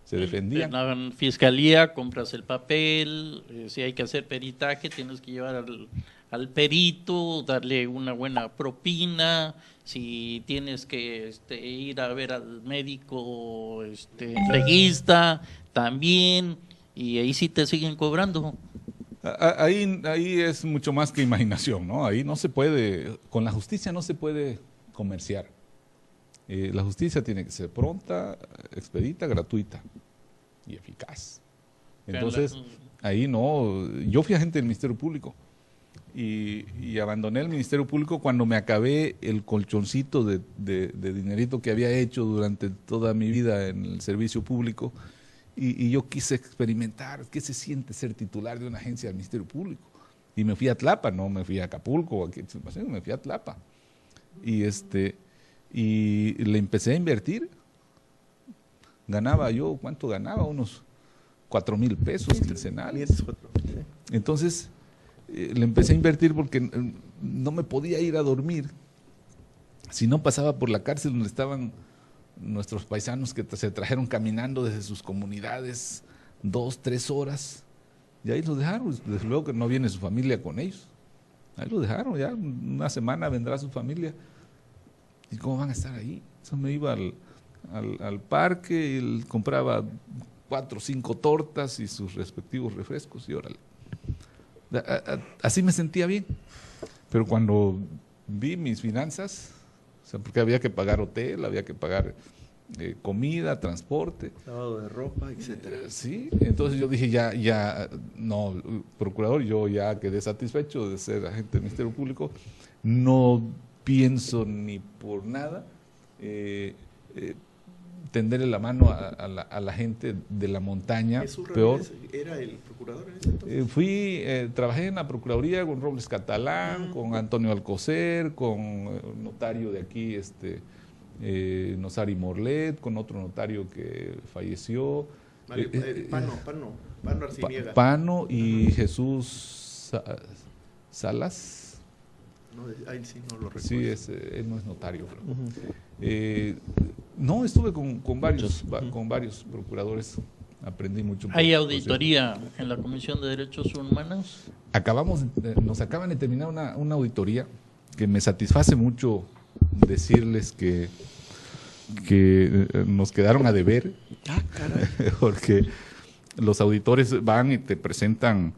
[SPEAKER 4] defendían.
[SPEAKER 3] En la fiscalía compras el papel, si hay que hacer peritaje tienes que llevar al perito, darle una buena propina, si tienes que ir a ver al médico legista también, y ahí sí te siguen cobrando.
[SPEAKER 4] Ahí es mucho más que imaginación, ¿no? Ahí no se puede, con la justicia no se puede comerciar. La justicia tiene que ser pronta, expedita, gratuita y eficaz. Entonces, ahí no, yo fui agente del Ministerio Público y abandoné el Ministerio Público cuando me acabé el colchoncito de dinerito que había hecho durante toda mi vida en el servicio público y yo quise experimentar qué se siente ser titular de una agencia del Ministerio Público. Y me fui a Tlapa, no me fui a Acapulco, me fui a Tlapa. Y le empecé a invertir. Ganaba yo, ¿cuánto ganaba? Unos 4,000 pesos quincenales. Entonces, le empecé a invertir porque no me podía ir a dormir si no pasaba por la cárcel donde estaban nuestros paisanos que se trajeron caminando desde sus comunidades 2, 3 horas. Y ahí los dejaron. Desde luego que no viene su familia con ellos. Ahí los dejaron, ya una semana vendrá su familia. ¿Y cómo van a estar ahí? Entonces me iba al parque y compraba 4 o 5 tortas y sus respectivos refrescos y órale. Así me sentía bien. Pero cuando vi mis finanzas, o sea, porque había que pagar hotel, había que pagar comida, transporte.
[SPEAKER 2] Lavado de ropa, etcétera.
[SPEAKER 4] Sí, entonces yo dije, no, procurador, yo ya quedé satisfecho de ser agente del Ministerio Público. No pienso ni por nada tenderle la mano a la gente de la montaña.
[SPEAKER 2] ¿Jesús
[SPEAKER 4] peor.
[SPEAKER 2] Ramírez era el procurador en ese entonces?
[SPEAKER 4] Trabajé en la Procuraduría con Robles Catalán, con Antonio Alcocer, con notario de aquí, Nosari Morlet, con otro notario que falleció.
[SPEAKER 2] Pano Arciniega.
[SPEAKER 4] Pano y Jesús Salas.
[SPEAKER 2] No, ahí sí no lo recuerdo.
[SPEAKER 4] Sí, él no es notario. Pero, no, estuve con varios procuradores, aprendí mucho.
[SPEAKER 3] ¿Hay auditoría en la Comisión de Derechos Humanos?
[SPEAKER 4] Nos acaban de terminar una auditoría que me satisface mucho decirles que nos quedaron a deber. Caray. Porque los auditores van y te presentan,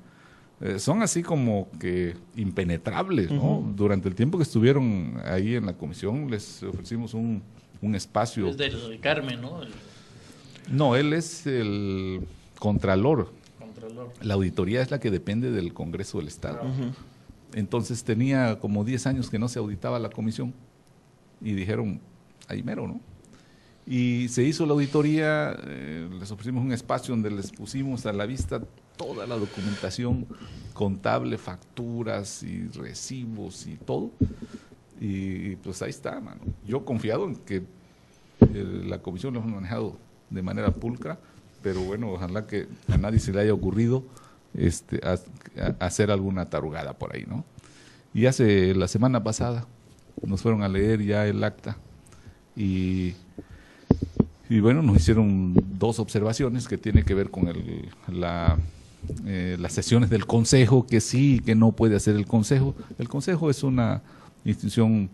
[SPEAKER 4] son así como que impenetrables, ¿no? Durante el tiempo que estuvieron ahí en la comisión les ofrecimos un espacio.
[SPEAKER 3] Es del Carmen, ¿no?
[SPEAKER 4] No, él es el Contralor. La auditoría es la que depende del Congreso del Estado. Entonces tenía como 10 años que no se auditaba la comisión y dijeron, ahí mero, ¿no? Y se hizo la auditoría, les ofrecimos un espacio donde les pusimos a la vista toda la documentación contable, facturas y recibos y todo. Y pues ahí está, mano. Yo confiado en que la comisión lo hemos manejado de manera pulcra, pero bueno, ojalá que a nadie se le haya ocurrido hacer alguna tarugada por ahí, ¿no? Y hace la semana pasada nos fueron a leer ya el acta y bueno, nos hicieron 2 observaciones que tienen que ver con las sesiones del Consejo, que sí y que no puede hacer el Consejo. El Consejo es una institución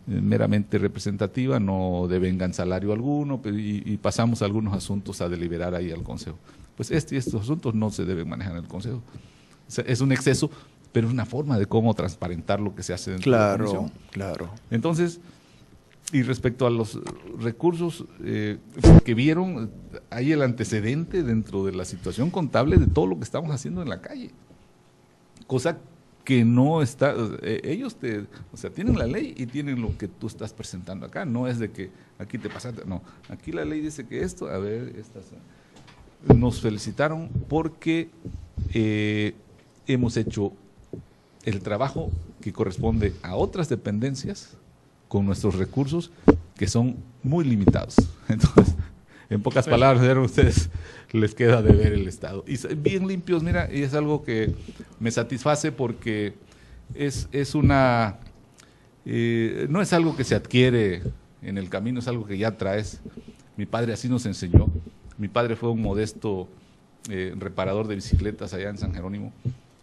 [SPEAKER 4] meramente representativa, no devengan salario alguno, y pasamos algunos asuntos a deliberar ahí al Consejo. Pues estos asuntos no se deben manejar en el Consejo. O sea, es un exceso, pero es una forma de cómo transparentar lo que se hace dentro de la comisión. Claro. Entonces, y respecto a los recursos que vieron, hay el antecedente dentro de la situación contable de todo lo que estamos haciendo en la calle. Cosa que no está, ellos tienen la ley y tienen lo que tú estás presentando acá. No es de que aquí te pasaste, no. Aquí la ley dice que esto, a ver, nos felicitaron porque hemos hecho el trabajo que corresponde a otras dependencias con nuestros recursos que son muy limitados. Entonces, en pocas palabras, a ustedes les queda de ver el Estado. Y bien limpios, mira, y es algo que me satisface porque no es algo que se adquiere en el camino, es algo que ya traes Mi padre así nos enseñó. Mi padre fue un modesto reparador de bicicletas allá en San Jerónimo,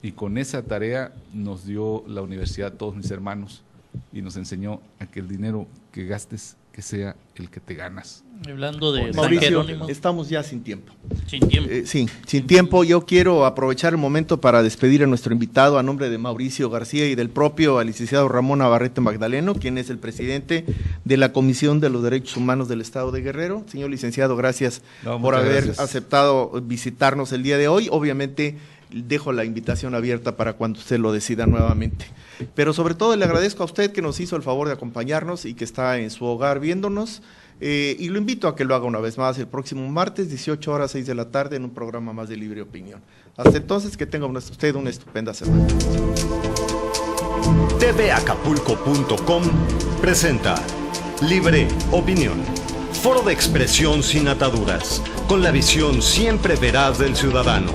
[SPEAKER 4] y con esa tarea nos dio la universidad a todos mis hermanos y nos enseñó a que el dinero que gastes, que sea el que te ganas.
[SPEAKER 3] Hablando de San
[SPEAKER 2] Mauricio,
[SPEAKER 3] Jerónimo,
[SPEAKER 2] estamos ya sin tiempo.
[SPEAKER 3] sin tiempo.
[SPEAKER 2] Sí, sin tiempo. Yo quiero aprovechar el momento para despedir a nuestro invitado a nombre de Mauricio García y del propio al licenciado Ramón Navarrete Magdaleno, quien es el presidente de la Comisión de los Derechos Humanos del Estado de Guerrero. Señor licenciado, gracias por haber aceptado visitarnos el día de hoy. Obviamente dejo la invitación abierta para cuando usted lo decida nuevamente. Pero sobre todo le agradezco a usted que nos hizo el favor de acompañarnos y que está en su hogar viéndonos. Y lo invito a que lo haga una vez más el próximo martes, 18 horas, 6 de la tarde, en un programa más de Libre Opinión. Hasta entonces, que tenga usted una estupenda semana.
[SPEAKER 1] tvacapulco.com presenta Libre Opinión, foro de expresión sin ataduras, con la visión siempre veraz del ciudadano.